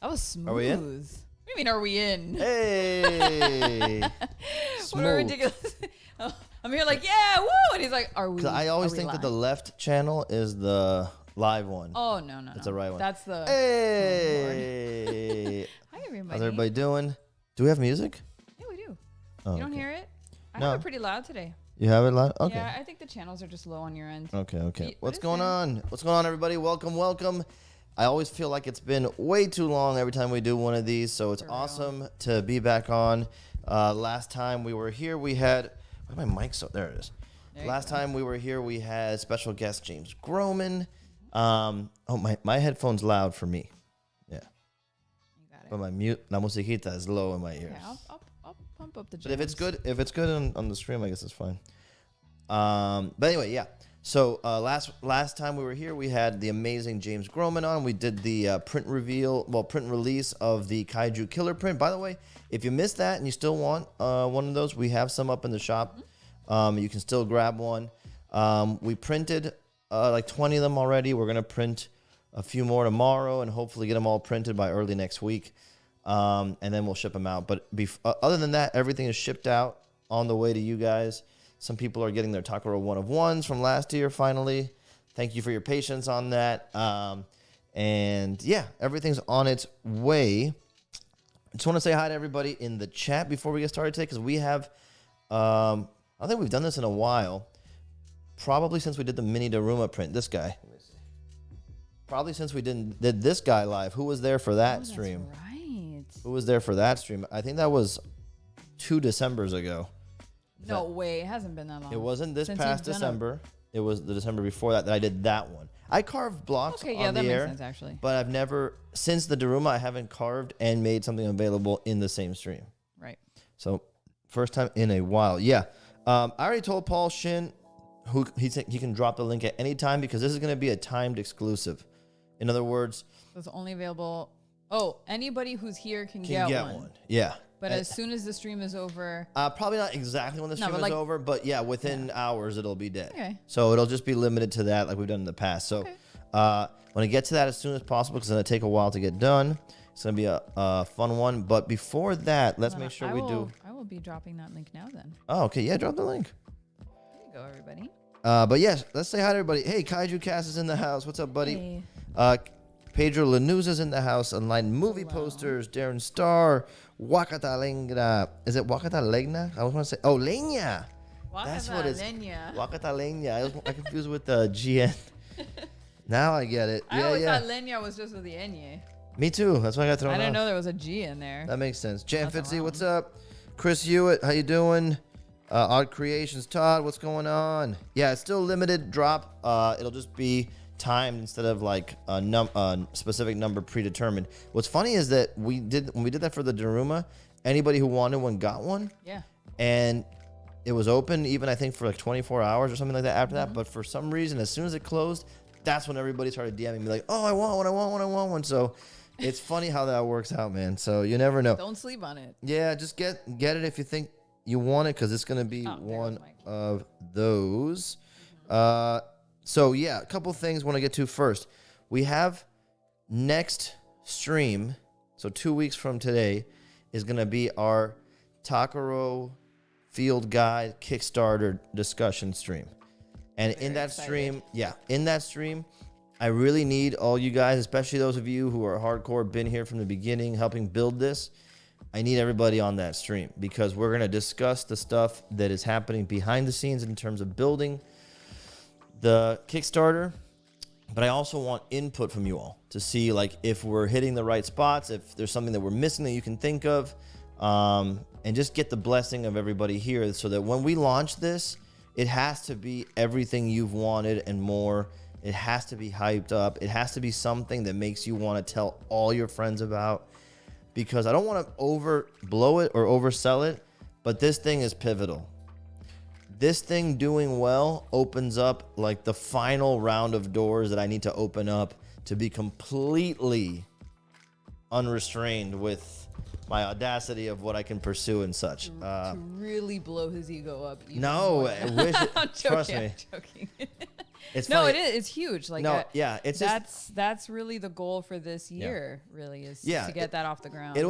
That was smooth. Are we in? What do you mean, are we in? Hey. What a ridiculous. I'm here like, yeah, woo. And he's like, are we? Because I always think that the left channel is the live one. Oh, no. That's the right one. That's the. Hey. Hi, everybody. How's everybody doing? Do we have music? Yeah, we do. Oh, You don't hear it? I No. have it pretty loud today. You have it loud? Okay. Yeah, I think the channels are just low on your end. Okay. What What's is going that? on? What's going on, everybody? Welcome. I always feel like it's been way too long every time we do one of these, so it's awesome to be back on. Last time we were here, we had... Where's my mic? So there it is. Last time we were here, we had special guest James Groman. My headphone's loud for me. Yeah. You got it. But my la musiquita is low in my ears. Okay, I'll pump up the. But if it's good on the stream, I guess it's fine. But anyway, yeah. So last time we were here, we had the amazing James Groman on. We did the print release of the Kaiju Killer print. By the way, if you missed that and you still want one of those, we have some up in the shop. You can still grab one. We printed like 20 of them already. We're gonna print a few more tomorrow and hopefully get them all printed by early next week. And then we'll ship them out. But other than that, everything is shipped out on the way to you guys. Some people are getting their Takaro 1-of-1s from last year finally. Thank you for your patience on that. And yeah, everything's on its way. I just want to say hi to everybody in the chat before we get started today, because we have, I don't think we've done this in a while. Probably since we did the mini Daruma print. This guy. Let me see. Probably since we did this guy live. Who was there for that stream? That's right. Who was there for that stream? I think that was 2 Decembers ago. No way, it hasn't been that long. It wasn't this Since past you've done December. It was the December before that I did that one. I carved blocks Okay, on yeah, the that air, makes sense actually. but I've never, since the Daruma, I haven't carved and made something available in the same stream. Right. So first time in a while. Yeah. I already told Paul Shin he can drop the link at any time, because this is going to be a timed exclusive. In other words, So it's only available. Oh, anybody who's here can get get one. Yeah. But as soon as the stream is over. Probably not exactly when the stream is over, but yeah, within hours it'll be dead. Okay. So it'll just be limited to that, like we've done in the past. So when I get to that as soon as possible, because it's going to take a while to get done. It's going to be a fun one. But before that, let's make sure we do. I will be dropping that link now then. Oh, okay. Yeah, drop the link. There you go, everybody. But yes, let's say hi to everybody. Hey, Kaiju Cast is in the house. What's up, buddy? Hey. Pedro Lanuz is in the house. Online movie posters. Darren Starr. Wakata Leña. Is it Wakata Leña? I was going to say. Oh, Leña. That's what it's. Wakata Leña. I confused with the GN. Now I get it. I always thought Leña was just with the Enye. Me too. That's why I got thrown off. I didn't know there was a G in there. That makes sense. Jan Fitzy, what's up? Chris Hewitt, how you doing? Odd Creations, Todd, what's going on? Yeah, it's still limited drop. It'll just be timed instead of like a specific number predetermined. What's funny is that when we did that for the Daruma, anybody who wanted one got one. Yeah. And it was open even, I think, for like 24 hours or something like that after that. But for some reason, as soon as it closed, that's when everybody started DMing me like, oh, I want one. So it's funny how that works out, man. So you never know. Don't sleep on it. Yeah, just get it if you think you want it, because it's going to be one of those. So yeah, a couple things I want to get to first. We have next stream, so 2 weeks from today, is going to be our Takaro Field Guide Kickstarter discussion stream. And in that stream, I really need all you guys, especially those of you who are hardcore, been here from the beginning, helping build this. I need everybody on that stream, because we're going to discuss the stuff that is happening behind the scenes in terms of building the Kickstarter. But I also want input from you all to see like if we're hitting the right spots, if there's something that we're missing that you can think of, and just get the blessing of everybody here, so that when we launch this, it has to be everything you've wanted and more. It has to be hyped up. It has to be something that makes you want to tell all your friends about, because I don't want to overblow it or oversell it, but this thing is pivotal. This thing doing well opens up like the final round of doors that I need to open up to be completely unrestrained with my audacity of what I can pursue and such. To really blow his ego up. Even no, more. I wish it, I'm joking, trust me. I'm joking. It's no, funny. it is. It's huge. Like No, yeah, it's that's really the goal for this year. Really is to get that off the ground. It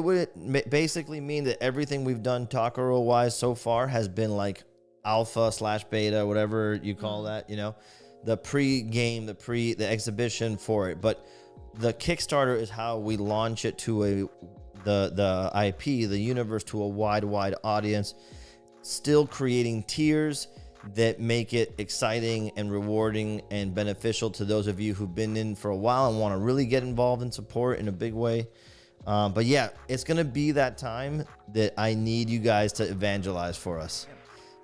would basically mean that everything we've done Takaro wise so far has been like alpha / beta, whatever you call that. You know, the pre-game, the exhibition for it. But the Kickstarter is how we launch it to the IP, the universe, to a wide audience. Still creating tiers that make it exciting and rewarding and beneficial to those of you who've been in for a while and want to really get involved and support in a big way. But yeah, it's going to be that time that I need you guys to evangelize for us,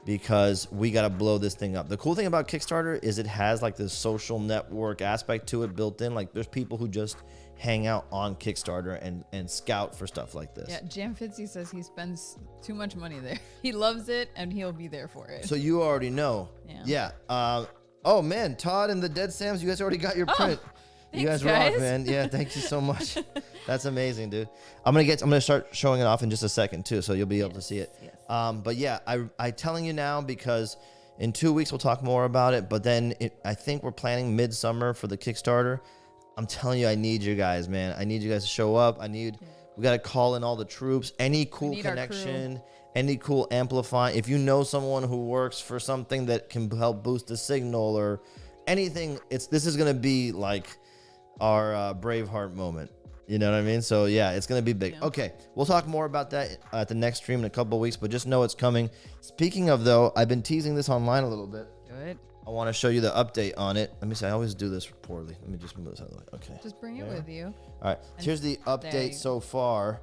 because we got to blow this thing up. The cool thing about Kickstarter is it has like this social network aspect to it built in. Like there's people who just hang out on Kickstarter and scout for stuff like this. Yeah, Jam Fitzy says he spends too much money there. He loves it and he'll be there for it. So you already know. Yeah. Oh man, Todd and the Dead Sams, you guys already got your print. You guys rock, man. Yeah, thank you so much. That's amazing, dude. I'm gonna start showing it off in just a second too, so you'll be able to see it. Yes. But yeah, I telling you now because in 2 weeks we'll talk more about it. But then I think we're planning midsummer for the Kickstarter. I'm telling you, I need you guys, man. I need you guys to show up. We got to call in all the troops. Any cool connection, any cool amplify. If you know someone who works for something that can help boost the signal or anything, this is going to be like our Braveheart moment. You know what I mean? So yeah, it's going to be big. Yeah. Okay, we'll talk more about that at the next stream in a couple of weeks, but just know it's coming. Speaking of though, I've been teasing this online a little bit. Good. I want to show you the update on it. Let me see. I always do this poorly. Let me just move this out of the way. Okay. Just bring it with you. All right. And here's the update so far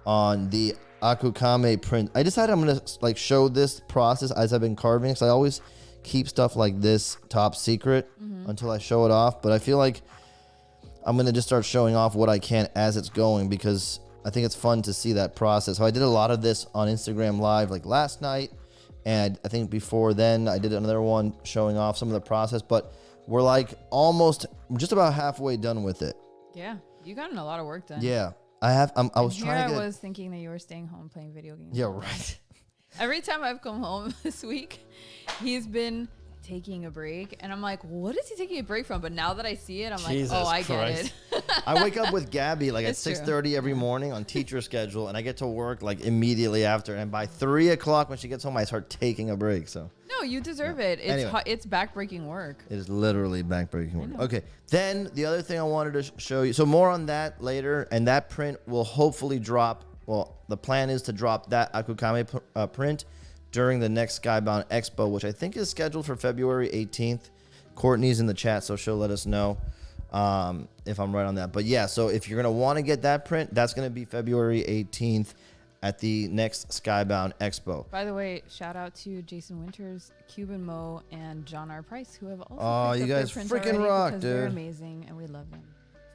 on the Akukame print. I decided I'm going to like show this process as I've been carving, because I always keep stuff like this top secret until I show it off. But I feel like I'm going to just start showing off what I can as it's going, because I think it's fun to see that process. So I did a lot of this on Instagram Live like last night. And I think before then I did another one showing off some of the process, but we're like just about halfway done with it. Yeah, you gotten a lot of work done. Yeah, I was thinking that you were staying home playing video games. Yeah, right. Every time I've come home this week, he's been taking a break, and I'm like, what is he taking a break from? But now that I see it, I'm like, oh, I get it. I wake up with Gabby like at 6:30 every morning on teacher schedule, and I get to work like immediately after, and by 3 o'clock when she gets home I start taking a break. So no, you deserve it. It's backbreaking work. It is literally backbreaking work. Okay, then the other thing I wanted to show you, so more on that later, and that print will hopefully drop. Well, the plan is to drop that Akukame print during the next Skybound Expo, which I think is scheduled for February 18th. Courtney's in the chat, so she'll let us know if I'm right on that. But yeah, so if you're going to want to get that print, that's going to be February 18th at the next Skybound Expo. By the way, shout out to Jason Winters, Cuban Mo, and John R. Price, who have also oh, you guys freaking rock, dude. They're amazing, and we love them.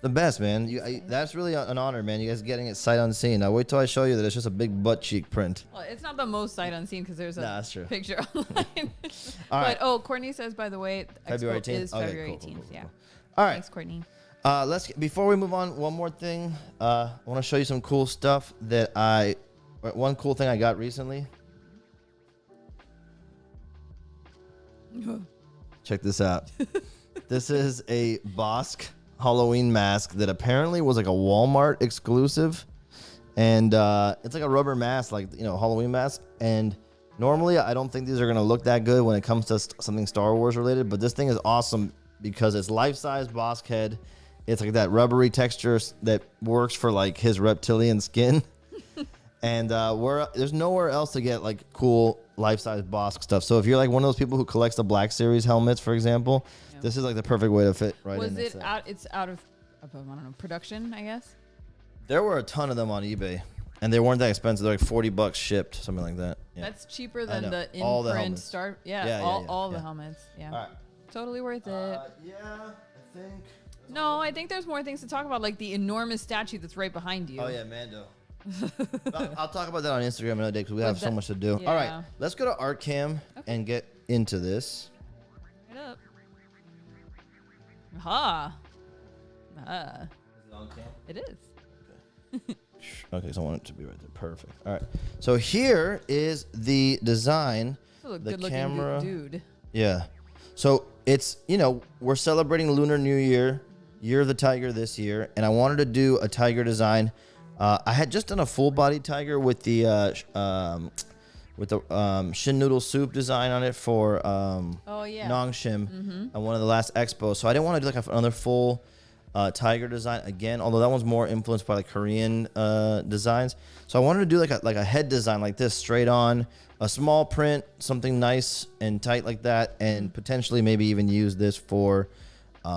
The best, man. That's really an honor, man. You guys getting it sight unseen. Now wait till I show you that it's just a big butt cheek print. Well, it's not the most sight unseen because there's a picture online. All right. But Courtney says, by the way, February 18th is February 18th. Cool. Yeah. All right. Thanks, Courtney. Before we move on, one more thing. I want to show you some cool stuff one cool thing I got recently. Check this out. This is a Bosk Halloween mask that apparently was like a Walmart exclusive, and it's like a rubber mask, like Halloween mask. And normally I don't think these are gonna look that good when it comes to something Star Wars related, but this thing is awesome because it's life-size Bosk head. It's like that rubbery texture that works for like his reptilian skin. And there's nowhere else to get like cool life-size Bosk stuff. So if you're like one of those people who collects the Black Series helmets, for example, this is like the perfect way to fit right in. It's out of I don't know, production, I guess? There were a ton of them on eBay, and they weren't that expensive. They're like $40 shipped, something like that. Yeah. That's cheaper than the all imprint Star. All the helmets. Yeah. All right. Totally worth it. Yeah, I think. No, I think there's more things to talk about, like the enormous statue that's right behind you. Oh yeah, Mando. I'll talk about that on Instagram another day because we have so much to do. Yeah. All right, let's go to ArtCam and get into this. Right up. Aha. Is it on cam? It is. Okay. Okay, so I want it to be right there. Perfect. All right. So here is the design. The camera. Good-looking dude. Yeah. So it's, we're celebrating Lunar New Year, Year of the Tiger this year, and I wanted to do a tiger design. I had just done a full body tiger with the shin noodle soup design on it for Nongshim on one of the last expos. So I didn't want to do like another full tiger design again, although that one's more influenced by like Korean designs. So I wanted to do like a head design like this, straight on, a small print, something nice and tight like that, and potentially maybe even use this for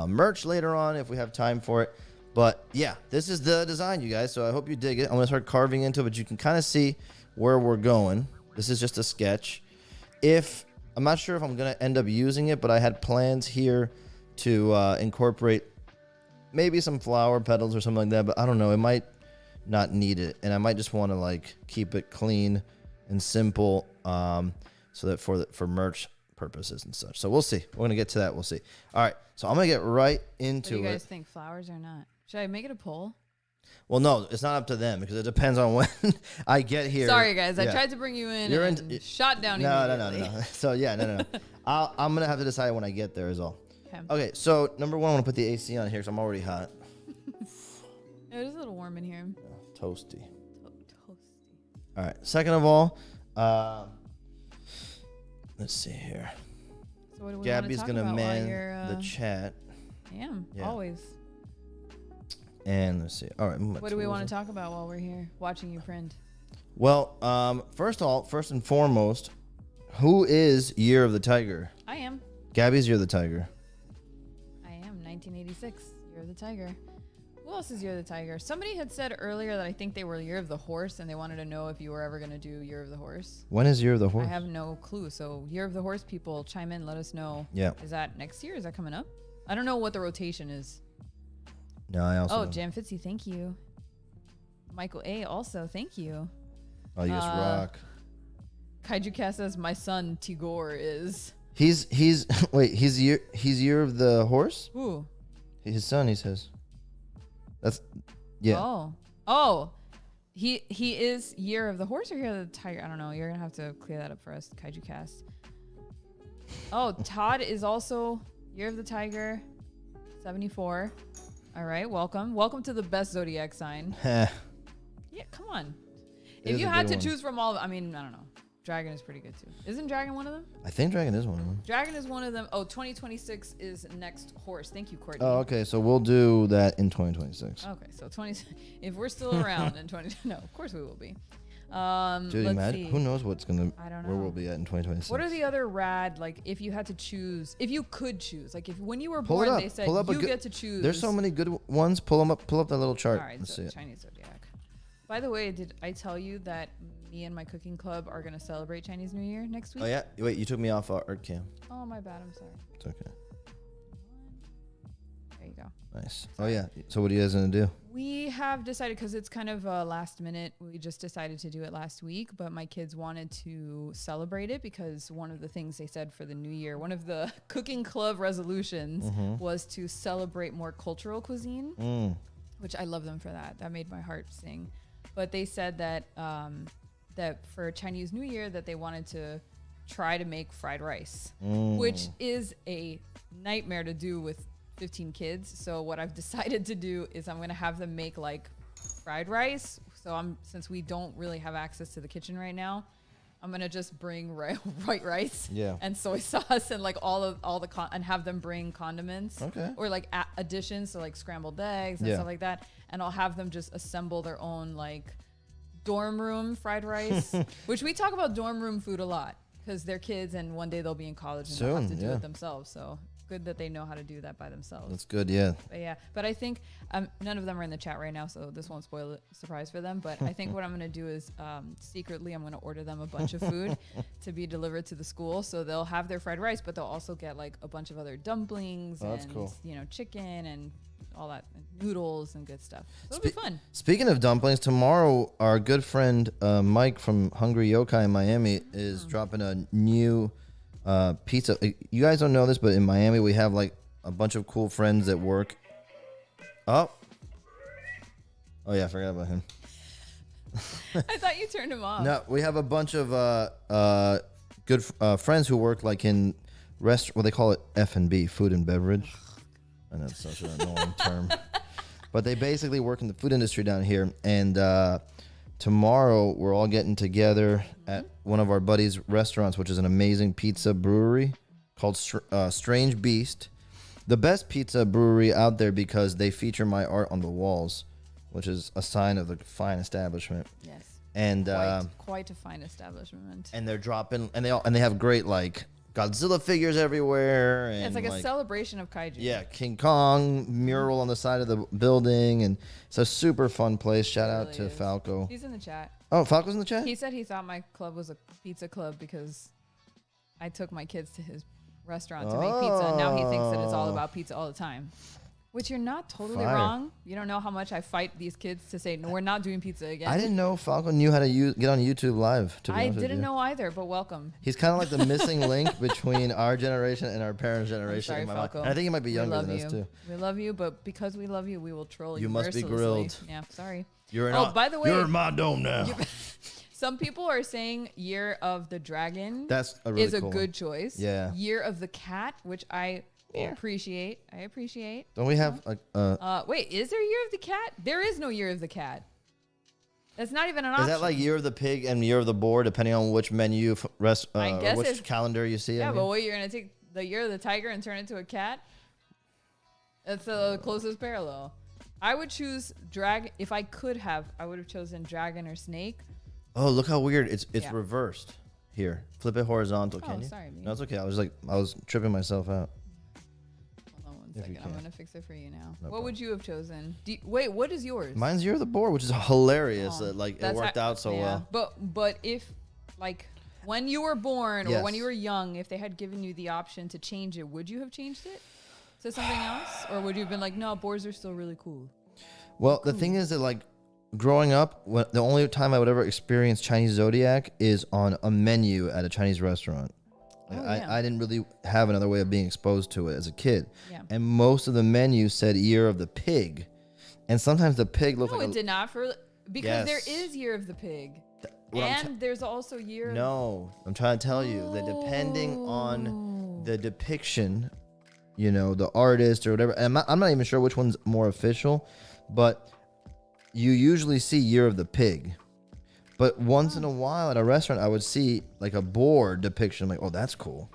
merch later on if we have time for it. But yeah, this is the design, you guys. So I hope you dig it. I'm gonna start carving into it, but you can kind of see where we're going. This is just a sketch. I'm not sure if I'm gonna end up using it, but I had plans here to incorporate maybe some flower petals or something like that. But I don't know. It might not need it, and I might just want to like keep it clean and simple, so that for merch purposes and such. So we'll see. We're gonna get to that. We'll see. All right. So I'm gonna get right into it. What do you guys think? Flowers or not? Should I make it a poll? Well, no, it's not up to them because it depends on when I get here. Sorry, guys. I tried to bring you in and shot down immediately. No. So, yeah, no. I'm going to have to decide when I get there is all. Okay, so number one, I want to put the AC on here because I'm already hot. It is a little warm in here. Toasty. Toasty. All right. Second of all, let's see here. So what do we Gabby's going to man the chat. I am, always. And let's see. All right. What do we want to talk about while we're here watching you print? Well, first and foremost, who is Year of the Tiger? I am. Gabby's Year of the Tiger. I am. 1986, Year of the Tiger. Who else is Year of the Tiger? Somebody had said earlier that I think they were Year of the Horse, and they wanted to know if you were ever going to do Year of the Horse. When is Year of the Horse? I have no clue. So Year of the Horse people, chime in, let us know. Yeah. Is that next year? Is that coming up? I don't know what the rotation is. No, I also. Oh, Jam Fitzy, thank you. Michael A. also, thank you. Oh, you just rock. Kaiju Cast says my son Tigor is. He's Year of the Horse. Who? His son. He says. That's yeah. Oh. He is Year of the Horse or Year of the Tiger? I don't know. You're gonna have to clear that up for us, Kaiju Cast. Oh, Todd is also Year of the Tiger, 74. All right, welcome to the best zodiac sign. Yeah, come on. If you had to choose from all, I don't know. Dragon is pretty good too. Isn't Dragon one of them? I think Dragon is one of them. Dragon is one of them. Oh, 2026 is next horse. Thank you, Courtney. Oh, okay. So we'll do that in 2026. Okay, so if we're still around in 20, no, of course we will be. Dude, imagine, who knows what's gonna where we'll be at in 2026. What are the other rad, like, if you had to choose, if you could choose, like, if when you were born they said you get to choose. There's so many good ones. Pull up that little chart. All right, Let's see it. Chinese zodiac. By the way, did I tell you that me and my cooking club are gonna celebrate Chinese New Year next week? Oh yeah, wait, you took me off art cam. Oh, my bad, I'm sorry. It's okay. There you go. Nice. Oh yeah. So what are you guys gonna do? We have decided, because it's kind of last minute, we just decided to do it last week, but my kids wanted to celebrate it because one of the things they said for the new year, one of the cooking club resolutions was to celebrate more cultural cuisine, which I love them for that. That made my heart sing. But they said that that for Chinese New Year that they wanted to try to make fried rice, which is a nightmare to do with 15 kids. So what I've decided to do is I'm going to have them make like fried rice. So since we don't really have access to the kitchen right now, I'm going to just bring white rice and soy sauce and like and have them bring condiments or like additions. So like scrambled eggs and stuff like that. And I'll have them just assemble their own like dorm room fried rice, which we talk about dorm room food a lot because they're kids and one day they'll be in college and they'll have to do it themselves. So good that they know how to do that by themselves. That's good, yeah. But I think none of them are in the chat right now, so this won't spoil it, surprise for them. But I think what I'm going to do is secretly I'm going to order them a bunch of food to be delivered to the school. So they'll have their fried rice, but they'll also get like a bunch of other dumplings and chicken and all that, and noodles and good stuff. So it'll be fun. Speaking of dumplings, tomorrow our good friend Mike from Hungry Yokai in Miami is dropping a new pizza. You guys don't know this, but in Miami we have like a bunch of cool friends that work. Oh yeah, I forgot about him. I thought you turned him off. No, we have a bunch of good friends who work like in well, they call it F&B, food and beverage. I know it's such an annoying term. But they basically work in the food industry down here. And tomorrow, we're all getting together at one of our buddies' restaurants, which is an amazing pizza brewery called Strange Beast. The best pizza brewery out there because they feature my art on the walls, which is a sign of the fine establishment. Yes. And quite a fine establishment. And they're dropping, and they have great like Godzilla figures everywhere. And it's like a celebration of kaiju. Yeah, King Kong mural on the side of the building, and it's a super fun place. Shout out to Falco. He's in the chat. Oh, Falco's in the chat? He said he thought my club was a pizza club because I took my kids to his restaurant to make pizza, and now he thinks that it's all about pizza all the time. Which you're not totally wrong. You don't know how much I fight these kids to say, no, we're not doing pizza again. I didn't know Falco knew how to get on YouTube Live. I didn't know either, but welcome. He's kind of like the missing link between our generation and our parents' generation. I'm sorry, Falco. And I think he might be younger than us, too. We love you, but because we love you, we will troll you. You must be grilled. Yeah, sorry. By the way, you're in my dome now. Some people are saying Year of the Dragon is a good choice. Yeah. Year of the Cat, which I appreciate. Don't we have wait, is there Year of the Cat? There is no Year of the Cat. That's not even an option. Is that like Year of the Pig and Year of the Boar, depending on which menu, which calendar you see? Yeah, but what, you're going to take the Year of the Tiger and turn it into a cat? That's the closest parallel. I would choose dragon. If I could have, I would have chosen dragon or snake. Oh, look how weird. It's reversed here. Flip it horizontal, can you? Sorry, me. No, it's okay. I was tripping myself out. Hold on 1 second. I'm going to fix it for you now. What would you have chosen? Wait, what is yours? Mine's Year of the Boar, which is hilarious. It worked out so well. But if, like, when you were born or when you were young, if they had given you the option to change it, would you have changed it to something else? Or would you have been like, no, boars are still really cool? Well, the thing is that, like, growing up, the only time I would ever experience Chinese Zodiac is on a menu at a Chinese restaurant. I didn't really have another way of being exposed to it as a kid. Yeah. And most of the menus said Year of the Pig. And sometimes the pig looked like... No, it did not. Because there is Year of the Pig. There's also Year No, I'm trying to tell you that depending on the depiction, the artist or whatever, and I'm not even sure which one's more official, but... You usually see Year of the Pig. But once in a while at a restaurant, I would see like a boar depiction. I'm like, oh, that's cool.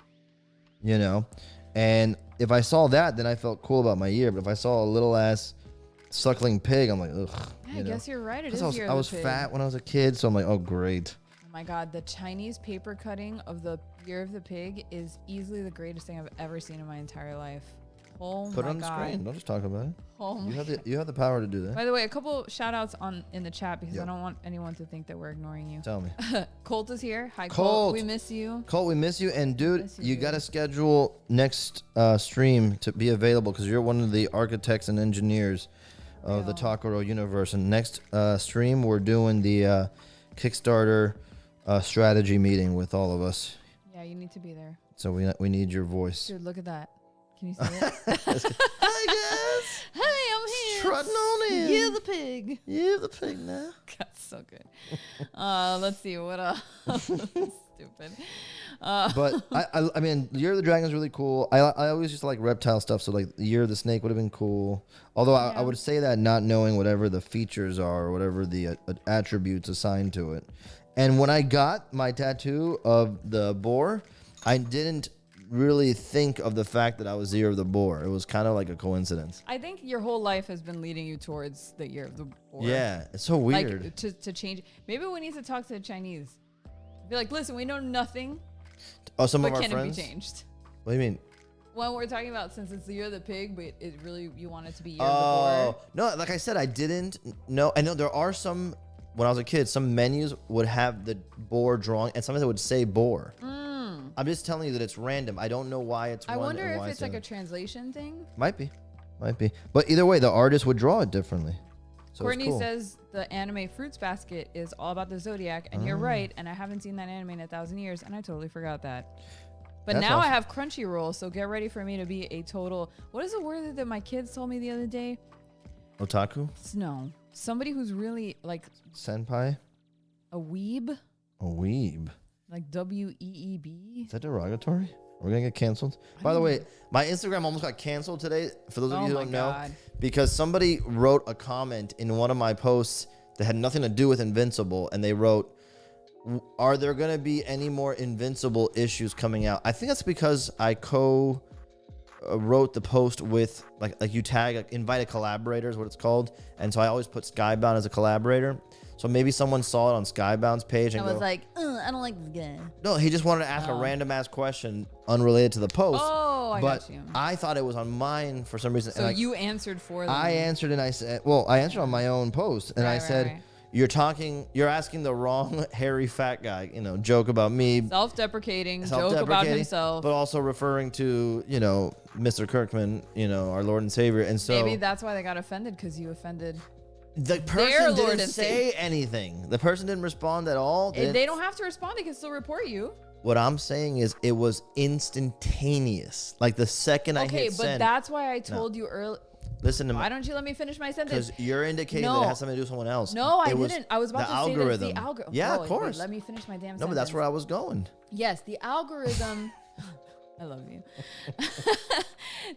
And if I saw that, then I felt cool about my year. But if I saw a little ass suckling pig, I'm like, ugh. I guess you're right. It is Year I was fat when I was a kid, so I'm like, oh, great. Oh my God. The Chinese paper cutting of the Year of the Pig is easily the greatest thing I've ever seen in my entire life. Oh Put it on the screen. Don't just talk about it. Oh you have the power to do that. By the way, a couple shout outs in the chat because I don't want anyone to think that we're ignoring you. Tell me. Colt is here. Hi, Colt. We miss you. Colt, we miss you. And dude, you got to schedule next stream to be available because you're one of the architects and engineers of the Takoro universe. And next stream, we're doing the Kickstarter strategy meeting with all of us. Yeah, you need to be there. So we need your voice. Dude, look at that. Can you see it? Hi, guys. Hey, I'm here. Trotting on in. You're the pig. You're the pig now. That's so good. Let's see. What else? Stupid. But, I mean, Year of the Dragon is really cool. I always used to like reptile stuff, so like Year of the Snake would have been cool. Although I would say that not knowing whatever the features are or whatever the attributes assigned to it. And when I got my tattoo of the boar, I didn't really think of the fact that I was the Year of the Boar. It was kind of like a coincidence. I think your whole life has been leading you towards the Year of the Boar. Yeah, it's so weird. Like, to change. Maybe we need to talk to the Chinese. Be like, listen, we know nothing. Oh, some of our friends. But can friends? it be changed? What do you mean? Well, we're talking about since it's the Year of the Pig, but it really, you want it to be Year of the Boar. No, like I said, I didn't know. I know there are some, when I was a kid, some menus would have the boar drawing, and sometimes it would say boar. I'm just telling you that it's random. I don't know why it's one. I wonder if it's like a translation thing. Might be. But either way, the artist would draw it differently. So Courtney says the anime Fruits Basket is all about the Zodiac, and you're right. And I haven't seen that anime in 1,000 years, and I totally forgot that. But now I have Crunchyroll, so get ready for me to be a total. What is the word that my kids told me the other day? Otaku? No, somebody who's really like senpai. A weeb. A weeb. Like WEEB. Is that derogatory? We're going to get canceled. By the way, my Instagram almost got canceled today, for those of you who don't know, because somebody wrote a comment in one of my posts that had nothing to do with Invincible, and they wrote, are there going to be any more Invincible issues coming out? I think that's because I wrote the post with, like you tag, like, invite a collaborator is what it's called, and so I always put Skybound as a collaborator. So maybe someone saw it on Skybound's page and was like, I don't like this guy. No, he just wanted to ask a random ass question unrelated to the post. Oh, I got you. I thought it was on mine for some reason. So you answered for them. I answered and I said, I answered on my own post, and I said, you're asking the wrong hairy fat guy, joke about me. Self-deprecating, joke about himself. But also referring to, Mr. Kirkman, our Lord and Savior. And so maybe that's why they got offended, because you offended the person didn't say anything. The person didn't respond at all. They don't have to respond. They can still report you. What I'm saying is it was instantaneous. Like the second I hit send. Okay, but that's why I told you earlier. Listen to me. Why don't you let me finish my sentence? Because you're indicating that it has something to do with someone else. No, I didn't. I was about to say that the algorithm. Yeah, of course. Wait, let me finish my damn sentence. No, but that's where I was going. Yes, the algorithm. I love you.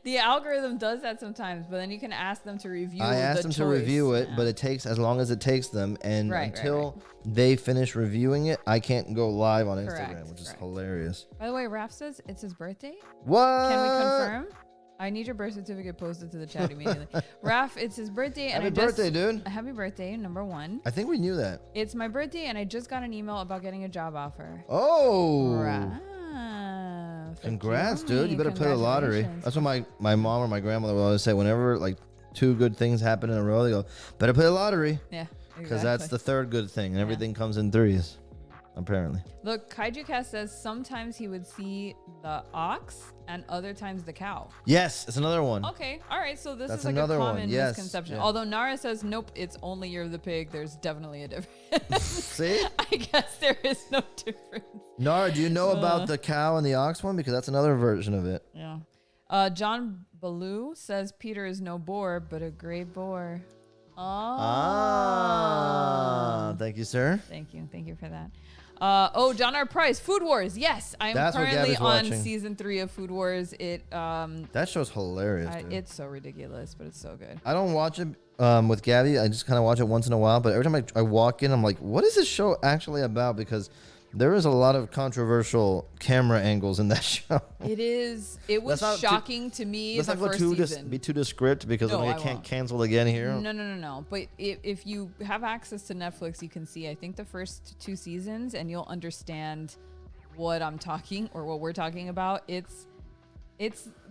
The algorithm does that sometimes, but then you can ask them to review. I asked them to review it, but it takes as long as it takes them, and until they finish reviewing it, I can't go live on Instagram, which is hilarious. By the way, Raph says it's his birthday. What? Can we confirm? I need your birth certificate posted to the chat immediately. Raph, it's his birthday. And Happy birthday, dude. Happy birthday, number one. I think we knew that. It's my birthday, and I just got an email about getting a job offer. Oh. Raph. Congrats, dude. You better play the lottery. That's what my mom or my grandmother would always say. Whenever, like, two good things happen in a row, they go, better play the lottery. Yeah, because that's the third good thing, and everything comes in threes. Apparently. Look, Kaiju Cast says sometimes he would see the ox and other times the cow. Yes, it's another one. Okay, all right. So this That's is like a common yes. misconception. Yeah. Although Nara says, nope, it's only you're the pig. There's definitely a difference. See? I guess there is no difference. Nara, do you know about the cow and the ox one? Because that's another version of it. Yeah. John Baloo says Peter is no boar, but a great boar. Thank you, sir. Thank you for that. John R. Price, Food Wars. Yes, I'm currently on season 3 of Food Wars. That show's hilarious. It's so ridiculous, but it's so good. I don't watch it with Gabby. I just kind of watch it once in a while. But every time I walk in, I'm like, what is this show actually about? Because there is a lot of controversial camera angles in that show. It is. It was shocking to me. Let's not go be too descriptive, because I can't cancel again here. No. But if you have access to Netflix, you can see, I think, the first 2 seasons, and you'll understand what we're talking about. It's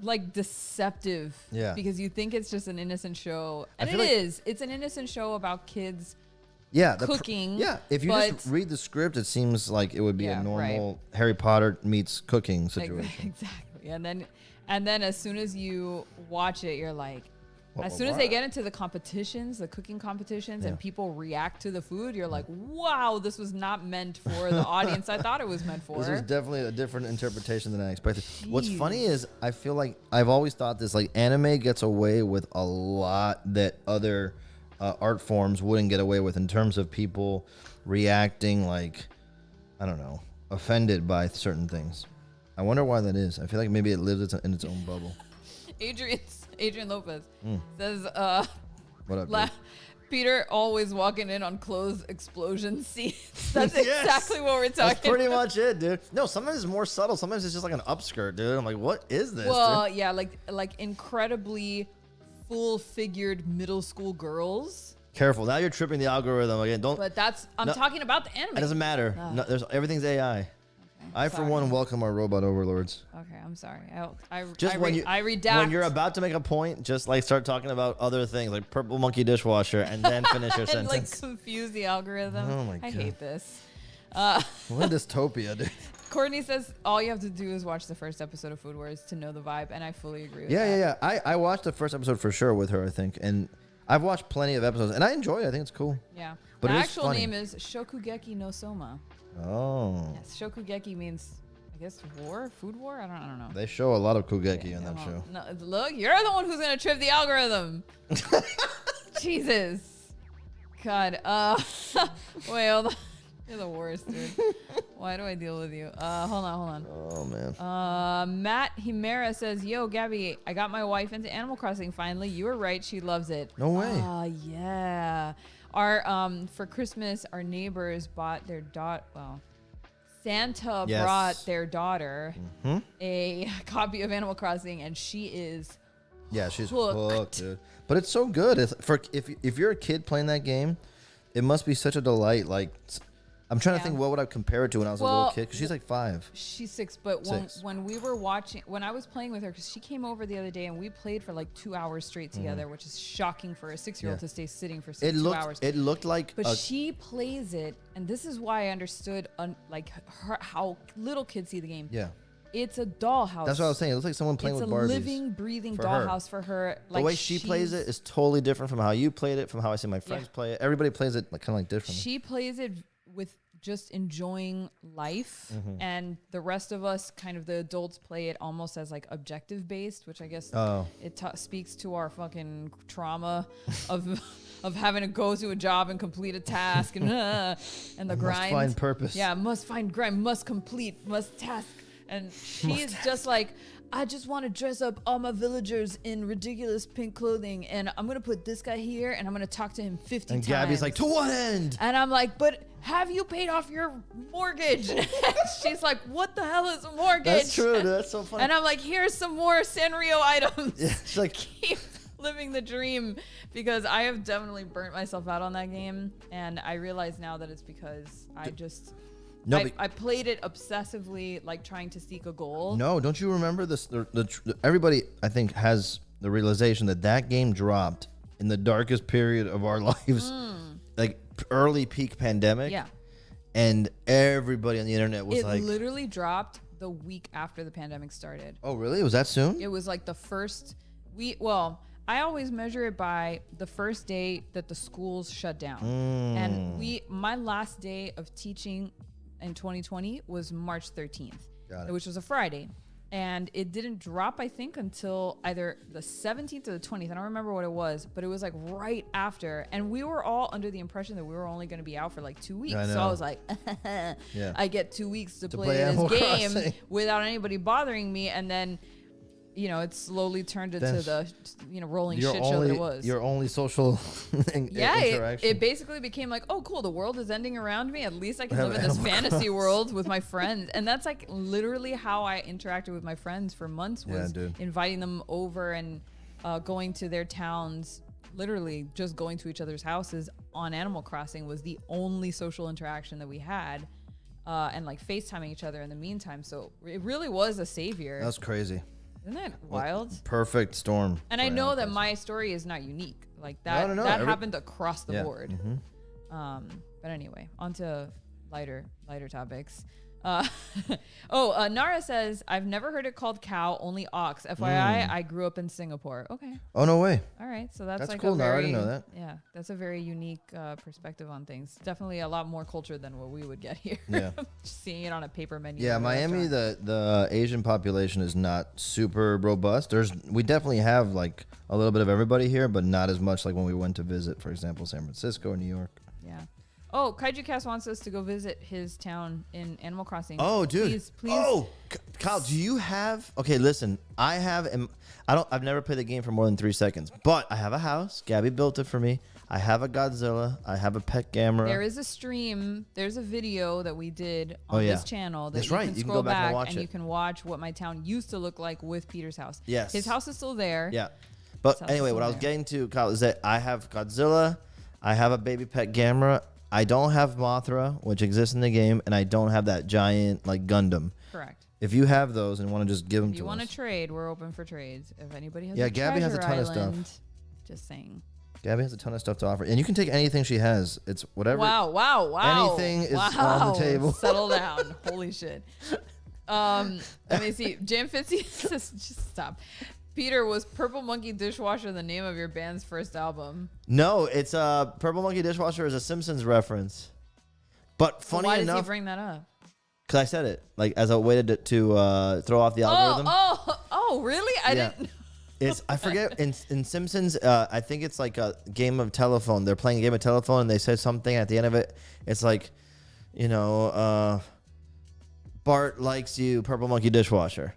like deceptive. Yeah. Because you think it's just an innocent show, and it is. It's an innocent show about kids. Cooking. If you just read the script, it seems like it would be a normal Harry Potter meets cooking situation. Exactly. And then as soon as you watch it, you're like, as soon as they get into the competitions, the cooking competitions, and people react to the food, you're like, wow, this was not meant for the audience I thought it was meant for. This was definitely a different interpretation than I expected. Jeez. What's funny is I feel like I've always thought this, like, anime gets away with a lot that other art forms wouldn't get away with, in terms of people reacting, like, I don't know, offended by certain things. I wonder why that is. I feel like maybe it lives in its own bubble. Adrian Lopez says, what up, Peter always walking in on clothes explosion scenes. That's exactly what we're talking about. That's pretty much it, dude. No, sometimes it's more subtle. Sometimes it's just like an upskirt, dude. I'm like, what is this? Well, yeah, like incredibly full-figured middle school girls. Careful, now you're tripping the algorithm again. But I'm talking about the anime. It doesn't matter. No, everything's AI. Okay, I, for one, welcome our robot overlords. Okay, I'm sorry. I redact. When you're about to make a point, just like start talking about other things, like purple monkey dishwasher, and then finish your sentence. Like confuse the algorithm. Oh my god, I hate this. What a dystopia, dude. Courtney says all you have to do is watch the first episode of Food Wars to know the vibe, and I fully agree with that. Yeah. I watched the first episode for sure with her, I think, and I've watched plenty of episodes, and I enjoy it. I think it's cool. Yeah. But the actual name is Shokugeki no Soma. Oh. Yes, Shokugeki means, I guess, food war? I don't know. They show a lot of Kugeki in that show. No, look, you're the one who's going to trip the algorithm. Jesus. God. Wait, hold on. You're the worst, dude. Why do I deal with you? Hold on. Oh, man. Matt Himera says, yo, Gabby, I got my wife into Animal Crossing finally. You were right. She loves it. No way. Yeah. For Christmas, our neighbors bought their Santa brought their daughter a copy of Animal Crossing, and she is she's hooked, dude. But it's so good. If you're a kid playing that game, it must be such a delight. Like, I'm trying to think, what would I compare it to when I was a little kid? Because she's like 5. She's 6, but when we were when I was playing with her, because she came over the other day and we played for like 2 hours straight together, which is shocking for a 6-year-old to stay sitting for 2 hours. It looked like, but she plays it, and this is why I understood how little kids see the game. Yeah. It's a dollhouse. That's what I was saying. It looks like someone playing with Barbies. It's a living, breathing dollhouse for her. Like, the way she plays it is totally different from how you played it, from how I see my friends play it. Everybody plays it kind of like differently. She plays it with just enjoying life, and the rest of us, kind of the adults, play it almost as like objective based, which I guess it speaks to our fucking trauma of having to go to a job and complete a task and the grind. Must find purpose. Yeah, must find grind, must complete, must task. And she's just like, I just want to dress up all my villagers in ridiculous pink clothing, and I'm going to put this guy here, and I'm going to talk to him 50 times. And Gabby's like, to what end? And I'm like, but have you paid off your mortgage? She's like, what the hell is a mortgage? That's true, dude. That's so funny. And I'm like, here's some more Sanrio items. Yeah, she's like, keep living the dream, because I have definitely burnt myself out on that game, and I realize now that it's because I played it obsessively, like trying to seek a goal. No, don't you remember this? Everybody, I think, has the realization that game dropped in the darkest period of our lives, like early peak pandemic. Yeah. And everybody on the internet was like... It literally dropped the week after the pandemic started. Oh, really? Was that soon? It was like the first... I always measure it by the first day that the schools shut down. And my last day of teaching in 2020 was March 13th, which was a Friday. And it didn't drop, I think, until either the 17th or the 20th. I don't remember what it was, but it was like right after. And we were all under the impression that we were only going to be out for like 2 weeks. So I was like, I get 2 weeks to play this game without anybody bothering me. And then, it slowly turned into the, rolling shit show that it was. Your only social interaction. It basically became like, oh, cool, the world is ending around me. At least I can live in this fantasy world with my friends. And that's like literally how I interacted with my friends for months, was inviting them over and going to their towns. Literally just going to each other's houses on Animal Crossing was the only social interaction that we had. And like FaceTiming each other in the meantime. So it really was a savior. That's crazy. Isn't that wild? Perfect storm. And I know that my story is not unique. Like that happened across the board. But anyway, on to lighter topics. Nara says, I've never heard it called cow, only ox. FYI, I grew up in Singapore. Okay. Oh, no way. All right. So that's like cool, a very, Nara. I didn't know that. Yeah, that's a very unique perspective on things. Definitely a lot more culture than what we would get here. Yeah. Just seeing it on a paper menu. Yeah, Miami, the Asian population is not super robust. We definitely have like a little bit of everybody here, but not as much like when we went to visit, for example, San Francisco or New York. Yeah. Oh, Kaiju Cast wants us to go visit his town in Animal Crossing. Oh, dude. Please. Oh, Kyle, do you have... Okay, listen. I've never played the game for more than 3 seconds, but I have a house. Gabby built it for me. I have a Godzilla. I have a pet Gamera. There is a stream. There's a video that we did on this channel that you can scroll back and you can watch what my town used to look like with Peter's house. Yes. His house is still there. Yeah. But anyway, what I was getting to, Kyle, is that I have Godzilla. I have a baby pet Gamera. I don't have Mothra, which exists in the game, and I don't have that giant like Gundam. Correct. If you have those and want to just give them to us. If you want to trade, we're open for trades. If anybody has Gabby has a ton of stuff. Just saying. Gabby has a ton of stuff to offer. And you can take anything she has. It's whatever. Wow. Anything is on the table. Settle down. Holy shit. Let me see. Jam Fitzy says, just stop. Peter, was Purple Monkey Dishwasher the name of your band's first album? No, it's Purple Monkey Dishwasher is a Simpsons reference. But funny enough, why does he bring that up? Because I said it like as a way to throw off the algorithm. Oh, really? I didn't. I forget in Simpsons. I think it's like a game of telephone. They're playing a game of telephone, and they said something at the end of it. It's like, Bart likes you, Purple Monkey dishwasher.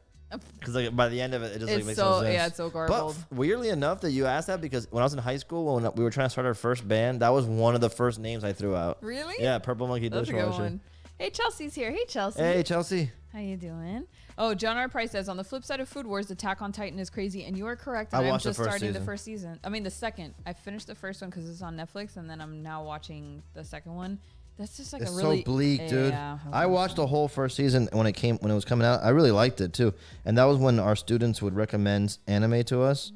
Because like by the end of it, it just like makes no sense. Yeah, it's so garbled. But weirdly enough that you asked that, because when I was in high school, when we were trying to start our first band, that was one of the first names I threw out. Really? Yeah, Purple Monkey That's dishwasher. a good one. Hey, Chelsea's here. Hey, Chelsea. Hey, Chelsea. How you doing? Oh, John R. Price says, on the flip side of Food Wars, Attack on Titan is crazy, and you are correct. And I I'm watched just the first starting season. the first season. I mean, the second. I finished the first one because it's on Netflix, and then I'm now watching the second one. That's just like It's a really so bleak, dude. Yeah, I watched the whole first season when it was coming out. I really liked it too, and that was when our students would recommend anime to us,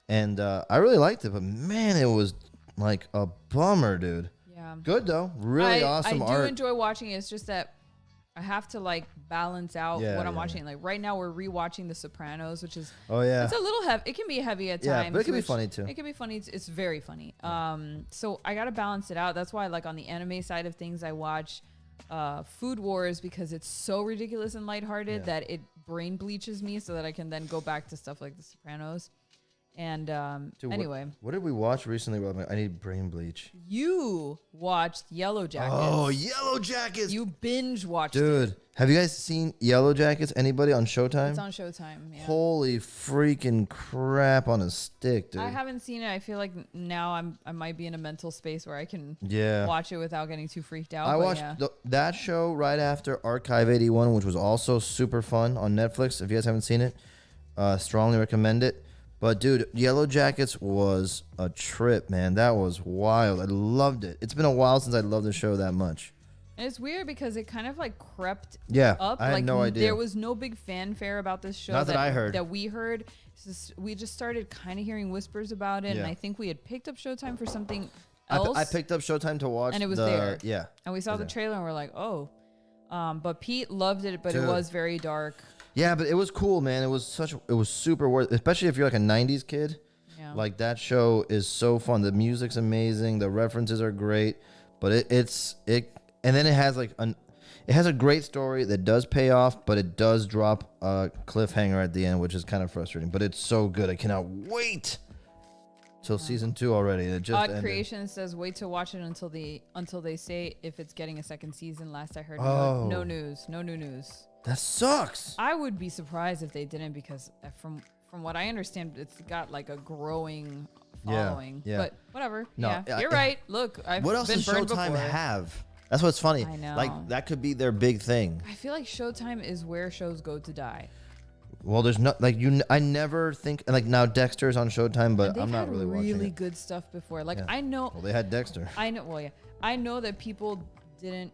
and I really liked it. But man, it was like a bummer, dude. Yeah. Good though, really awesome art. I do enjoy watching it. It's just that I have to like balance out what I'm watching. Like right now, we're rewatching The Sopranos, which is it's a little heavy. It can be heavy at times. Yeah, but it can be funny too. It can be funny. It's very funny. So I gotta balance it out. That's why, like on the anime side of things, I watch Food Wars because it's so ridiculous and lighthearted that it brain bleaches me, so that I can then go back to stuff like The Sopranos. And Dude, anyway, what did we watch recently? Where I'm like, I need brain bleach. you watched Yellow Jackets. Oh, Yellow Jackets. You binge watched it. Dude, have you guys seen Yellow Jackets? Anybody on Showtime? It's on Showtime. Yeah. Holy freaking crap on a stick, dude. I haven't seen it. I feel like now I might be in a mental space where I can Yeah. watch it without getting too freaked out. I watched that show right after Archive 81, which was also super fun on Netflix. If you guys haven't seen it, strongly recommend it. But dude, Yellow Jackets was a trip, man. That was wild. I loved it. It's been a while since I loved the show that much. And it's weird because it kind of like crept up. I had no idea. There was no big fanfare about this show. Not that I heard. That we heard. We just started kind of hearing whispers about it, and I think we had picked up Showtime for something else. I picked up Showtime to watch, and it was there. Yeah, and we saw the trailer, and we're like, oh. But Pete loved it, but it was very dark. Yeah, but it was cool, man. It was super worth, especially if you're like a '90s kid. Yeah. Like that show is so fun. The music's amazing. The references are great, but and then it has it has a great story that does pay off, but it does drop a cliffhanger at the end, which is kind of frustrating. But it's so good. I cannot wait till season 2 already. It just Odd ended. Creation says wait to watch it until they say if it's getting a second season. Last I heard, no news, no new news. That sucks. I would be surprised if they didn't, because from what I understand, it's got like a growing following. Yeah. But whatever. No, yeah, you're right. Look, I've what else been does burned Showtime before. have? That's what's funny. I know. Like that could be their big thing. I feel like Showtime is where shows go to die. Well, there's not like I never think like now Dexter's on Showtime, but I'm not really watching it. They've had really good stuff before. Like I know. Well, they had Dexter. I know. Well, yeah, I know that people didn't.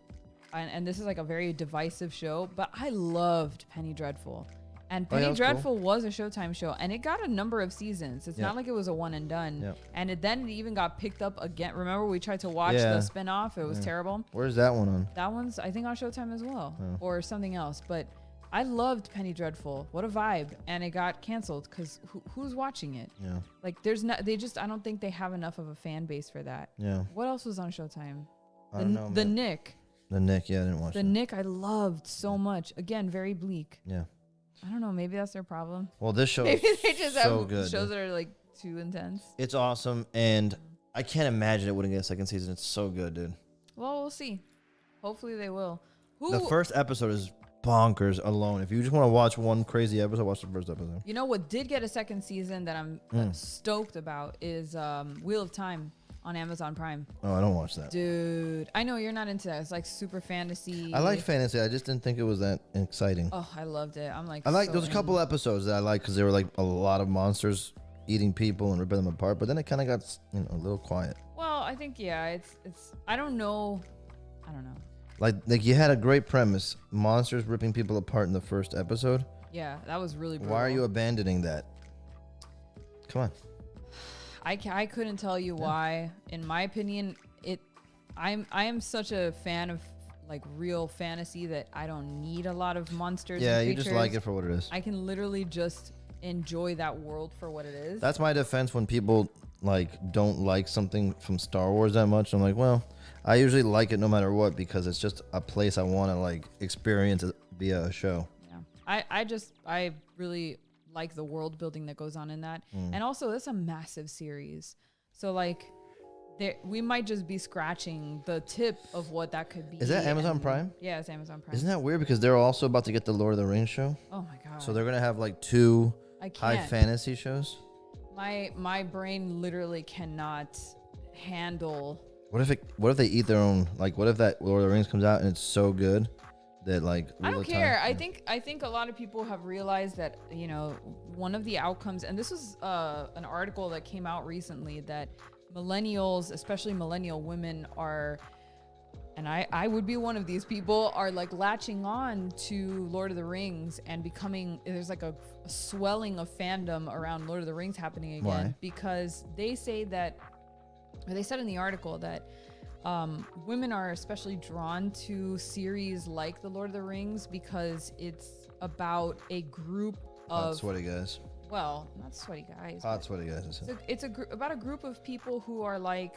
And this is like a very divisive show, but I loved Penny Dreadful. And Penny Dreadful was a Showtime show, and it got a number of seasons. It's not like it was a one and done. Yeah. And it even got picked up again. Remember, we tried to watch the spinoff. It was terrible. Where's that one on? That one's, I think, on Showtime as well, or something else. But I loved Penny Dreadful. What a vibe. And it got canceled because who's watching it? Yeah. Like, I don't think they have enough of a fan base for that. Yeah. What else was on Showtime? I don't know, The man. Nick. The Nick, yeah, I didn't watch The that. Nick I loved so much. Again, very bleak. Yeah. I don't know. Maybe that's their problem. Well, this show Maybe they just so have good, shows dude. that are like too intense. It's awesome, and I can't imagine it wouldn't get a second season. It's so good, dude. Well, we'll see. Hopefully they will. The first episode is bonkers alone. If you just want to watch one crazy episode, watch the first episode. You know what did get a second season that I'm stoked about is Wheel of Time on Amazon Prime. Oh, I don't watch that. Dude, I know you're not into that. It's like super fantasy. I like fantasy. I just didn't think it was that exciting. Oh, I loved it. I'm like, There was a couple episodes that I liked because they were like a lot of monsters eating people and ripping them apart. But then it kind of got a little quiet. Well, I think it's. I don't know. Like you had a great premise, monsters ripping people apart in the first episode. Yeah, that was really brutal. Why are you abandoning that? Come on. I couldn't tell you why. In my opinion, I am such a fan of like real fantasy that I don't need a lot of monsters. Yeah, and you just like it for what it is. I can literally just enjoy that world for what it is. That's my defense when people like don't like something from Star Wars that much. I'm like, well, I usually like it no matter what because it's just a place I want to like experience it via a show. Yeah, I really like the world building that goes on in that, and also it's a massive series. So like, we might just be scratching the tip of what that could be. Is that Amazon Prime? Yeah, it's Amazon Prime. Isn't that weird? Because they're also about to get the Lord of the Rings show. Oh my god! So they're gonna have like 2 high fantasy shows. My brain literally cannot handle. What if they eat their own? Like, what if that Lord of the Rings comes out and it's so good that like I don't care. I think a lot of people have realized that, you know, one of the outcomes, and this was an article that came out recently, that millennials, especially millennial women, are, and I would be one of these people, are like latching on to Lord of the Rings and becoming, there's like a swelling of fandom around Lord of the Rings happening again. Why? Because they say that, or they said in the article that women are especially drawn to series like the Lord of the Rings because it's about a group of hot sweaty guys. Well, not sweaty guys. Hot sweaty guys. It's about a group of people who are like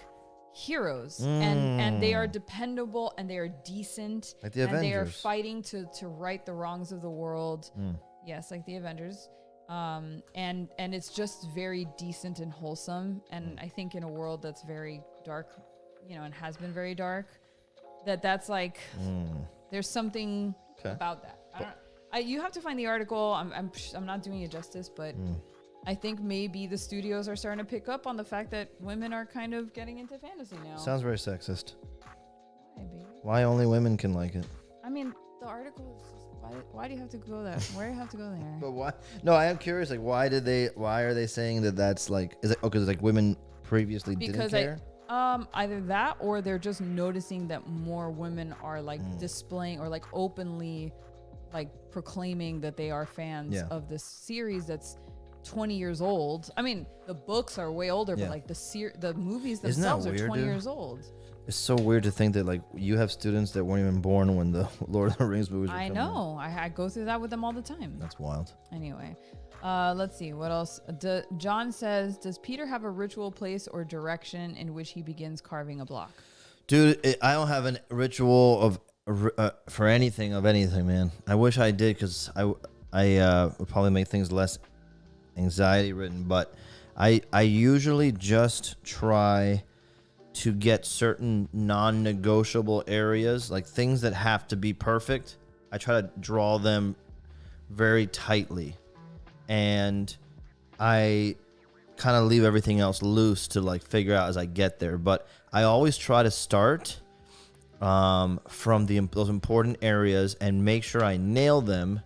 heroes and they are dependable and they are decent, like the and Avengers. they are fighting to right the wrongs of the world. Yes, like the Avengers. And it's just very decent and wholesome. And I think in a world that's very dark, you know, and has been very dark, that's like there's something about that. You have to find the article. I'm not doing it justice, but I think maybe the studios are starting to pick up on the fact that women are kind of getting into fantasy now. Sounds very sexist. Why, baby? Why only women can like it? I mean, the article is just, why do you have to go there? Why do you have to go there? But why? No, I am curious. Like, why are they saying that that's like? Is it because like women previously didn't care? Either that, or they're just noticing that more women are like displaying or like openly like proclaiming that they are fans of this series that's 20 years old. I mean, the books are way older, but like the movies themselves are 20 years old. It's so weird to think that like you have students that weren't even born when the Lord of the Rings movies were coming out. I go through that with them all the time. That's wild. Anyway, let's see what else. John says, does Peter have a ritual place or direction in which he begins carving a block? Dude, I don't have a ritual of for anything, man. I wish I did, because I would probably make things less anxiety ridden, but I usually just try to get certain non-negotiable areas, like things that have to be perfect. I try to draw them very tightly, and I kind of leave everything else loose to like figure out as I get there. But I always try to start from those important areas and make sure I nail them,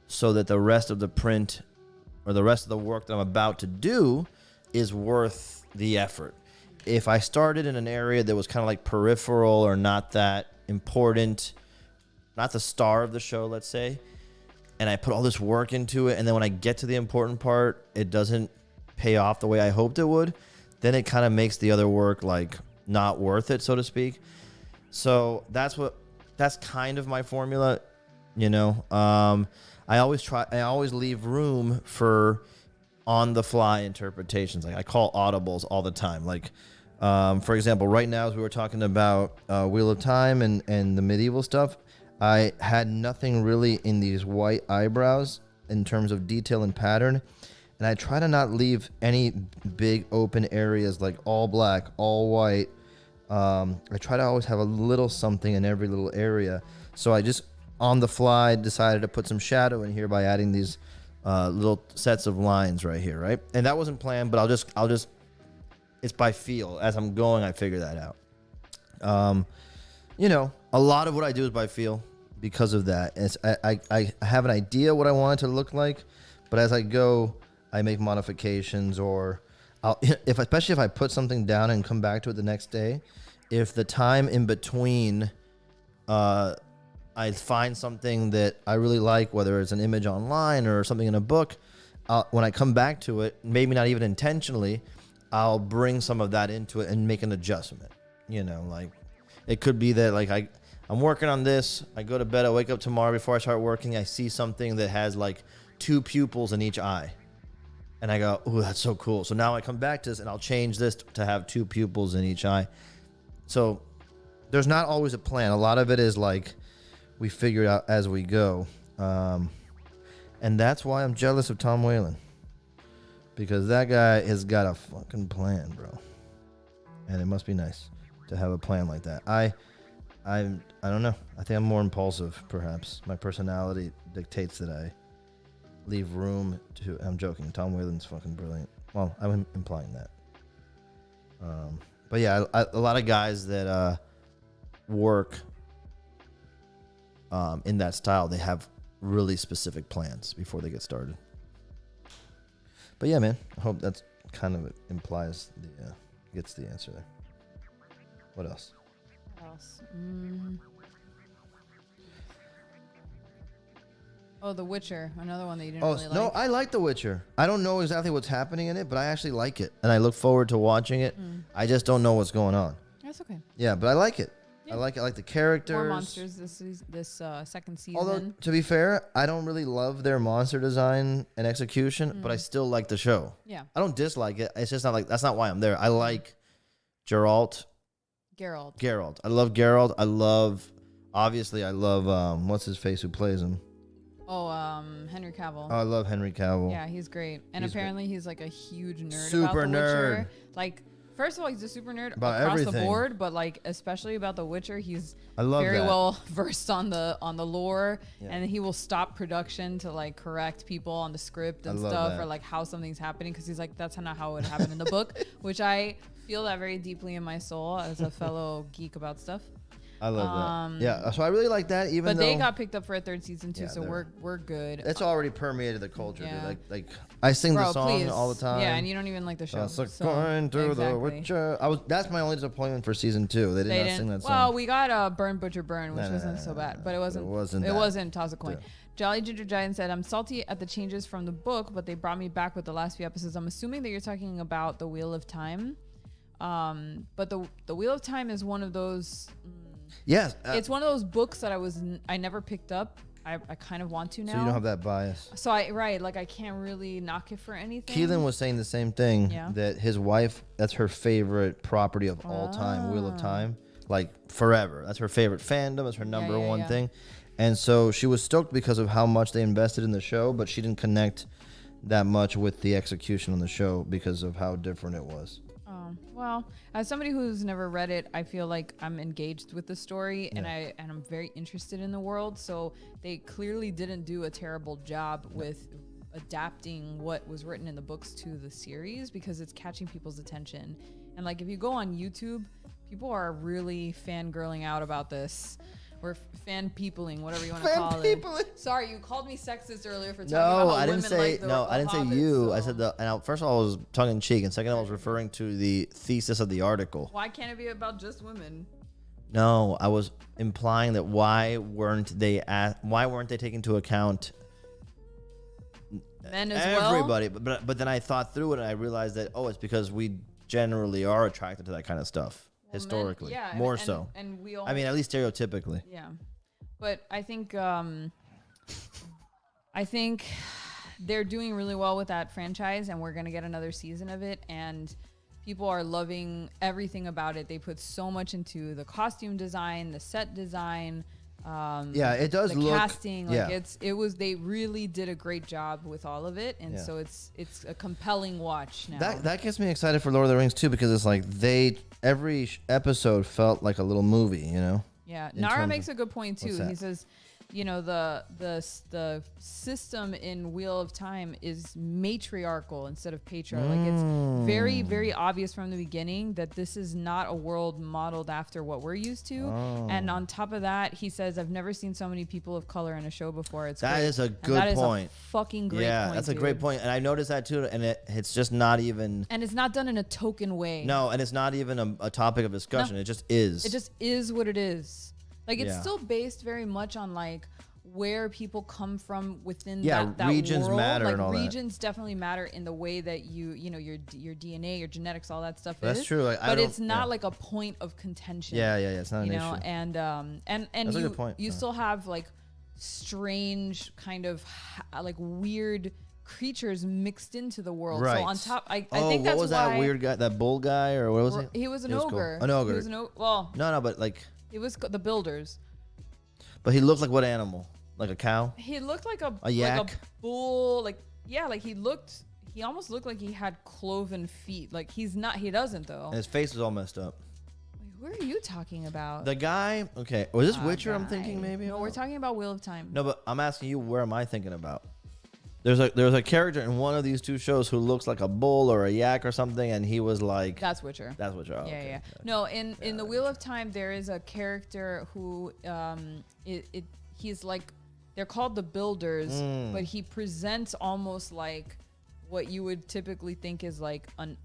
so that the rest of the print or the rest of the work that I'm about to do is worth the effort. If I started in an area that was kind of like peripheral or not that important, not the star of the show, let's say, and I put all this work into it, and then when I get to the important part, it doesn't pay off the way I hoped it would, then it kind of makes the other work like not worth it, so to speak. So that's kind of my formula, you know. I always leave room for on the fly interpretations. Like I call audibles all the time. Like, for example, right now, as we were talking about Wheel of Time and the medieval stuff, I had nothing really in these white eyebrows in terms of detail and pattern. And I try to not leave any big open areas like all black, all white. I try to always have a little something in every little area. So I just, on the fly, decided to put some shadow in here by adding these little sets of lines right here, right? And that wasn't planned, but I'll just, it's by feel. As I'm going, I figure that out. You know, a lot of what I do is by feel because of that. It's, I have an idea what I want it to look like, but as I go, I make modifications, or especially if I put something down and come back to it the next day, if the time in between, I find something that I really like, whether it's an image online or something in a book, when I come back to it, maybe not even intentionally, I'll bring some of that into it and make an adjustment. You know, like it could be that like I'm working on this, I go to bed, I wake up tomorrow before I start working, I see something that has like 2 pupils in each eye. And I go, oh, that's so cool. So now I come back to this and I'll change this to have 2 pupils in each eye. So there's not always a plan. A lot of it is like we figure it out as we go. And that's why I'm jealous of Tom Whalen. Because that guy has got a fucking plan, bro. and it must be nice to have a plan like that. I don't know. I think I'm more impulsive, perhaps. My personality dictates that I leave room to. I'm joking. Tom Whalen's fucking brilliant. Well, I'm implying that. But yeah, a lot of guys that work in that style, they have really specific plans before they get started. But yeah, man, I hope that's kind of implies the gets the answer there. What else? Oh, The Witcher, another one that you didn't really like. No, I like The Witcher. I don't know exactly what's happening in it, but I actually like it, and I look forward to watching it. I just don't know what's going on. That's okay. Yeah, but I like it. Yeah. I like the characters. More monsters this second season. Although, to be fair, I don't really love their monster design and execution, but I still like the show. Yeah. I don't dislike it. It's just not like, that's not why I'm there. I like Geralt. Geralt. I love Geralt. Obviously, I love, what's his face who plays him? Henry Cavill. Oh, I love Henry Cavill. Yeah, he's great. And apparently he's like a huge nerd Super about The nerd. Witcher. Like, first of all, he's a super nerd about across everything. the board, but like especially about The Witcher, he's I love very that. well versed on the lore, Yeah. and he will stop production to like correct people on the script and stuff that. or like how something's happening, because he's like, that's not how it happened in the book, which I feel that very deeply in my soul as a fellow geek about stuff. I love that. Yeah, so I really like that. But they got picked up for a third season too, Yeah, so we're good. It's already permeated the culture. Yeah. Dude. Like I sing the song please. all the time. Yeah, and you don't even like the show. Going to the Witcher. That's my only disappointment for season 2. They did not sing that song. Well, we got Burn Butcher Burn, which wasn't so bad, but it wasn't Toss a Coin. Yeah. Jolly Ginger Giant said, I'm salty at the changes from the book, but they brought me back with the last few episodes. I'm assuming that you're talking about the Wheel of Time. But the Wheel of Time is one of those. Yes. It's one of those books that I never picked up. I kind of want to now. So you don't have that bias. So I can't really knock it for anything. Keelan was saying the same thing. Yeah. That his wife, that's her favorite property of all time, Wheel of Time, like forever. That's her favorite fandom. It's her number one thing, and so she was stoked because of how much they invested in the show, but she didn't connect that much with the execution on the show because of how different it was. Well, as somebody who's never read it, I feel like I'm engaged with the story, and I'm very interested in the world. So they clearly didn't do a terrible job with adapting what was written in the books to the series, because it's catching people's attention. And like, if you go on YouTube, people are really fangirling out about this. Or fan peopling, whatever you want to call it. Sorry, you called me sexist earlier for talking about how I didn't women say like the I didn't say Hobbits, you. so. I said first of all, I was tongue in cheek, and second, I was referring to the thesis of the article. Why can't it be about just women? No, I was implying that why weren't they taking into account Men as everybody? But then I thought through it and I realized that it's because we generally are attracted to that kind of stuff. Historically, more so. And we all. I mean, at least stereotypically. Yeah, but I think they're doing really well with that franchise, and we're gonna get another season of it, and people are loving everything about it. They put so much into the costume design, the set design. It does the look casting. They really did a great job with all of it, and so it's a compelling watch now. That gets me excited for Lord of the Rings too, because it's like every episode felt like a little movie, you know. Yeah, Nara makes a good point too. He says, the system in Wheel of Time is matriarchal instead of patriarchal. Like, it's very, very obvious from the beginning that this is not a world modeled after what we're used to. And on top of that, he says, I've never seen so many people of color in a show before. That is a good point. Is a fucking great point. Yeah, that's a great point. And I noticed that too. And it's just not even. And it's not done in a token way. No, and it's not even a topic of discussion. No. It just is. It just is what it is. Like, it's still based very much on like where people come from within that regions world. matter, like, and all regions definitely matter in the way that your DNA, your genetics, all that stuff That's is. true. Like, but it's not like a point of contention. Yeah. It's not an issue. And That's a good point. You still have like strange kind of like weird creatures mixed into the world. Right. So on top, I think that's what was why that weird guy, that bull guy, or what was it? He was an ogre. Cool. An ogre. He was well, no, but like. It was the builders. But he looked like what animal? Like a cow? He looked like a yak? like a bull. Like he looked he almost looked like he had cloven feet. Like he doesn't though. And his face is all messed up. Wait, who are you talking about? The guy, okay. Was this Witcher I'm thinking maybe? No, we're talking about Wheel of Time. No, but I'm asking you, where am I thinking about? There's a character in one of these two shows who looks like a bull or a yak or something, and he was like... That's Witcher. That's Witcher. Oh, yeah, okay. yeah. No, in the Wheel of Time, there is a character who he's like, they're called the Builders, but he presents almost like what you would typically think is like an...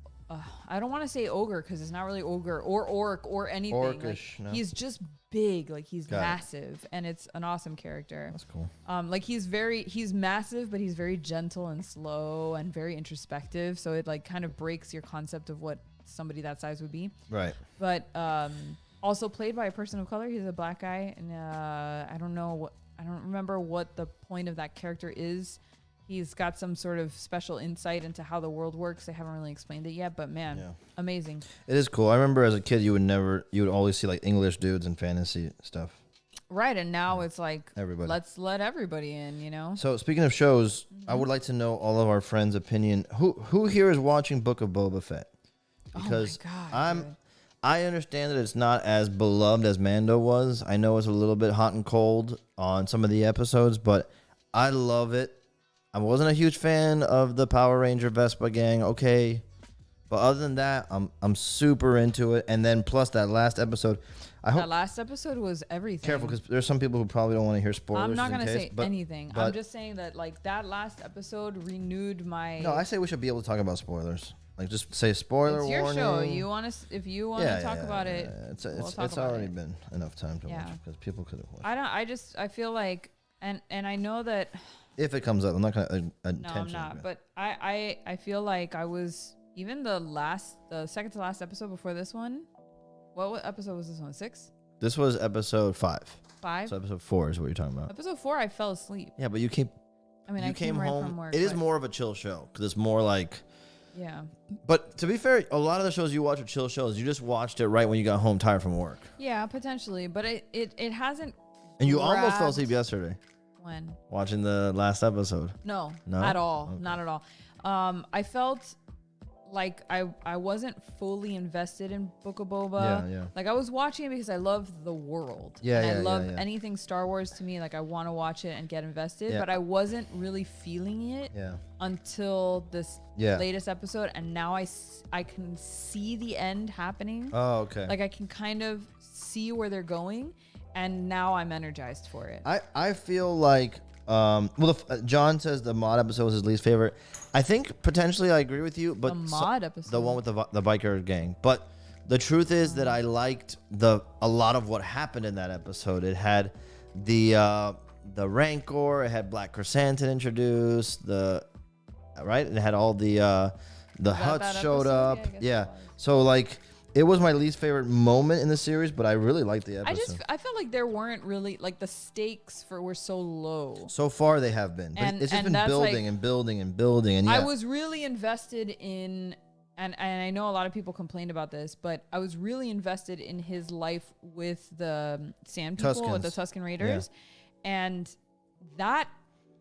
I don't want to say ogre because it's not really ogre or orc or anything. Orcish, like, no. He's just big, like he's massive, and it's an awesome character. That's cool. Like he's massive, but he's very gentle and slow and very introspective. So it like kind of breaks your concept of what somebody that size would be. Right. But also played by a person of color. He's a black guy, and I don't remember what the point of that character is. He's got some sort of special insight into how the world works. They haven't really explained it yet, but man, amazing. It is cool. I remember as a kid, you would always see like English dudes in fantasy stuff. Right, and now it's like everybody. Let's let everybody in, you know. So speaking of shows, I would like to know all of our friends' opinion. Who here is watching Book of Boba Fett? Because I understand that it's not as beloved as Mando was. I know it's a little bit hot and cold on some of the episodes, but I love it. I wasn't a huge fan of the Power Ranger Vespa gang, okay. But other than that, I'm super into it. And then plus that last episode, that last episode was everything. Careful, because there's some people who probably don't want to hear spoilers. I'm not going to say anything. I'm just saying that like that last episode renewed my... No, I say we should be able to talk about spoilers. Like just say spoiler warning. It's your show. You want to, if you want to talk about it, it's already been enough time to watch because people could have watched. I feel like, and I know that... If it comes up, I'm not going to No, I'm not. But I feel like I was even the second to last episode before this one. What episode was this one? 6? This was episode 5. 5. So episode 4 is what you're talking about. Episode 4, I fell asleep. Yeah, but you came. I mean, I came right home from work. It is more of a chill show because it's more like. Yeah. But to be fair, a lot of the shows you watch are chill shows. You just watched it right when you got home tired from work. Yeah, potentially, but it hasn't. And you almost fell asleep yesterday. When? Watching the last episode. No, at all. Okay. Not at all. I felt like I wasn't fully invested in Book of Boba. Yeah. Like I was watching it because I love the world. I love anything Star Wars to me. Like I want to watch it and get invested, but I wasn't really feeling it until this latest episode. And now I can see the end happening. Oh, okay. Like I can kind of see where they're going. And now I'm energized for it. I feel like, John says the mod episode was his least favorite. I think potentially I agree with you, but the mod episode, the one with the biker gang. But the truth is that I liked a lot of what happened in that episode. It had the Rancor. It had Black Chrysanthemum introduced. It had all the Hutts showed up. Yeah. So like. It was my least favorite moment in the series, but I really liked the episode. I felt like there weren't really like the stakes were so low. So far they have been, but it's just been building and building and building. And I was really invested in, and I know a lot of people complained about this, but I was really invested in his life with the Sand People, with the Tusken Raiders, and that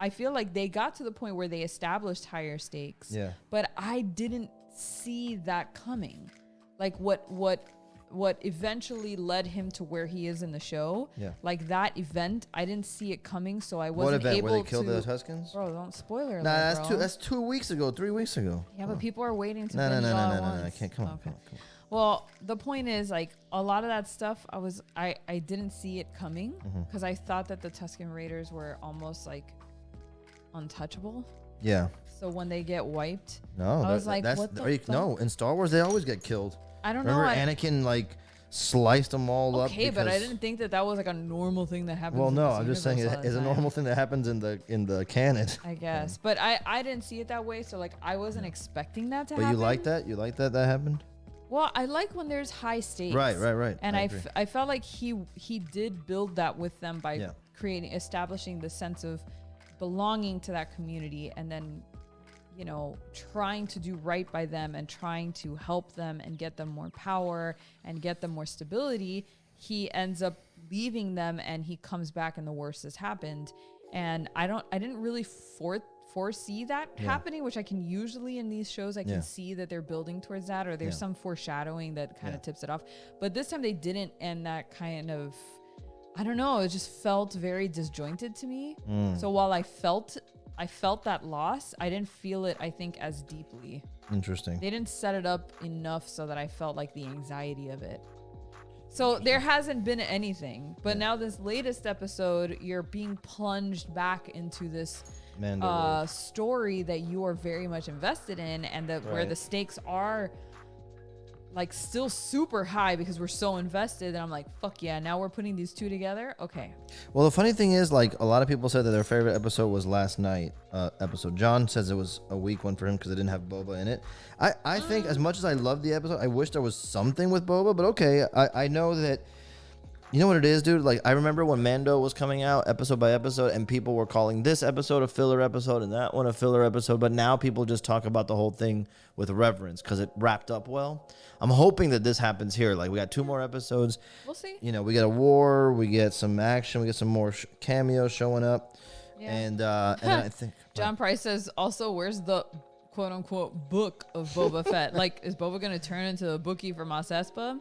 I feel like they got to the point where they established higher stakes. Yeah, but I didn't see that coming. Like what eventually led him to where he is in the show. Yeah. Like that event, I didn't see it coming, so I wasn't able to. What event? Where they killed the Tuskens? Bro, don't spoiler alert, Nah, that's 2 weeks ago, 3 weeks ago. Yeah, but people are waiting to No, I can't. Come on. Well, the point is, like, a lot of that stuff, I didn't see it coming because I thought that the Tusken Raiders were almost like untouchable. Yeah. So when they get wiped, I was like, what the fuck? No, in Star Wars, they always get killed. I don't know. Remember Anakin, like, sliced them all up? Okay, but I didn't think that was, like, a normal thing that happens. Well, no, I'm just saying it's a normal thing that happens in the canon. I guess. But I didn't see it that way, so, like, I wasn't expecting that to happen. But you like that? You like that happened? Well, I like when there's high stakes. Right. And I felt like he did build that with them by establishing the sense of belonging to that community, and then trying to do right by them and trying to help them and get them more power and get them more stability. He ends up leaving them and he comes back and the worst has happened. And I didn't really foresee that happening, which I can usually in these shows, I can see that they're building towards that, or there's some foreshadowing that kind of tips it off. But this time they didn't, and that kind of, I don't know, it just felt very disjointed to me. So while I felt that loss, I didn't feel it, I think, as deeply. Interesting. They didn't set it up enough so that I felt like the anxiety of it. So there hasn't been anything, but now this latest episode, you're being plunged back into this story that you are very much invested in, and that where the stakes are like still super high because we're so invested. And I'm like, fuck yeah, now we're putting these two together. Okay. Well, the funny thing is, like, a lot of people said that their favorite episode was last night episode. John says it was a weak one for him because it didn't have Boba in it. I think as much as I love the episode, I wish there was something with Boba, but okay. I know that, you know what it is, dude? Like, I remember when Mando was coming out episode by episode, and people were calling this episode a filler episode and that one a filler episode, but now people just talk about the whole thing with reverence because it wrapped up well. I'm hoping that this happens here. Like, we got 2 more episodes. We'll see. You know, we get a war, we get some action, we get some more cameos showing up. Yeah. And I think John Price says also, where's the quote unquote book of Boba Fett? Like, is Boba going to turn into a bookie for Mos Espa?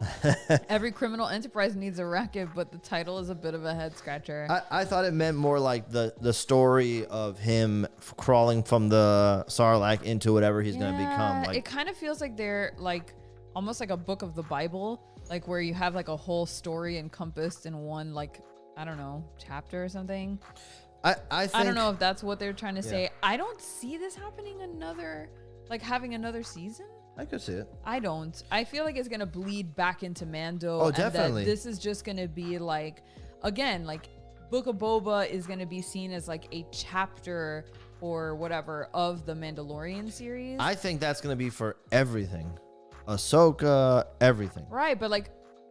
Every criminal enterprise needs a racket, but the title is a bit of a head scratcher. I thought it meant more like the story of him crawling from the Sarlacc into whatever he's going to become. Like, it kind of feels like they're like almost like a book of the Bible, like where you have like a whole story encompassed in one, like, I don't know, chapter or something. I think, I don't know if that's what they're trying to say. I don't see this happening having another season. I could see it. I don't. I feel like it's going to bleed back into Mando. Oh, definitely. And that this is just going to be like, again, like Book of Boba is going to be seen as like a chapter or whatever of the Mandalorian series. I think that's going to be for everything. Ahsoka, everything. Right, but like,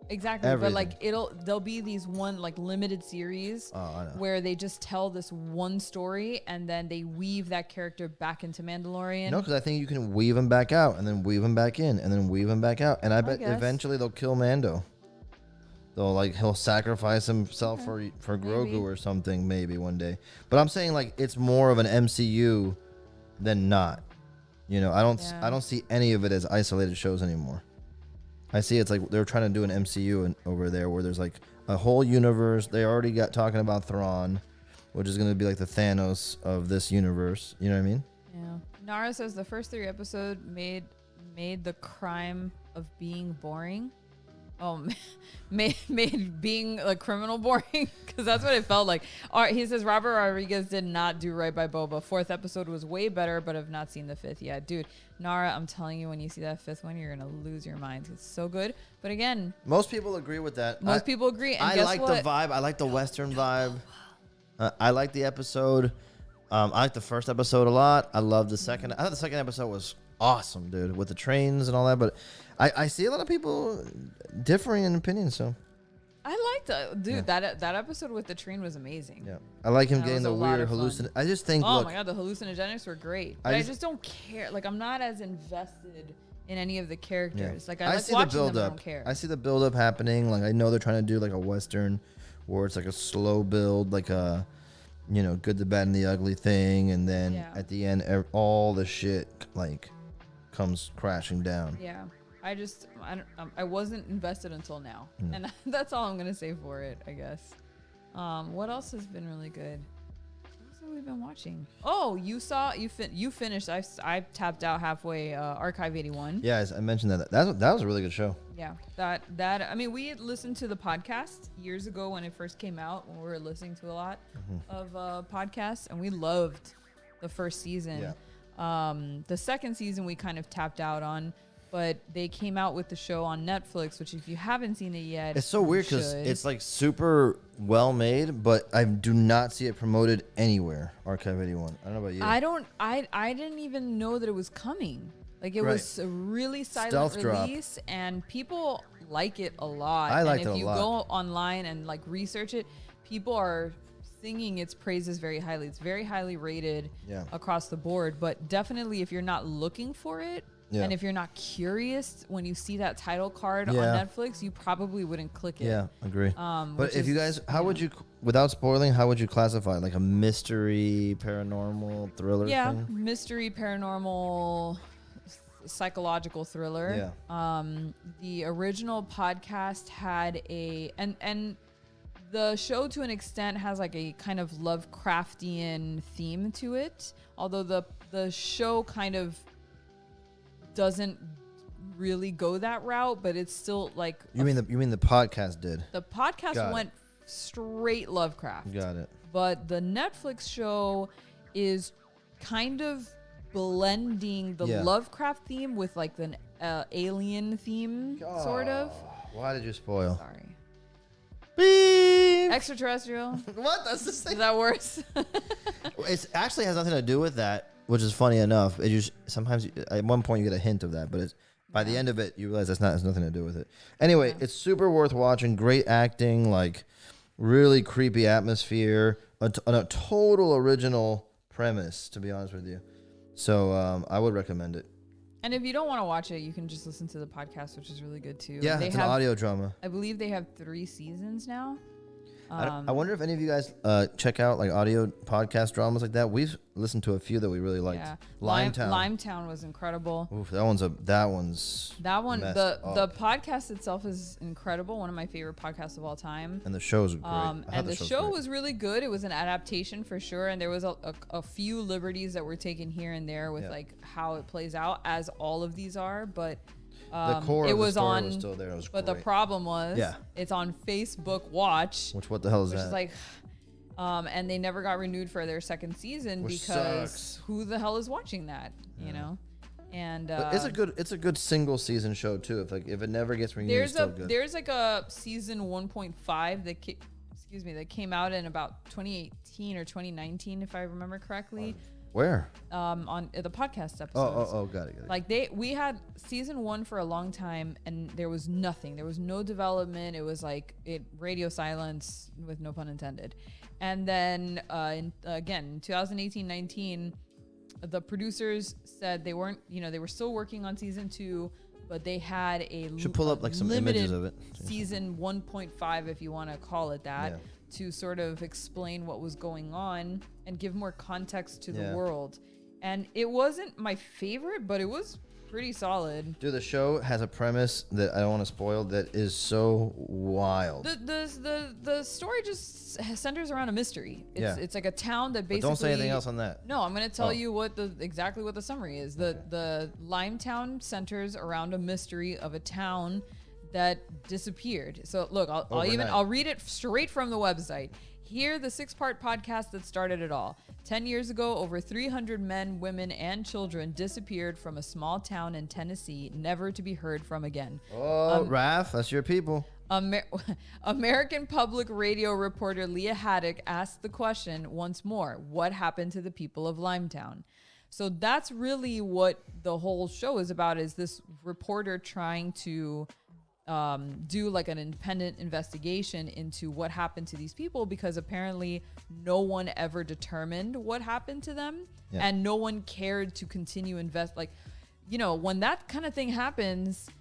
exactly. Everything. But like there'll be these one like limited series where they just tell this one story and then they weave that character back into Mandalorian. No, because I think you can weave him back out and then weave him back in and then weave him back out. And I bet eventually they'll kill Mando. He'll sacrifice himself for Grogu or something maybe one day. But I'm saying like it's more of an MCU than not. You know, I don't see any of it as isolated shows anymore. I see it's like they're trying to do an MCU over there where there's like a whole universe. They already got talking about Thrawn, which is going to be like the Thanos of this universe. You know what I mean? Yeah. Nara says the first 3 episodes made the crime of being boring. Oh, made being a criminal boring, because that's what it felt like. All right, he says Robert Rodriguez did not do right by Boba. 4th episode was way better, but have not seen the 5th yet. Dude, Nara, I'm telling you, when you see that 5th one, you're gonna lose your mind. It's so good. But again, most people agree with that. Most people agree. And I guess like what? the vibe. I like the Western vibe. I like the episode. I like the first episode a lot. I love the second. I thought the second episode was awesome, dude, with the trains and all that. But I see a lot of people differing in opinions. So I liked it, dude. That episode with the train was amazing. Yeah, I like him getting the weird hallucination. I just think. Oh my god, the hallucinogenics were great. But I just don't care. Like, I'm not as invested in any of the characters. Like, I like watching them. I don't care. I see the build up happening. Like, I know they're trying to do like a Western, where it's like a slow build, like a, you know, good, the bad, and the ugly thing, and then at the end, all the shit like comes crashing down. Yeah. I wasn't invested until now, and that's all I'm gonna say for it, I guess. What else has been really good? What else have we been watching? Oh, you finished. I tapped out halfway. Archive 81. Yeah, I mentioned that. That was a really good show. Yeah, that I mean, we listened to the podcast years ago when it first came out, when we were listening to a lot of podcasts, and we loved the first season. Yeah. The second season we kind of tapped out on. But they came out with the show on Netflix, which if you haven't seen it yet, it's so weird because it's like super well made, but I do not see it promoted anywhere. Archive 81. I don't know about you. I didn't even know that it was coming. Like, it was a really silent release, and people like it a lot. I liked it a lot. And if you go online and like research it, people are singing its praises very highly. It's very highly rated across the board. But definitely, if you're not looking for it, Yeah. And if you're not curious when you see that title card Yeah. on Netflix, you probably wouldn't click it. Yeah, agree. But But if you guys, how would you, without spoiling, how would you classify it? Like a mystery, paranormal, thriller thing? Mystery, paranormal, psychological thriller. Yeah. The original podcast had and the show to an extent has like a kind of Lovecraftian theme to it, although the show kind of doesn't really go that route, but it's still like You mean the podcast did? the podcast went straight Lovecraft. Got it. But the Netflix show is kind of blending the Lovecraft theme with like the alien theme, sort of. Why did you spoil? Sorry. Beep. Extraterrestrial. What? That's the Is same. that worse? It actually has nothing to do with that, which is funny enough. It just sometimes at one point you get a hint of that, but it's by the end of it you realize has nothing to do with it. Anyway, it's super worth watching. Great acting, like really creepy atmosphere, a total original premise. To be honest with you, so I would recommend it. And if you don't want to watch it, you can just listen to the podcast, which is really good too. Yeah, it's an audio drama. I believe they have 3 seasons now. I wonder if any of you guys check out like audio podcast dramas like that. We've listened to a few that we really liked. Yeah. Limetown. Limetown was incredible. Oof, that one. The up. podcast itself is incredible. One of my favorite podcasts of all time. And the show's great. And the show was really good. It was an adaptation for sure, and there was a few liberties that were taken here and there with like how it plays out, as all of these are. But the core it of the was story on, was still there. It was but great. the problem was, it's on Facebook Watch. Which what the hell is which that? Is like, and they never got renewed for their second season Which because sucks. who the hell is watching that? You know. And but it's a good single season show too. If it never gets renewed, it's still good. There's like a season 1.5 that came out in about 2018 or 2019, if I remember correctly. Where? On the podcast episodes. Oh, got it. Like we had season 1 for a long time, and there was nothing. There was no development. It was like radio silence, with no pun intended. And then in 2018-19, the producers said they weren't. They were still working on season 2, but they had should pull up like some images of it. Season 1.5, if you want to call it that. Yeah. To sort of explain what was going on and give more context to the world. And it wasn't my favorite, but it was pretty solid. Dude, the show has a premise that I don't want to spoil that is so wild. The story just centers around a mystery. It's like a town that basically... But don't say anything else on that. No, I'm going to tell you exactly what the summary is. The Limetown centers around a mystery of a town that disappeared. So look, I'll read it straight from the website. Here, the 6-part podcast that started it all. 10 years ago, over 300 men, women, and children disappeared from a small town in Tennessee, never to be heard from again. Oh, Raph, that's your people. American Public Radio reporter Leah Haddock asked the question once more: what happened to the people of Limetown? So that's really what the whole show is about, is this reporter trying to do like an independent investigation into what happened to these people, because apparently no one ever determined what happened to them, and no one cared to continue invest. Like, when that kind of thing happens,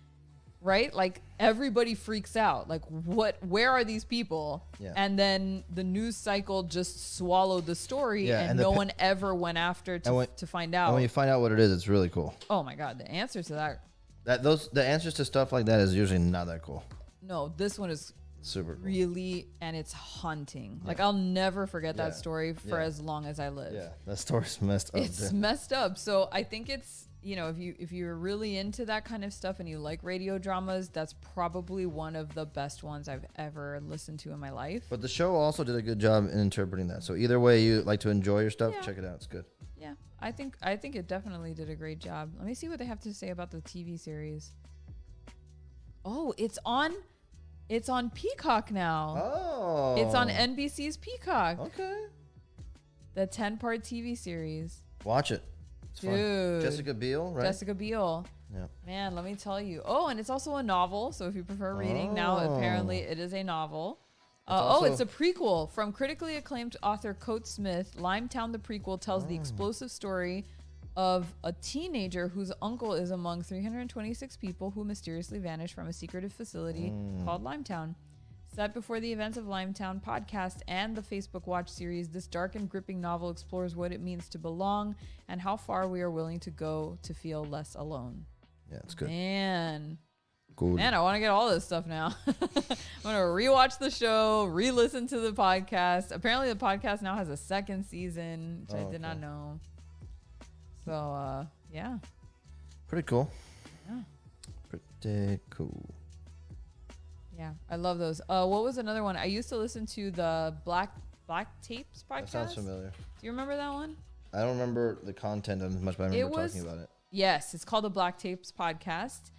right? Like everybody freaks out. Like, where are these people? Yeah. And then the news cycle just swallowed the story, and no one ever went after to find out. And when you find out what it is, it's really cool. Oh my God, the answer to that. The answers to stuff like that is usually not that cool. No, this one is super cool. Really, and it's haunting. Like, I'll never forget that story for as long as I live. Yeah, that story's messed up. It's messed up. So I think it's, if you're really into that kind of stuff and you like radio dramas, that's probably one of the best ones I've ever listened to in my life. But the show also did a good job in interpreting that. So either way you like to enjoy your stuff, check it out. It's good. Yeah, I think it definitely did a great job. Let me see what they have to say about the TV series. Oh, it's on Peacock now. Oh. It's on NBC's Peacock. Okay. The 10-part TV series. Watch it. It's Dude. Fun. Jessica Biel, right? Jessica Biel. Yeah. Man, let me tell you. Oh, and it's also a novel. So if you prefer reading, now apparently it is a novel. It's a prequel from critically acclaimed author Coates Smith. Limetown, the prequel, tells the explosive story of a teenager whose uncle is among 326 people who mysteriously vanished from a secretive facility called Limetown. Set before the events of Limetown podcast and the Facebook Watch series, this dark and gripping novel explores what it means to belong and how far we are willing to go to feel less alone. Yeah, it's good. Man, Good. I want to get all this stuff now. I'm going to rewatch the show, re-listen to the podcast. Apparently the podcast now has a second season, which I did not know. So, yeah. Pretty cool. Yeah. Pretty cool. Yeah, I love those. What was another one? I used to listen to the Black Tapes podcast. That sounds familiar. Do you remember that one? I don't remember the content as much, but I remember talking about it. Yes, it's called the Black Tapes podcast.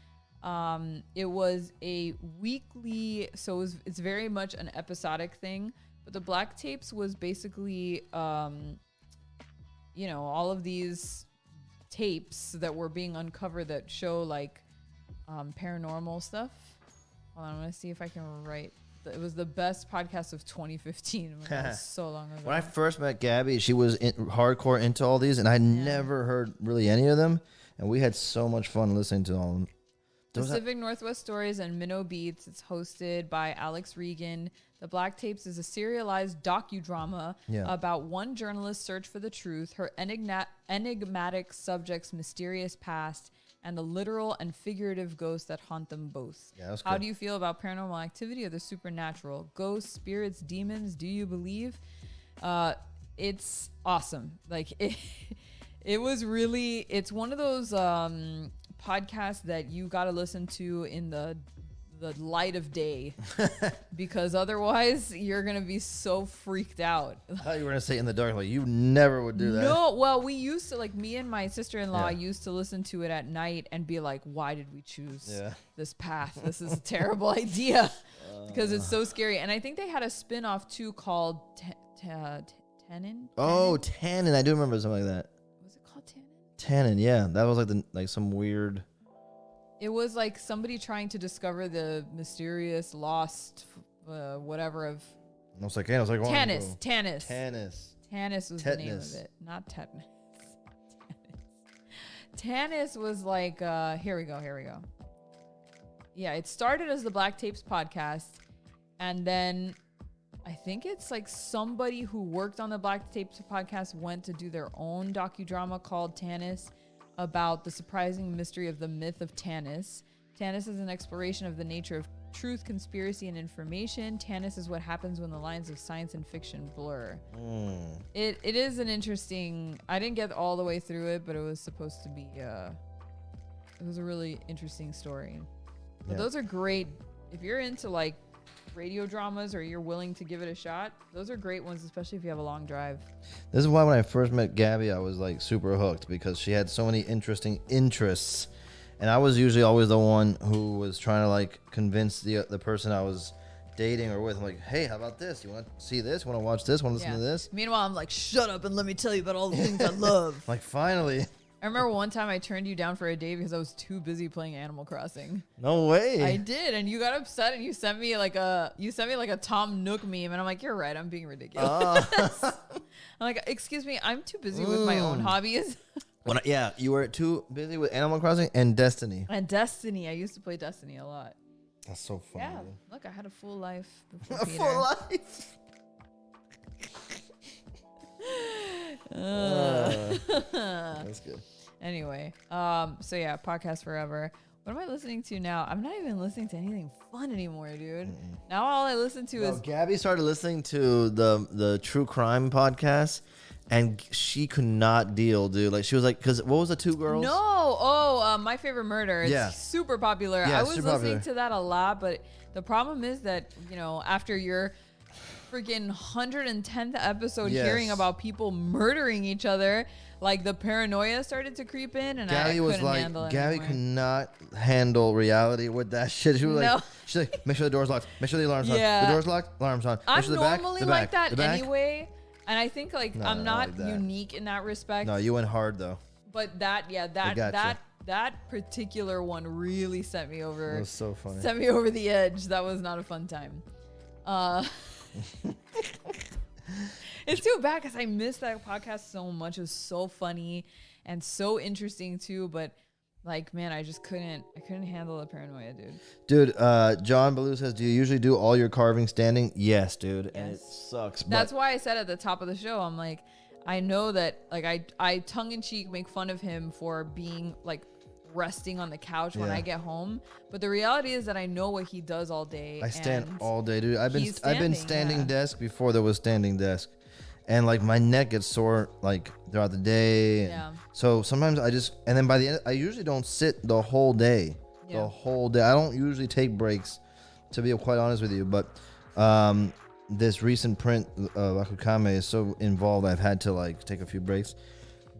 It was a weekly, so it's very much an episodic thing. But the Black Tapes was basically, all of these tapes that were being uncovered that show like paranormal stuff. Hold on, I'm gonna see if I can write. It was the best podcast of 2015. It was so long ago. When I first met Gabby, she was hardcore into all these, and I never heard really any of them. And we had so much fun listening to all of them. Pacific Northwest Stories and Minnow Beats. It's hosted by Alex Regan. The Black Tapes is a serialized docudrama about one journalist's search for the truth, her enigmatic subject's mysterious past, and the literal and figurative ghosts that haunt them both. Yeah, How do you feel about paranormal activity or the supernatural? Ghosts, spirits, demons, do you believe? It's awesome. Like, it was really, it's one of those podcasts that you got to listen to in the light of day because otherwise you're going to be so freaked out. I thought you were going to say in the dark. Like, you never would do that. No, well, we used to, like, me and my sister-in-law used to listen to it at night and be like, why did we choose this path? This is a terrible idea because it's so scary. And I think they had a spin-off too called Tannin. Oh, Tannin. I do remember something like that. Was it called Tannin? Tannin, yeah. That was like some weird... It was like somebody trying to discover the mysterious lost whatever of... I was like, Tannis was the name of it, not tetanus. Tannis was like, here we go. Yeah, it started as the Black Tapes podcast, and then I think it's like somebody who worked on the Black Tapes podcast went to do their own docudrama called Tannis, about the surprising mystery of the myth of Tannis. Tannis is an exploration of the nature of truth, conspiracy, and information. Tannis is what happens when the lines of science and fiction blur. It is an interesting... I didn't get all the way through it, but it was supposed to be... it was a really interesting story. But those are great. If you're into like radio dramas or you're willing to give it a shot, those are great ones, especially if you have a long drive. This is why when I first met Gabby, I was like super hooked because she had so many interesting interests, and I was usually always the one who was trying to like convince the person I was dating or with. I'm like, hey, how about this? You want to see this? Want to watch this? Want to listen to this? Meanwhile, I'm like, shut up and let me tell you about all the things I love. Like, finally. I remember one time I turned you down for a date because I was too busy playing Animal Crossing. No way. I did, and you got upset and you sent me like a Tom Nook meme, and I'm like, you're right, I'm being ridiculous. I'm like, excuse me, I'm too busy with my own hobbies. You were too busy with Animal Crossing and Destiny. I used to play Destiny a lot. That's so funny. Yeah, look, I had a full life before a Peter. full life. That's good. Anyway, so yeah, podcast forever. What am I listening to now? I'm not even listening to anything fun anymore, dude. Now all I listen to is... Gabby started listening to the true crime podcast, and she could not deal, dude. Like, she was like, because what was the two girls? My Favorite Murder. It's super popular. I was listening to that a lot, but the problem is that, after your freaking 110th episode hearing about people murdering each other, like the paranoia started to creep in, and I couldn't handle it. Gabby could not handle reality with that shit. She was she's like, make sure the door's locked, make sure the alarm's on. The door's locked, alarm's on. I'm normally like that anyway, and I think I'm not unique in that respect. No, you went hard though. But that particular one really sent me over. It was so funny. Sent me over the edge. That was not a fun time. It's too bad because I missed that podcast so much. It was so funny, and so interesting too. But like, man, I couldn't handle the paranoia, dude. Dude, John Ballou says, do you usually do all your carving standing? Yes, dude. Yes. And it sucks. That's why I said at the top of the show, I'm like, I know that, like, I tongue in cheek make fun of him for being like resting on the couch when I get home, but the reality is that I know what he does all day. I stand all day, dude. I've been standing desk before there was standing desk, and like my neck gets sore like throughout the day. Yeah. So sometimes and then by the end, I usually don't sit the whole day. Yeah. The whole day. I don't usually take breaks, to be quite honest with you. But this recent print of Akukame is so involved, I've had to like take a few breaks.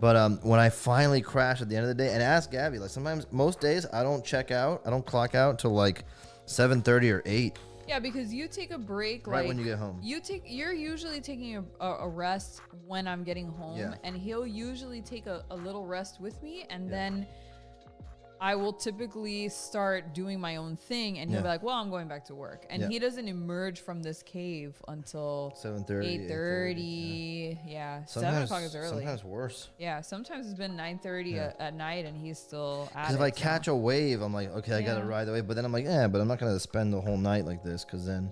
But when I finally crash at the end of the day, and ask Gabby, like sometimes, most days I don't clock out till like 7:30 or 8. Yeah, because you take a break right when you get home. You're usually taking a rest when I'm getting home, and he'll usually take a little rest with me, and then I will typically start doing my own thing, and he'll be like, well, I'm going back to work. And he doesn't emerge from this cave until 7:30, 8:30. Yeah. 7 o'clock is early. Sometimes worse. Yeah, sometimes it's been 9:30 at night, and he's still at it. Because if I catch a wave, I'm like, okay, I got to ride the wave. But then I'm like, but I'm not going to spend the whole night like this, because then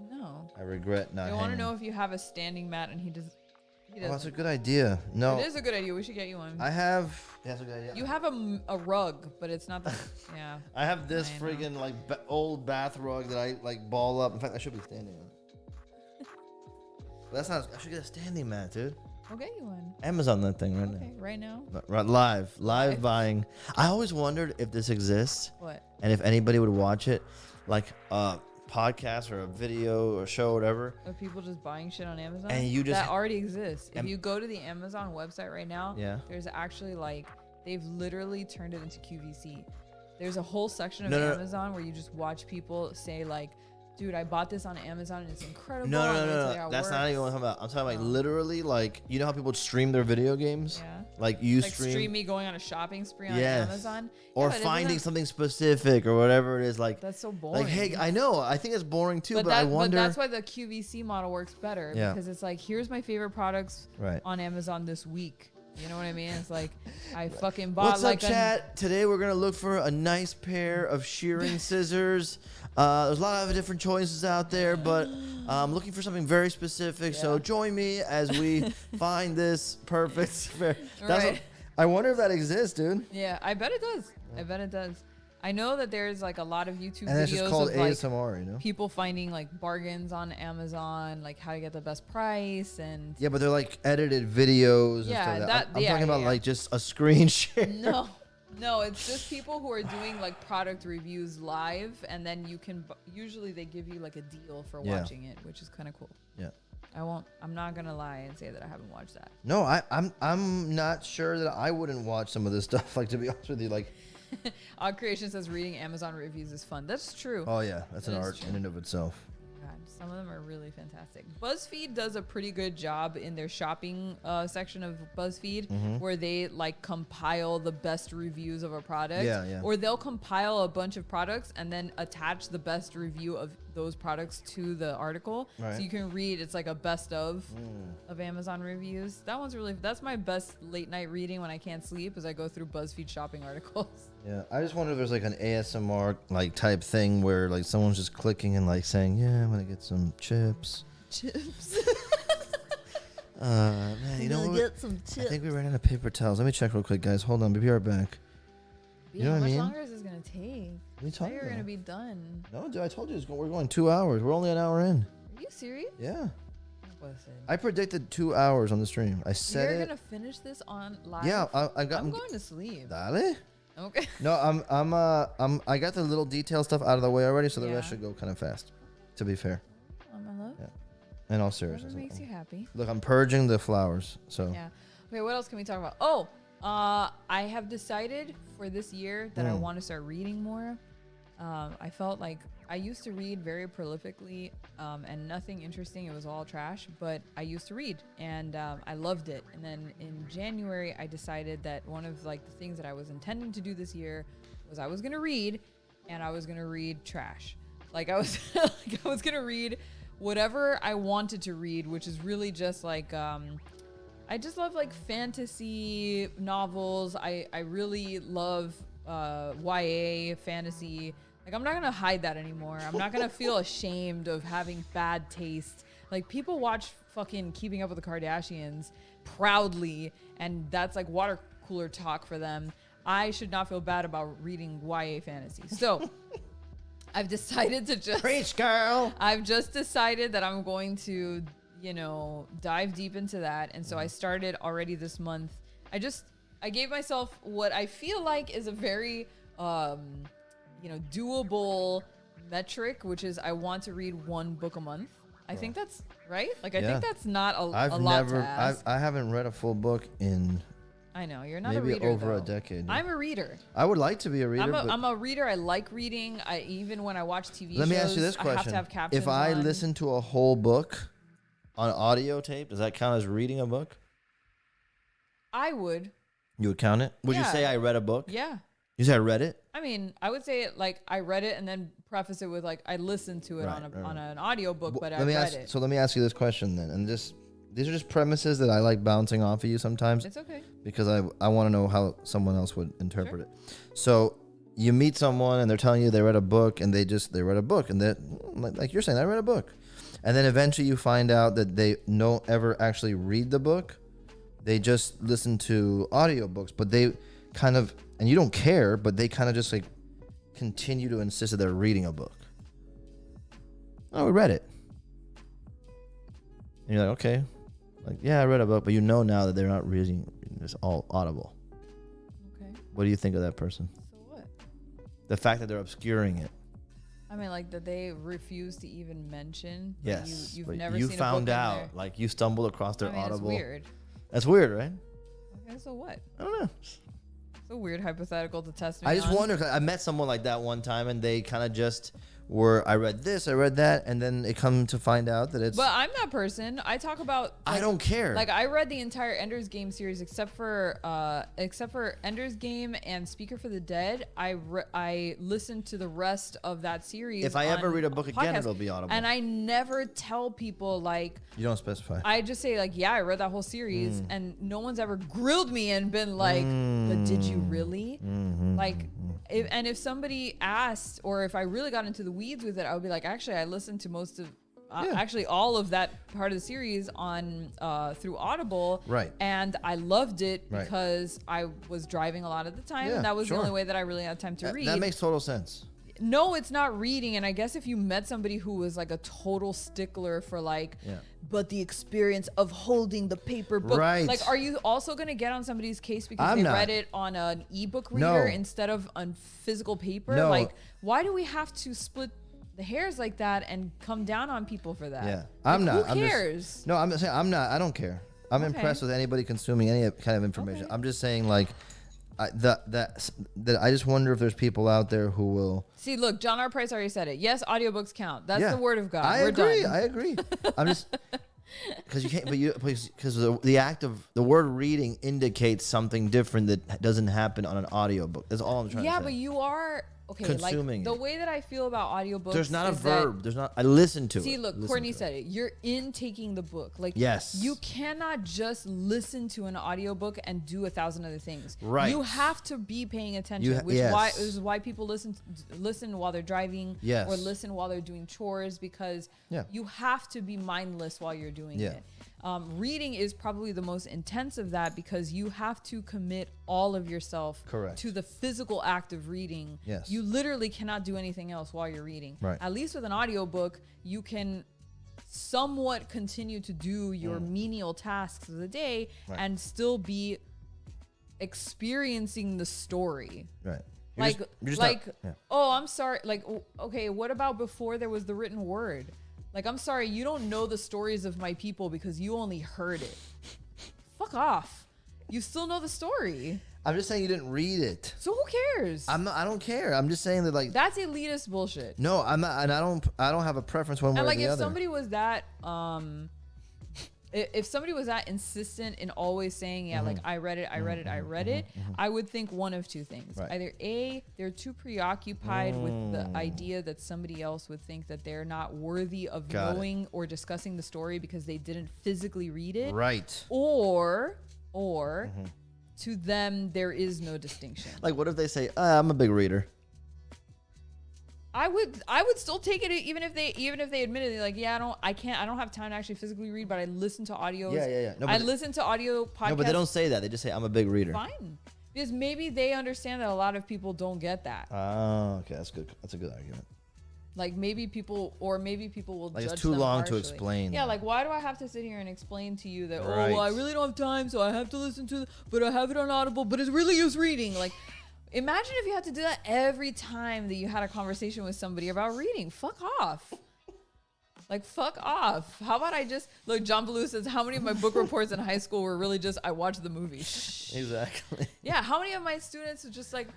I regret not hanging. I want to know if you have a standing mat, and he does. Oh, that's a good idea. No. It is a good idea. We should get you one. I have. Yeah, that's a good idea. You have a rug, but it's not the. Yeah. I have this friggin' like old bath rug that I like ball up. In fact, I should be standing on it. But that's not. I should get a standing mat, dude. I'll get you one. Amazon that thing right now. Okay, right now? Live buying. I always wondered if this exists. What? And if anybody would watch it, like podcast or a video or show or whatever of people just buying shit on Amazon, and you just that already exists. If you go to the Amazon website right now, there's actually like they've literally turned it into QVC. There's a whole section of Amazon where you just watch people say like, dude, I bought this on Amazon and it's incredible. No. That's not even what I'm talking about. I'm talking like literally like, you know how people stream their video games? Yeah. Like you stream me going on a shopping spree on Amazon. Or finding something specific or whatever it is. Like that's so boring. Like, hey, I know. I think it's boring too, but I wonder. But that's why the QVC model works better. Yeah. Because it's like, here's my favorite products on Amazon this week. You know what I mean? It's like, I fucking bought What's up, chat? Today we're going to look for a nice pair of shearing scissors. There's a lot of different choices out there, but I'm looking for something very specific. Yeah. So join me as we find this perfect pair. I wonder if that exists, dude. Yeah, I bet it does. I bet it does. I know that there's like a lot of YouTube videos it's just called of ASMR, you know? People finding like bargains on Amazon, like how to get the best price and but they're like edited videos and stuff like that. I'm talking about like just a screen share. No, it's just people who are doing like product reviews live, and then you can usually they give you like a deal for watching it, which is kind of cool. Yeah. I'm not gonna lie and say that I haven't watched that. No, I'm not sure that I wouldn't watch some of this stuff. Like, to be honest with you, like. Odd Creation says reading Amazon reviews is fun. That's true. Oh yeah, that's an art in and of itself. God, some of them are really fantastic. BuzzFeed does a pretty good job in their shopping section of BuzzFeed, where they like compile the best reviews of a product. Yeah. Or they'll compile a bunch of products and then attach the best review of those products to the article, so you can read. It's like a best of Amazon reviews. That's my best late night reading when I can't sleep, is I go through BuzzFeed shopping articles. Yeah, I just wonder if there's like an ASMR like type thing where like someone's just clicking and like saying, yeah, I'm gonna get some chips. Man, you know what? Get some chips. I think we ran out of paper towels. Let me check real quick, guys. Hold on, be right back. You know what I mean? How much longer is this gonna take? What are you talking about? You're gonna be done. No, dude, I told you we're going 2 hours. We're only an hour in. Are you serious? Yeah. I predicted 2 hours on the stream. I said You're gonna finish this on live. Yeah, I'm going to sleep. Dale? Okay. No, I got the little detail stuff out of the way already, so the rest should go kind of fast. To be fair. My love. Yeah. In all seriousness. Whatever makes you happy. Look, I'm purging the flowers. So. Yeah. Okay. What else can we talk about? Oh, I have decided for this year that I want to start reading more. I felt like I used to read very prolifically, and nothing interesting. It was all trash, but I used to read, and I loved it. And then in January, I decided that one of like the things that I was intending to do this year was I was gonna read, and I was gonna read trash. Like I was, gonna read whatever I wanted to read, which is really just like I just love like fantasy novels. I really love YA fantasy. Like I'm not gonna hide that anymore. I'm not gonna feel ashamed of having bad taste. Like people watch fucking Keeping Up with the Kardashians proudly, and that's like water cooler talk for them. I should not feel bad about reading YA fantasy. So I've decided to just preach, girl. I've just decided that I'm going to, dive deep into that. And so I started already this month. I gave myself what I feel like is a very, doable metric, which is I want to read one book a month. I think that's right. Like, I think that's not a lot to ask. I haven't read a full book in. I know you're not maybe a reader. Over though. a decade. Yeah. I'm a reader. I would like to be a reader. I'm a reader. I like reading. Even when I watch TV shows, let me ask you this question: I have to have captions. If I listen to a whole book on audio tape, does that count as reading a book? I would. You would count it? Would you say I read a book? Yeah. You say I read it? I mean, I would say it like I read it and then preface it with like I listened to it on an audio book, but I read it. So let me ask you this question then, and these are just premises that I like bouncing off of you sometimes. It's okay. Because I want to know how someone else would interpret it. So you meet someone and they're telling you they read a book and they read a book and that, like you're saying, I read a book. And then eventually you find out that they don't ever actually read the book. They just listen to audiobooks, but they kind of, and you don't care, but they kind of just like continue to insist that they're reading a book. Oh, we read it. And you're like, okay. Like, yeah, I read a book, but you know now that they're not reading. It's all audible. Okay. What do you think of that person? So what? The fact that they're obscuring it. I mean, like that they refuse to even mention. Yes. You've but never you seen found a book out. Like you stumbled across their audible. That's weird. That's weird, right? Okay, so what? I don't know. It's a weird hypothetical to test me I just on. wonder. 'Cause I met someone like that one time, and they kind of just were. I read this, I read that, and then it come to find out that it's. But I'm that person. I talk about. I don't care. Like I read the entire Ender's Game series except for Ender's Game and Speaker for the Dead. I listened to the rest of that series. If I ever read a book again, it'll be audible. And I never tell people like. You don't specify. I just say like, yeah, I read that whole series, and no one's ever grilled me and been like, but did you really? Like, if somebody asked, or if I really got into the weeds with it, I would be like, actually, I listened to most of. Actually, all of that part of the series on through Audible, right? And I loved it because I was driving a lot of the time, and that was the only way that I really had time to read. That makes total sense. No, it's not reading, and I guess if you met somebody who was like a total stickler for like, but the experience of holding the paper book, like, are you also gonna get on somebody's case because they read it on an ebook reader instead of on physical paper? No. Like, why do we have to split the hairs like that and come down on people for that? Yeah, like, I'm not. Who cares? I'm just saying I'm not. I don't care. I'm impressed with anybody consuming any kind of information. I'm just saying like. That I just wonder if there's people out there who will see. Look, John R. Price already said it. Yes, audiobooks count. That's the word of God. I agree. I'm just because you can't, because the act of the word reading indicates something different that doesn't happen on an audiobook. That's all I'm trying to say. Yeah, but you are. Okay, consuming like the way that I feel about audiobooks. There's not a verb. There's not. I listen to it. See, look, Courtney said it. You're intaking the book. Like, yes, you cannot just listen to an audiobook and do 1,000 other things. Right. You have to be paying attention, which is why people listen while they're driving, or listen while they're doing chores, because you have to be mindless while you're doing it. Reading is probably the most intense of that because you have to commit all of yourself to the physical act of reading. Yes. You literally cannot do anything else while you're reading. Right. At least with an audiobook, you can somewhat continue to do your menial tasks of the day and still be experiencing the story. Right. Oh, I'm sorry. Like, okay, what about before there was the written word? Like, I'm sorry, you don't know the stories of my people because you only heard it. Fuck off. You still know the story. I'm just saying you didn't read it. So who cares? I don't care. I'm just saying that, like, that's elitist bullshit. No, I'm not, and I don't have a preference one way or the other. And like, if somebody was that if somebody was that insistent in always saying, like I read it, I would think one of two things. Right. Either A, they're too preoccupied with the idea that somebody else would think that they're not worthy of knowing or discussing the story because they didn't physically read it. Right. Or to them, there is no distinction. Like, what if they say, I'm a big reader? I would still take it even if they admitted it, like, I don't have time to actually physically read, but I listen to audios. Yeah. No, I listen to audio podcasts. No, but they don't say that. They just say, I'm a big reader. Fine. Because maybe they understand that a lot of people don't get that. Oh, okay. That's good. That's a good argument. Like maybe people will like judge it's too them long harshly. to explain. Yeah, like why do I have to sit here and explain to you that, Right. I really don't have time, so I have to listen to but I have it on Audible, but it really is reading. Like, imagine if you had to do that every time that you had a conversation with somebody about reading. Fuck off. Like, fuck off. How about I just... Look, John Ballou says, how many of my book reports in high school were really just, I watched the movie? Exactly. Yeah, how many of my students were just like,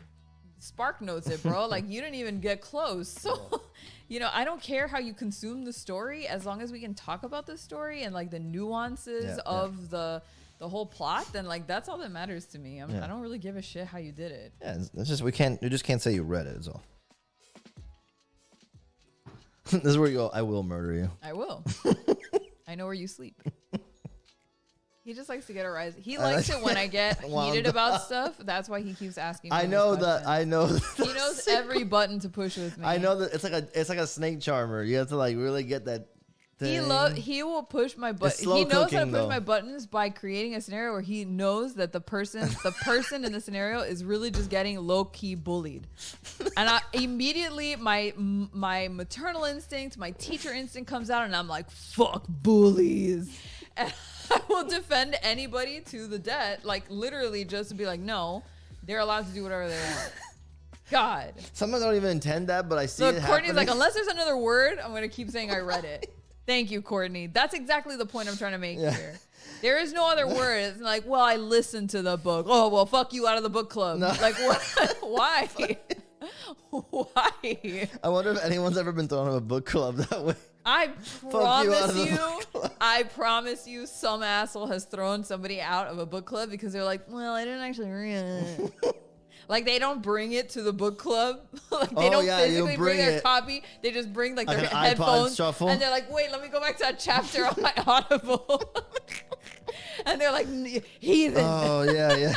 Spark Notes it, bro? Like, you didn't even get close. So, I don't care how you consume the story as long as we can talk about the story and, like, the nuances of the whole plot, then like that's all that matters to me. I don't really give a shit how you did it. Yeah, it's just you just can't say you read it. Is all. This is where you go. I will murder you. I will. I know where you sleep. He just likes to get a rise. He likes it when I get heated about stuff. That's why he keeps asking. I know that. He knows every button to push with me. I know that it's like a snake charmer. You have to like really get that. He will push my buttons. He knows how to push my buttons by creating a scenario where he knows that the person in the scenario is really just getting low key bullied, and I immediately my maternal instinct, my teacher instinct comes out, and I'm like, fuck bullies, and I will defend anybody to the death, like literally just to be like, no, they're allowed to do whatever they want. God. Sometimes I don't even intend that, but I see it happening. Courtney's like, unless there's another word, I'm gonna keep saying I read it. Thank you, Courtney. That's exactly the point I'm trying to make here. There is no other word. It's like, well, I listened to the book. Oh, well, fuck you out of the book club. No. Like, what? Why? Why? I wonder if anyone's ever been thrown out of a book club that way. I promise you some asshole has thrown somebody out of a book club because they're like, well, I didn't actually read it. Like, they don't bring it to the book club. Like, they don't physically bring their copy. They just bring, like their headphones. Shuffle. And they're like, wait, let me go back to that chapter on my Audible. And they're like, heathen. Oh, yeah.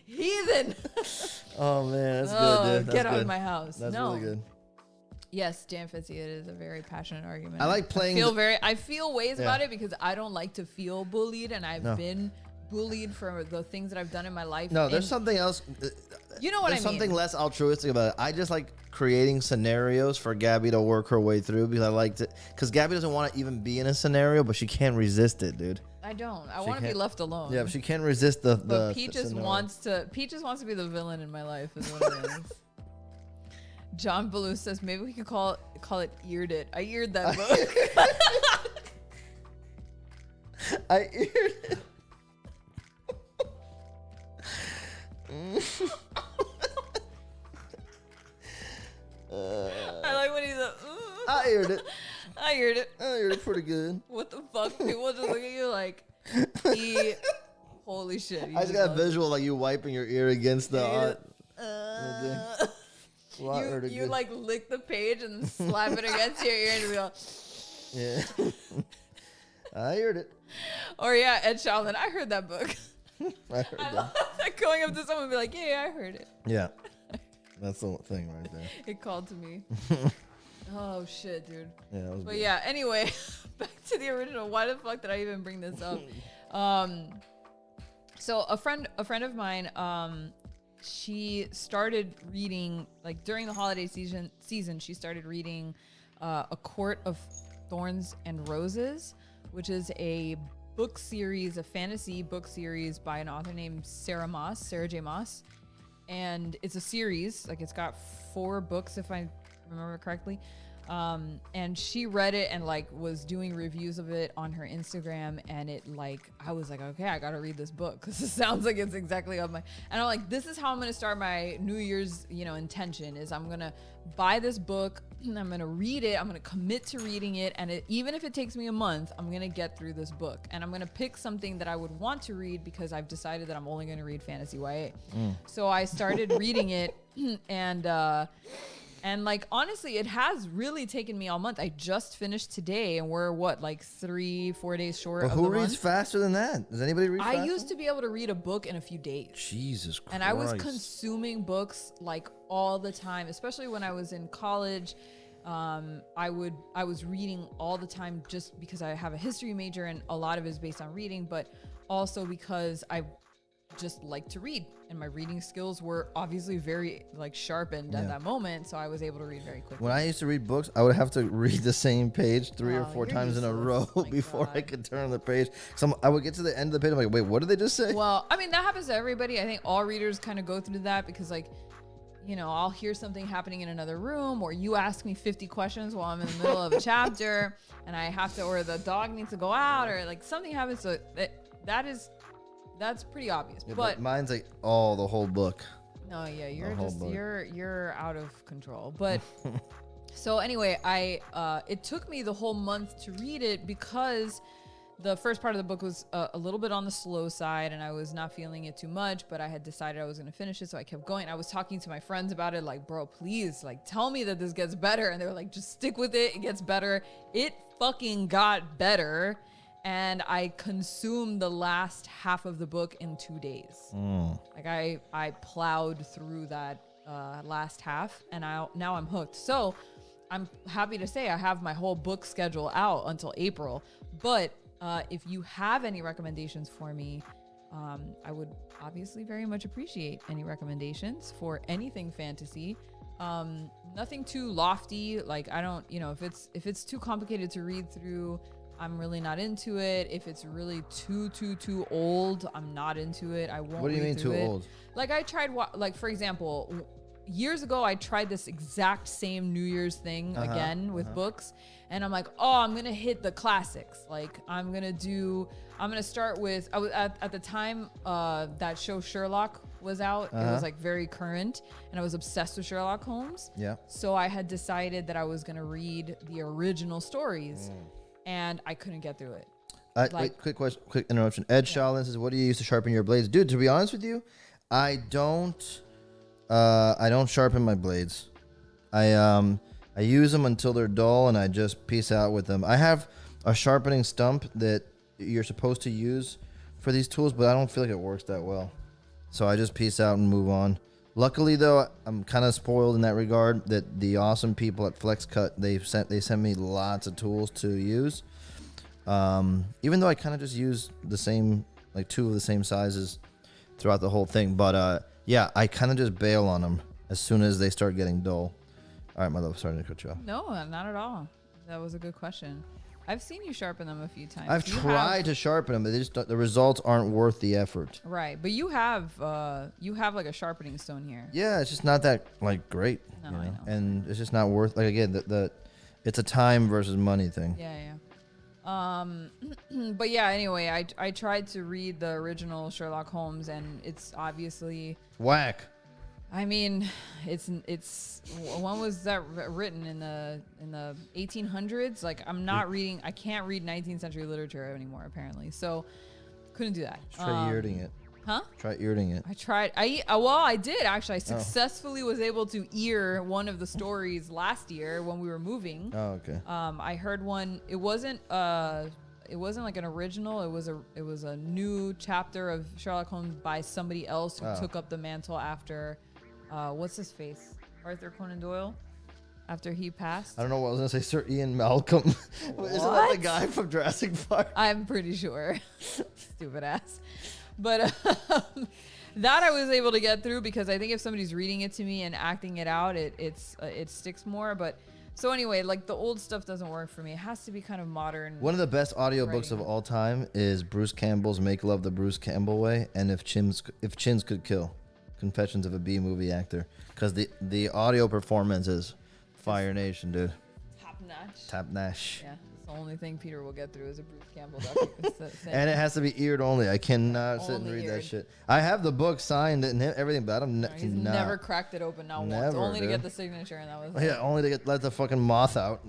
Heathen. Oh, man, that's good, dude. That's get out of my house. That's really good. Yes, Dan Fitzy, it is a very passionate argument. I like playing. I feel ways about it because I don't like to feel bullied, and I've been bullied for the things that I've done in my life. No, there's something else. You know what I mean? There's something less altruistic about it. I just like creating scenarios for Gabby to work her way through because I like to. Because Gabby doesn't want to even be in a scenario, but she can't resist it, dude. I don't. I want to be left alone. Yeah, but she can't resist the. But Peaches wants to be the villain in my life. Is what it is. John Ballou says maybe we could call it "Eared It." I eared that book. I eared it. I like when he's like, I eared it. I eared it. I eared it pretty good. What the fuck? People just look at you like, holy shit. I just got a visual like you wiping your ear against the. You like lick the page and slap it against your ear and go. Yeah. I heard it. Or yeah, Ed Sheldon. I heard that book. I heard that. Love that going up to someone and be like, yeah, I heard it. Yeah. That's the thing right there. It called to me. Oh shit, dude. Yeah, that was but good. Yeah, anyway, back to the original. Why the fuck did I even bring this up? So a friend of mine, she started reading, like during the holiday season, she started reading A Court of Thorns and Roses, which is a book series, a fantasy book series by an author named Sarah J. Maas. And it's a series, like it's got 4 books if I remember correctly. And she read it and like was doing reviews of it on her Instagram, and it like, I was like, okay, I gotta read this book because it sounds like it's exactly up my, and I'm like, this is how I'm gonna start my New Year's, intention is I'm gonna buy this book, I'm going to read it. I'm going to commit to reading it. And even if it takes me a month, I'm going to get through this book. And I'm going to pick something that I would want to read because I've decided that I'm only going to read fantasy YA. So I started reading it and like, honestly, it has really taken me all month. I just finished today and we're like 3-4 days short of the month. Who reads faster than that? Does anybody read faster? I used to be able to read a book in a few days. Jesus Christ. And I was consuming books like all the time, especially when I was in college. I was reading all the time just because I have a history major and a lot of it is based on reading, but also because I just like to read and my reading skills were obviously very like sharpened at that moment, so I was able to read very quickly. When I used to read books, I would have to read the same page 3 or 4 times in a row before I could turn the page. I would get to the end of the page, I'm like, wait, what did they just say? Well, I mean, that happens to everybody. I think all readers kind of go through that because, like, you know, I'll hear something happening in another room, or you ask me 50 questions while I'm in the middle of a chapter and I have to, or the dog needs to go out, or like something happens. So that's pretty obvious. Yeah, but mine's like the whole book. No, yeah, you're out of control. But so anyway, it took me the whole month to read it because the first part of the book was a little bit on the slow side and I was not feeling it too much, but I had decided I was going to finish it. So I kept going. I was talking to my friends about it. Like, bro, please, like, tell me that this gets better. And they were like, just stick with it. It gets better. It fucking got better. And I consumed the last half of the book in 2 days. Like I plowed through that last half and now I'm hooked. So I'm happy to say I have my whole book schedule out until April. But if you have any recommendations for me, I would obviously very much appreciate any recommendations for anything fantasy. Nothing too lofty. Like, I don't, you know, if it's too complicated to read through, I'm really not into it. If it's really too old, I'm not into it. I won't. What do you mean too old? Like, I tried, like, for example, years ago, I tried this exact same New Year's thing again with books. And I'm like, oh, I'm going to hit the classics. Like, I'm going to start with, I was at the time that show Sherlock was out. It was like very current and I was obsessed with Sherlock Holmes. Yeah. So I had decided that I was going to read the original stories. And I couldn't get through it. Wait, quick interruption. Ed Shaolin says, "What do you use to sharpen your blades?" Dude, to be honest with you, I don't sharpen my blades. I use them until they're dull, and I just peace out with them. I have a sharpening stump that you're supposed to use for these tools, but I don't feel like it works that well. So I just peace out and move on. Luckily, though, I'm kind of spoiled in that regard that the awesome people at FlexCut, they sent me lots of tools to use. Even though I kind of just use the same, like 2 of the same sizes throughout the whole thing. But yeah, I kind of just bail on them as soon as they start getting dull. All right, my love, sorry to cut you off. No, not at all. That was a good question. I've seen you sharpen them a few times. I've tried to sharpen them, but the results aren't worth the effort. Right, but you have like a sharpening stone here. Yeah, it's just not that like great. No, I know. And it's just not worth. Like, again, it's a time versus money thing. Yeah. But yeah. Anyway, I tried to read the original Sherlock Holmes, and it's obviously whack. I mean, it's when was that written, in the 1800s? Like, I'm not reading. I can't read 19th century literature anymore, apparently. So couldn't do that. Try earring it. Huh? Try earring it. I tried. I did actually. I successfully was able to ear one of the stories last year when we were moving. Oh, okay. I heard one. It wasn't like an original. It was a new chapter of Sherlock Holmes by somebody else who took up the mantle after. What's his face? Arthur Conan Doyle, after he passed. I don't know what I was gonna say. Sir Ian Malcolm. Isn't that the guy from Jurassic Park? I'm pretty sure. Stupid ass. But that I was able to get through because I think if somebody's reading it to me and acting it out, it sticks more. But so anyway, like, the old stuff doesn't work for me. It has to be kind of modern. One of the best audiobooks of all time is Bruce Campbell's "Make Love the Bruce Campbell Way" and If Chins Could Kill. Confessions of a B-movie actor, because the audio performance is Fire Nation, dude. Top Top-notch. Yeah, it's the only thing Peter will get through is a Bruce Campbell document. And it has to be eared only. I cannot sit and read that shit. I have the book signed and everything, but he's never cracked it open, not once. Only to get the signature, and that was yeah, only to let the fucking moth out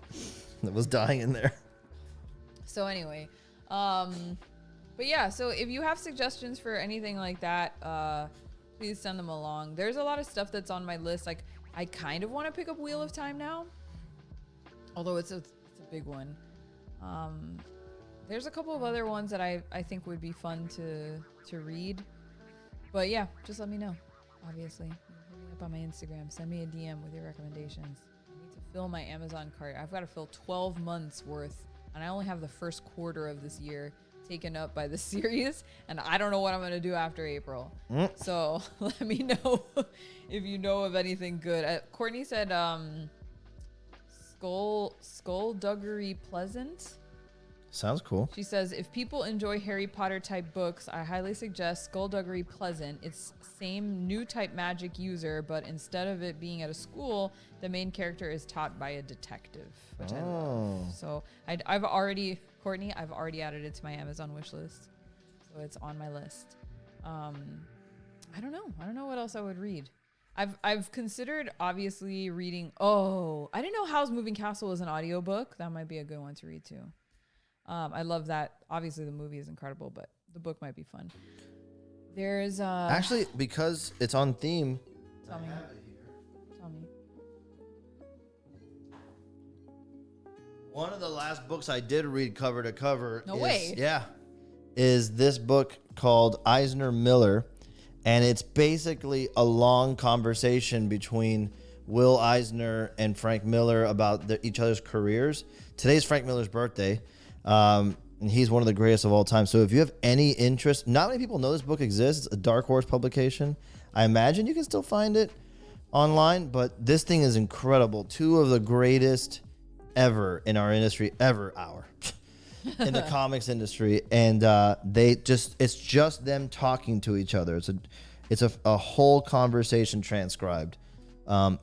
that was dying in there. So anyway, but yeah, so if you have suggestions for anything like that, please send them along. There's a lot of stuff that's on my list. Like, I kind of want to pick up Wheel of Time now, although it's a big one. There's a couple of other ones that I think would be fun to read. But yeah, just let me know. Obviously, hit me up on my Instagram. Send me a DM with your recommendations. I need to fill my Amazon cart. I've got to fill 12 months worth, and I only have the first quarter of this year taken up by the series, and I don't know what I'm going to do after April. So let me know if you know of anything good. Courtney said Skullduggery Pleasant. Sounds cool. She says, if people enjoy Harry Potter type books, I highly suggest Skullduggery Pleasant. It's same new type magic user, but instead of it being at a school, the main character is taught by a detective, which I love. So I've already added it to my Amazon wish list. So it's on my list. I don't know what else I would read. I've considered obviously reading. Oh, I didn't know Howl's Moving Castle was an audiobook. That might be a good one to read too. I love that. Obviously, the movie is incredible, but the book might be fun. There's actually, because it's on theme. Tell me. One of the last books I did read cover to cover. No way. Yeah, is this book called Eisner Miller, and it's basically a long conversation between Will Eisner and Frank Miller about each other's careers. Today's Frank Miller's birthday. And he's one of the greatest of all time. So if you have any interest, not many people know this book exists. It's a Dark Horse publication. I imagine you can still find it online, but this thing is incredible. Two of the greatest ever in our industry, in the comics industry. And it's just them talking to each other. It's a whole conversation transcribed.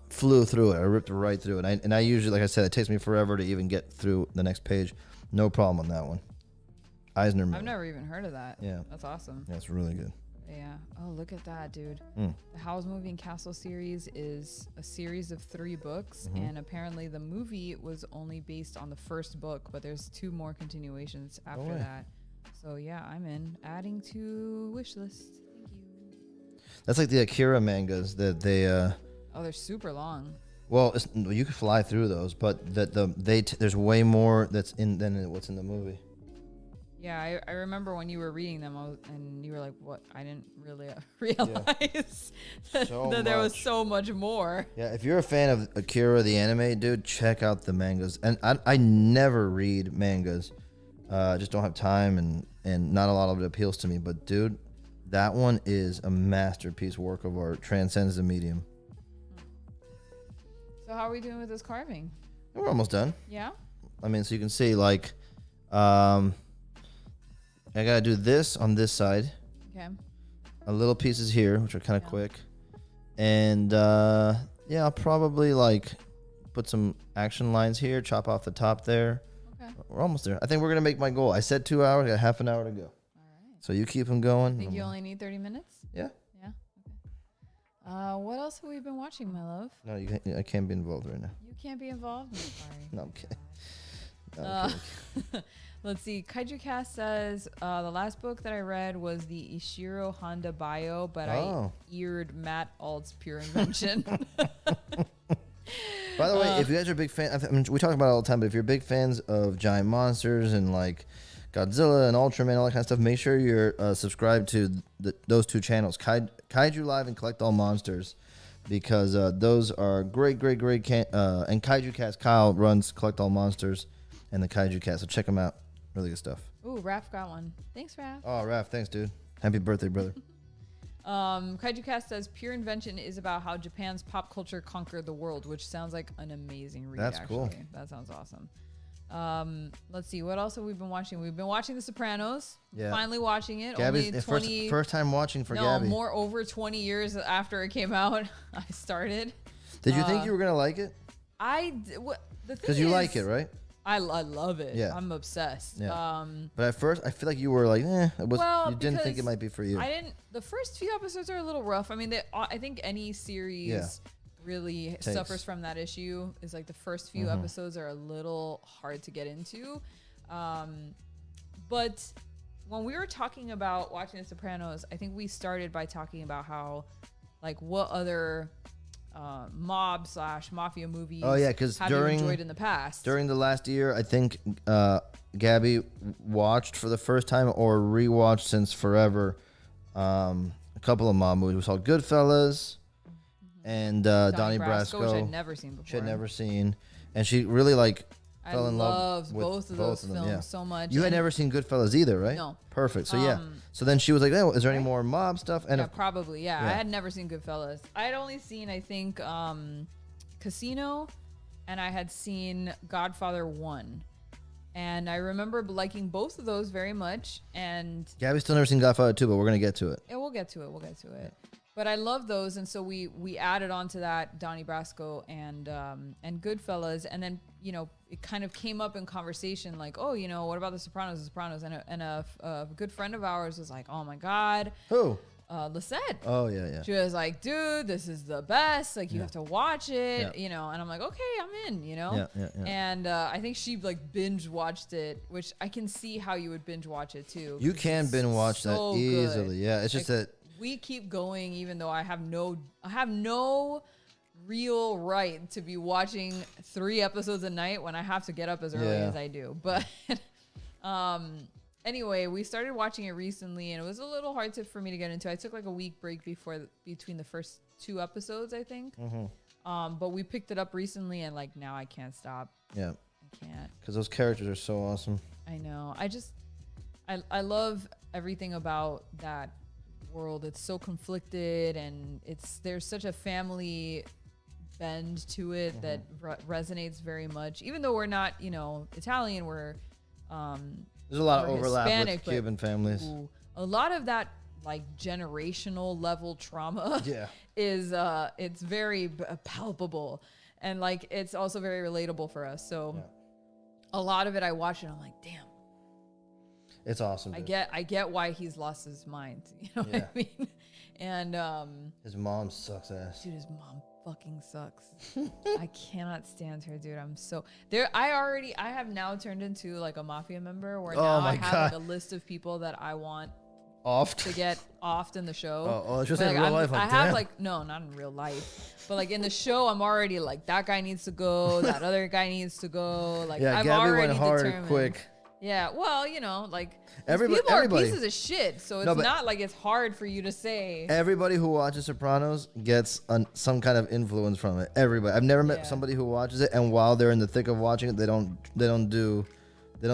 Flew through it. I ripped right through it. And I usually, like I said, it takes me forever to even get through the next page. No problem on that one. Eisner Miller. I've never even heard of that. Yeah. That's awesome. Yeah, it's really good. Yeah. Oh, look at that, dude. The Howl's Moving Castle series is a series of 3 books, and apparently the movie was only based on the first book, but there's 2 more continuations after that. So yeah, I'm in. Adding to wish list. Thank you. That's like the Akira mangas that they. Oh, they're super long. Well, you could fly through those, but there's way more that's in than what's in the movie. Yeah, I remember when you were reading them, and you were like, "What?" I didn't really realize that there was so much more. Yeah, if you're a fan of Akira the anime, dude, check out the mangas. And I never read mangas, just don't have time, and not a lot of it appeals to me. But dude, that one is a masterpiece work of art, transcends the medium. So how are we doing with this carving? We're almost done. Yeah? I mean, so you can see, like, I got to do this on this side. Okay. A little pieces here, which are kind of quick. And, yeah, I'll probably, like, put some action lines here, chop off the top there. Okay. We're almost there. I think we're going to make my goal. I said 2 hours. I got half an hour to go. All right. So you keep them going. Think you only need 30 minutes? Yeah. What else have we been watching, my love? No, I can't be involved right now. You can't be involved? I'm sorry. No, I'm kidding. No, I'm kidding. Let's see. Kaiju Cast says, the last book that I read was the Ishiro Honda bio, but I eared Matt Alt's Pure Invention. By the way, if you guys are big fans, I mean, we talk about it all the time, but if you're big fans of giant monsters and like Godzilla and Ultraman, all that kind of stuff, make sure you're subscribed to those 2 channels, Kaiju Live and Collect All Monsters, because those are great. And Kaiju Cast, Kyle runs Collect All Monsters and the Kaiju Cast, so check them out. Really good stuff. Ooh, Raph got one. Thanks, Raph. Oh, Raph, thanks, dude. Happy birthday, brother. Kaiju Cast says Pure Invention is about how Japan's pop culture conquered the world, which sounds like an amazing read. That's actually cool. That sounds awesome. Let's see, what else have we been watching? We've been watching The Sopranos. Yeah. Finally watching it. Gabby's first time watching for Gabby. More over 20 years after it came out, I started. Did you think you were gonna like it? Because you like it, right? I love it. Yeah. I'm obsessed. Yeah. But at first, I feel like you were like, you didn't think it might be for you. The first few episodes are a little rough. I mean, I think any series really suffers from that issue. Is like the first few episodes are a little hard to get into. But when we were talking about watching The Sopranos, I think we started by talking about how, like, what other mob/mafia movies have you enjoyed in the past? During the last year, I think Gabby watched for the first time or rewatched since forever a couple of mob movies. We saw Goodfellas and Donnie Brasco, which I'd never seen before. She had never seen, and she really fell in love with both of those films so much. You had never seen Goodfellas either, right? No. Perfect. So so then she was like, "Is there any more mob stuff?" And probably. I had never seen Goodfellas. I had only seen, I think, Casino, and I had seen Godfather 1. And I remember liking both of those very much. And Gabby's still never seen Godfather 2, but we're gonna get to it. Yeah, we'll get to it. But I love those, and so we added on to that Donnie Brasco and Goodfellas, and then it kind of came up in conversation like, oh, what about The Sopranos? The Sopranos, and a good friend of ours was like, oh my God, who? Lisette. Oh yeah. She was like, dude, this is the best. Like you have to watch it, and I'm like, okay, I'm in, Yeah. And I think she binge watched it, which I can see how you would binge watch it too. You can binge watch that easily. Good. Yeah, it's just that. We keep going, even though I have no real right to be watching 3 episodes a night when I have to get up as early as I do. But anyway, we started watching it recently, and it was a little hard for me to get into. I took like a week break between the first 2 episodes, I think. But we picked it up recently, and like now I can't stop. Yeah, I can't, because those characters are so awesome. I know. I love everything about that world. It's so conflicted, and there's such a family bend to it that resonates very much. Even though we're not, Italian, we're there's a lot of overlap Hispanic, with Cuban families. A lot of that like generational level trauma is it's very palpable, and like it's also very relatable for us. So a lot of it I watch and I'm like, damn. It's awesome. Dude. I get why he's lost his mind. You know what I mean? And his mom sucks ass. Dude, his mom fucking sucks. I cannot stand her, dude. I'm so there. I have now turned into like a mafia member where now I have like a list of people that I want to get offed in the show. Oh, it's just like in real life. I have like no, not in real life, but like in the show, I'm already like that guy needs to go, that other guy needs to go. Like I've Gabby already went hard determined. Quick. Yeah, well, like everybody are pieces of shit, so it's not like it's hard for you to say. Everybody who watches Sopranos gets some kind of influence from it. Everybody. I've never met somebody who watches it, and while they're in the thick of watching it, they don't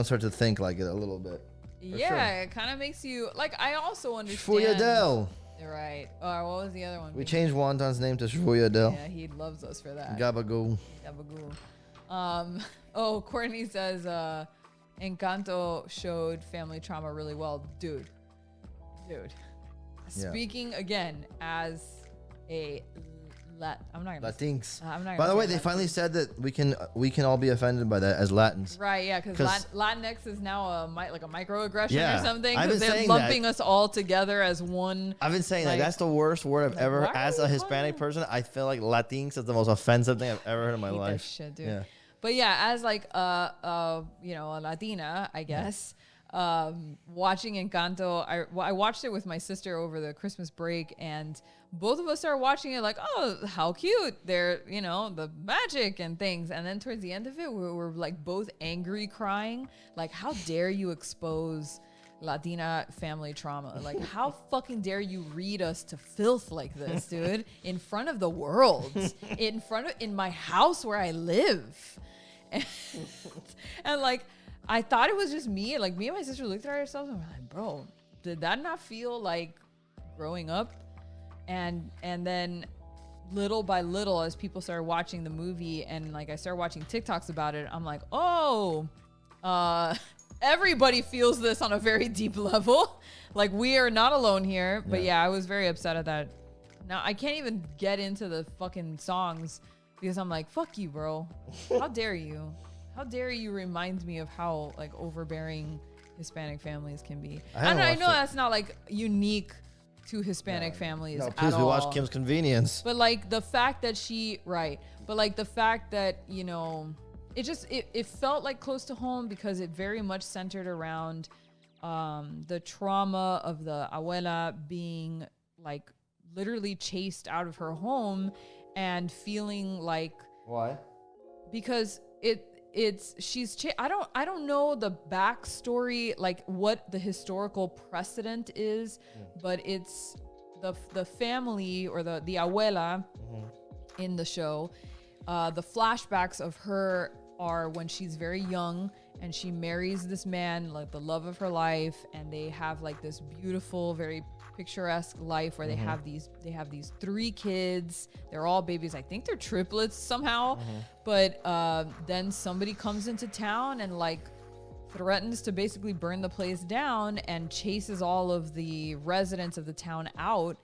start to think like it a little bit. It kind of makes you like. I also understand. Shvuyadel. Right. Or what was the other one? We changed Wonton's name to Shvuyadel. Yeah, he loves us for that. Gabagoo. Courtney says, Encanto showed family trauma really well. Dude. Speaking again as a I'm not gonna Latinx. I'm not By the way, they Latinx. finally said that we can all be offended by that as Latins. Right, yeah, because Latinx is now a microaggression or something. I've been they're saying lumping us all together as one. I've been saying that. That's the worst word I've ever. As a Hispanic person, I feel like Latinx is the most offensive thing I've ever heard in my life. That shit, dude. Yeah. But yeah, as like a Latina, I guess, watching Encanto, I watched it with my sister over the Christmas break, and both of us started watching it like, oh, how cute. They're, the magic and things. And then towards the end of it, we were like both angry crying. Like, how dare you expose Latina family trauma? Like, how fucking dare you read us to filth like this, dude? In front of the world. In my house where I live. And like, I thought it was just me. Like, me and my sister looked at ourselves and we're like, bro, did that not feel like growing up? And then little by little, as people started watching the movie and like I started watching TikToks about it, I'm like, everybody feels this on a very deep level. Like, we are not alone here. But yeah, I was very upset at that. Now I can't even get into the fucking songs because I'm like, fuck you, bro. How dare you? How dare you remind me of how like overbearing Hispanic families can be? I know that's not like unique to Hispanic families. No, please, we watch Kim's Convenience. But like the fact that you know, it felt like close to home because it very much centered around the trauma of the abuela being like literally chased out of her home and feeling like, why? Because I don't know the backstory, like what the historical precedent is, but it's the family or the abuela in the show. The flashbacks of her are when she's very young and she marries this man, like the love of her life, and they have like this beautiful, very picturesque life where they have these 3 kids. They're all babies. I think they're triplets somehow. But then somebody comes into town and like threatens to basically burn the place down and chases all of the residents of the town out.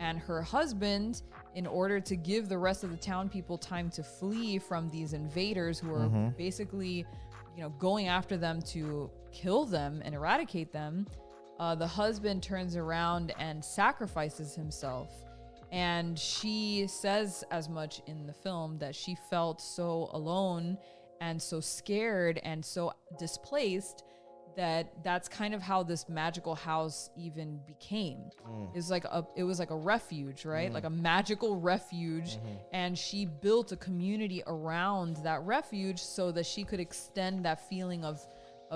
And her husband, in order to give the rest of the town people time to flee from these invaders who are basically, you know, going after them to kill them and eradicate them, the husband turns around and sacrifices himself. And she says as much in the film that she felt so alone and so scared and so displaced that's kind of how this magical house even became. It was like a refuge, right? Like a magical refuge. And she built a community around that refuge so that she could extend that feeling of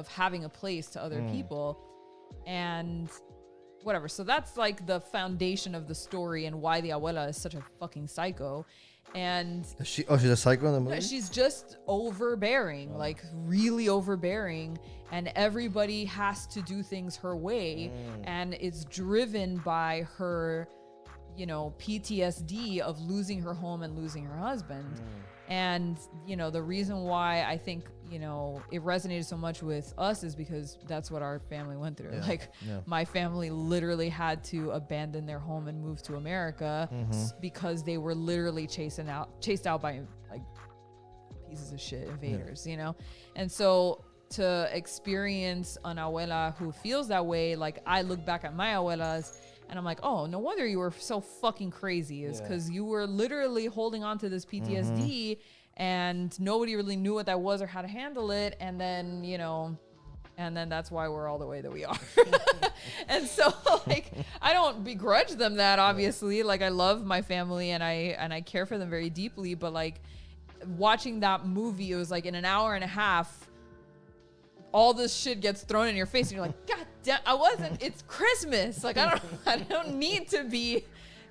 having a place to other people. And whatever. So that's like the foundation of the story and why the abuela is such a fucking psycho. And she's a psycho in the movie? She's just overbearing, like really overbearing, and everybody has to do things her way. And it's driven by her, you know, PTSD of losing her home and losing her husband. And, you know, the reason why I think, you know, it resonated so much with us is because that's what our family went through. My family literally had to abandon their home and move to America because they were literally chased out by like pieces of shit invaders, you know? And so to experience an abuela who feels that way, like I look back at my abuelas and I'm like, oh, no wonder you were so fucking crazy, is because you were literally holding on to this PTSD and nobody really knew what that was or how to handle it. And then, you know, that's why we're all the way that we are. And so like, I don't begrudge them that, obviously. Like I love my family and I care for them very deeply, but like watching that movie, it was like in an hour and a half, all this shit gets thrown in your face and you're like, God damn, it's Christmas. Like I don't need to be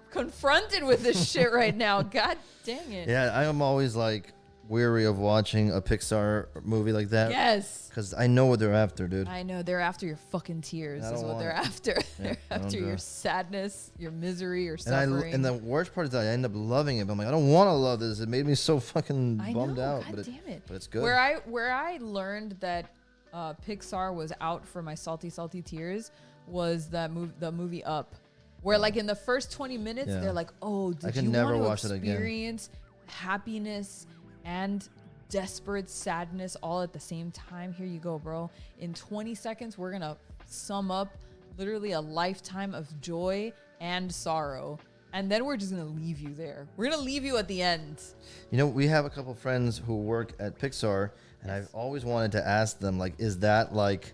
confronted with this shit right now. God dang it. Yeah, I am always like weary of watching a Pixar movie like that. Yes. Because I know what they're after, dude. I know. They're after your fucking tears is what they're after. They're after your sadness, your misery, your suffering. And the worst part is that I end up loving it. But I'm like, I don't want to love this. It made me so fucking bummed out. God damn it. But it's good. Where I learned that Pixar was out for my salty tears was the movie Up, where like in the first 20 minutes they're like, oh, did you want to experience happiness and desperate sadness all at the same time? Here you go, bro. In 20 seconds we're gonna sum up literally a lifetime of joy and sorrow, and then we're just gonna leave you there. We're gonna leave you at the end. You know, we have a couple friends who work at Pixar, and I've always wanted to ask them, like, is that like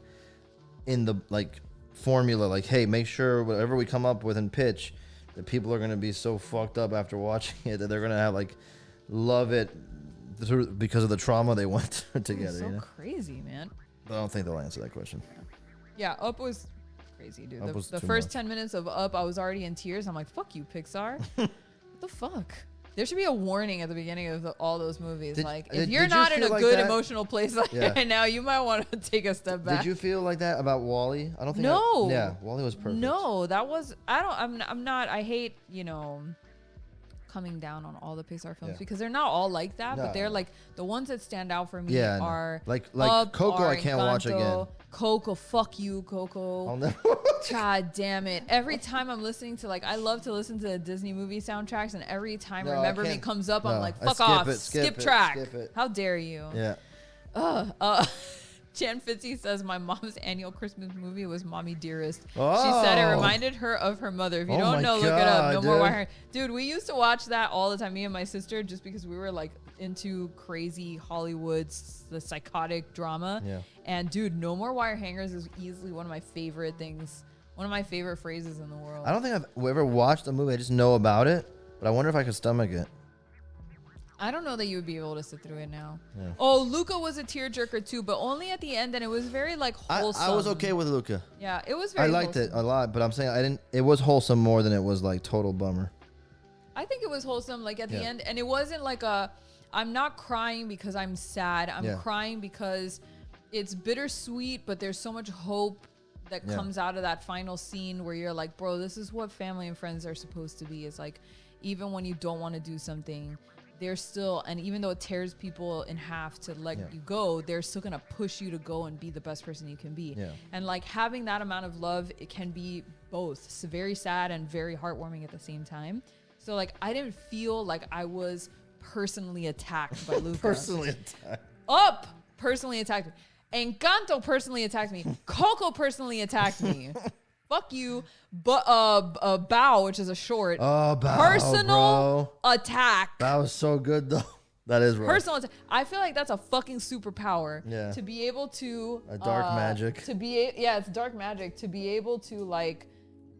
in the like formula, like, hey, make sure whatever we come up with and pitch, that people are going to be so fucked up after watching it that they're going to have like love it because of the trauma they went together. So, you know? Crazy, man. But I don't think they'll answer that question. Yeah, Up was crazy, dude. The first 10 minutes of Up, I was already in tears. I'm like, fuck you, Pixar. What the fuck? There should be a warning at the beginning of all those movies. If you're not in a good emotional place right now, you might want to take a step back. Did you feel like that about WALL-E? I don't think. No. Yeah, WALL-E was perfect. No, that was. I don't. I'm not. I hate, coming down on all the Pixar films because they're not all like that, but they're like the ones that stand out for me are like Coco. I can't watch again. Coco, fuck you, Coco. God damn it! Every time I'm listening to I love to listen to Disney movie soundtracks, and every time Remember Me comes up, I'm like, fuck off, skip track. How dare you? Yeah. Jan Fitzy says my mom's annual Christmas movie was Mommy Dearest. She said it reminded her of her mother. If you don't know, look it up. No more wire hair. Dude, we used to watch that all the time, me and my sister, just because we were into crazy Hollywood, the psychotic drama. Yeah. And dude, No More Wire Hangers is easily one of my favorite things, one of my favorite phrases in the world. I don't think I've ever watched the movie. I just know about it, but I wonder if I could stomach it. I don't know that you would be able to sit through it now. Yeah. Oh, Luca was a tearjerker too, but only at the end, and it was very wholesome. I was okay with Luca. Yeah, it was very. I liked it a lot, but I'm saying I didn't. It was wholesome more than it was total bummer. I think it was wholesome, at the end, and it wasn't I'm not crying because I'm sad. I'm crying because it's bittersweet, but there's so much hope that comes out of that final scene where you're like, bro, this is what family and friends are supposed to be. It's even when you don't want to do something, they're still, and even though it tears people in half to let you go, they're still gonna push you to go and be the best person you can be. And having that amount of love, it can be both very sad and very heartwarming at the same time. So I didn't feel like I was personally attacked by Luca. Personally attacked. Personally attacked me. Encanto personally attacked me. Coco personally attacked me. Fuck you. But Bow, which is a short. Oh, Bow, personal attack. Bow is so good though. That is rough. Personal attack. I feel like that's a fucking superpower. Yeah. To be able to dark magic. It's dark magic. To be able to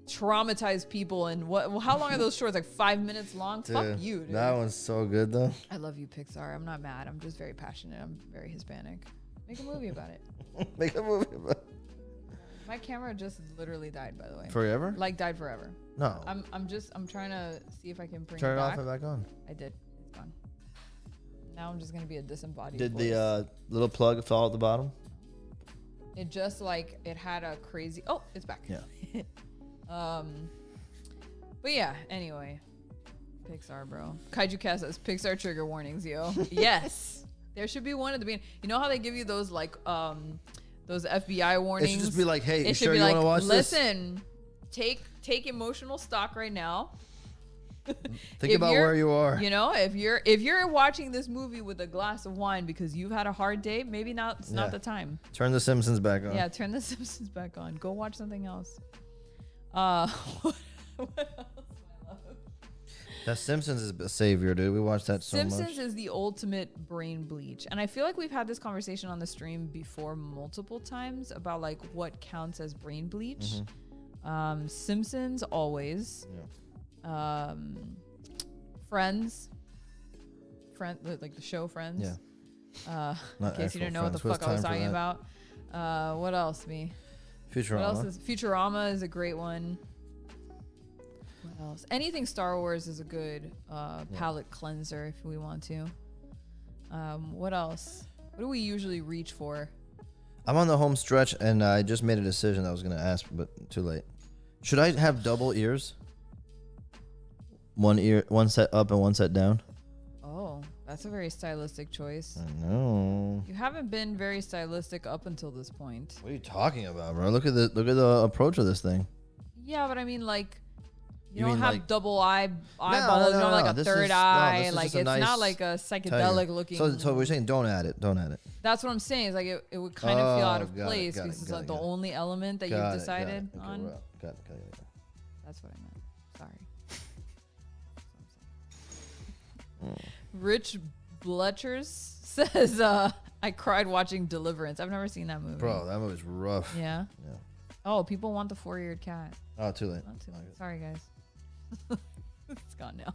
traumatize people. And how long are those shorts? 5 minutes long? Dude, fuck you, dude. That one's so good though. I love you, Pixar. I'm not mad. I'm just very passionate. I'm very Hispanic. Make a movie about it. Make a movie about it. My camera just literally died, by the way. Forever? Died forever. No. I'm trying to see if I can bring Turn it it back. off and back on. I did. It's gone. Now I'm just gonna be a disembodied Did voice. the little plug fall at the bottom? It just it had a crazy. Oh, it's back. Yeah. But yeah. Anyway, Pixar, bro. Kaiju Cast says Pixar trigger warnings, yo. Yes. There should be one at the beginning. You know how they give you those those FBI warnings? It should just be hey, you sure you want to watch this? Listen, take emotional stock right now. Think about where you are. If you're watching this movie with a glass of wine because you've had a hard day, maybe it's not the time. Turn The Simpsons back on. Yeah, turn The Simpsons back on. Go watch something else. What else, my love? That Simpsons is a savior, dude. We watched that so much. Simpsons is the ultimate brain bleach. And I feel like we've had this conversation on the stream before multiple times about what counts as brain bleach. Mm-hmm. Simpsons always. Yeah. Friends. The show Friends. Yeah. In case you didn't know what the fuck I was talking about. What else, me? Futurama. What else Futurama is a great one. What else? Anything Star Wars is a good palate cleanser if we want to. What else? What do we usually reach for? I'm on the home stretch, and I just made a decision I was going to ask, but too late. Should I have double ears? One set up and one set down? Oh, that's a very stylistic choice. I know. You haven't been very stylistic up until this point. What are you talking about, bro? Look at the approach of this thing. Yeah, but I mean, you don't have double eyeballs. You don't have a third eye. It's nice not like a psychedelic looking. So we're saying don't add it. Don't add it. That's what I'm saying. It's it would kind of feel out of place because it's the only element that you've decided on. Got it. That's what I meant. Sorry. Rich Bletchers says, I cried watching Deliverance. I've never seen that movie. Bro, that movie's rough. Yeah? Yeah. Oh, people want the 4-eared cat. Oh, too late. Not too late. Sorry, guys. It's gone now.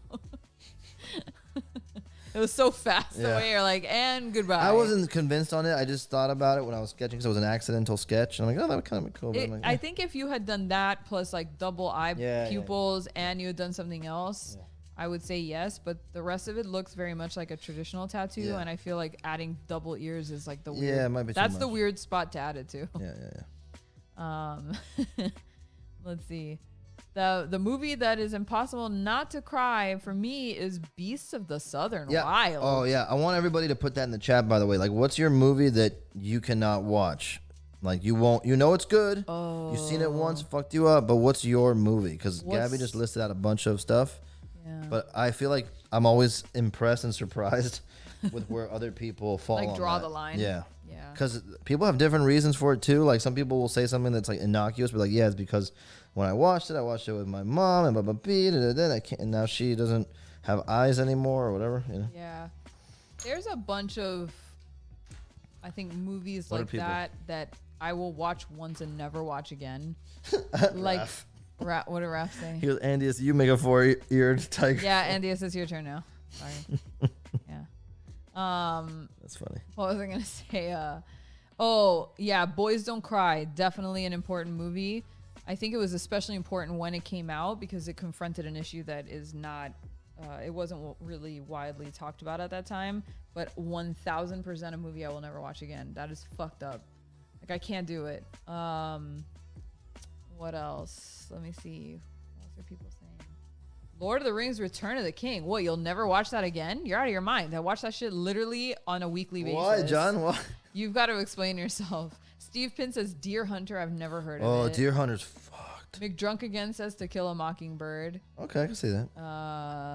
It was so fast the way you're and goodbye. I wasn't convinced on it. I just thought about it when I was sketching because it was an accidental sketch. And I'm that would kind of be cool. I think if you had done that plus double eye pupils and you had done something else, I would say yes. But the rest of it looks very much like a traditional tattoo. And I feel like adding double ears is the weird. Yeah, it might be too That's much. the weird spot to add it to. Yeah. Let's see. The movie that is impossible not to cry for me is Beasts of the Southern Wild. Oh yeah, I want everybody to put that in the chat. By the way, like, what's your movie that you cannot watch? Like, you won't. You know it's good. Oh. You've seen it once, fucked you up. But what's your movie? Because Gabby just listed out a bunch of stuff. Yeah. But I feel like I'm always impressed and surprised with where other people fall. Like, on draw that. the line. Yeah. Yeah. Because people have different reasons for it too. Like, some people will say something that's like innocuous, but like, yeah, it's because when I watched it with my mom and blah blah blah. I can't, and now she doesn't have eyes anymore or whatever. You know? Yeah. There's a bunch of, I think, movies like that I will watch once and never watch again. Like, what did Raph say? He goes, Andy, you make a 4-eared tiger. Yeah, Andy, it's your turn now. Sorry. Yeah. That's funny. What was I gonna say? Oh yeah, Boys Don't Cry. Definitely an important movie. I think it was especially important when it came out because it confronted an issue that is not. It wasn't really widely talked about at that time. But 1000% a movie I will never watch again. That is fucked up. Like, I can't do it. What else? Let me see. What else are people saying? Lord of the Rings: Return of the King. What? You'll never watch that again? You're out of your mind. I watch that shit literally on a weekly basis. Why, John? Why? You've got to explain yourself. Steve Pin says Deer Hunter. I've never heard of it. Oh, Deer Hunter's fucked. McDrunk again says To Kill a Mockingbird. Okay, I can see that.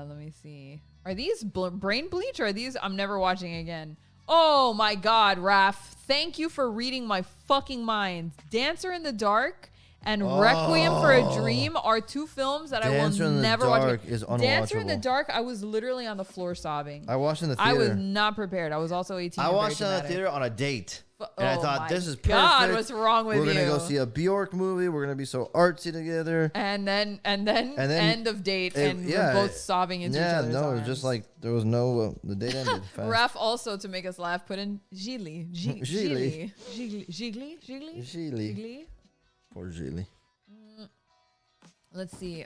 Let me see. Are these brain bleach or are these I'm never watching again? Oh my God, Raph. Thank you for reading my fucking mind. Dancer in the Dark and Requiem for a Dream are two films that Dancer I will never watch. Dancer in the Dark is unwatchable. Dancer in the Dark, I was literally on the floor sobbing. I watched in the theater. I was not prepared. I was also 18. I watched it in the theater on a date. And I thought, this is perfect. God, what's wrong with you? We're going to go see a Bjork movie. We're going to be so artsy together. And then end of date, and we're both sobbing into each other's arms. It was just like, there was no, the date ended fast. Raph also, to make us laugh, put in Gigli. Gigli. Poor Gigli. Let's see.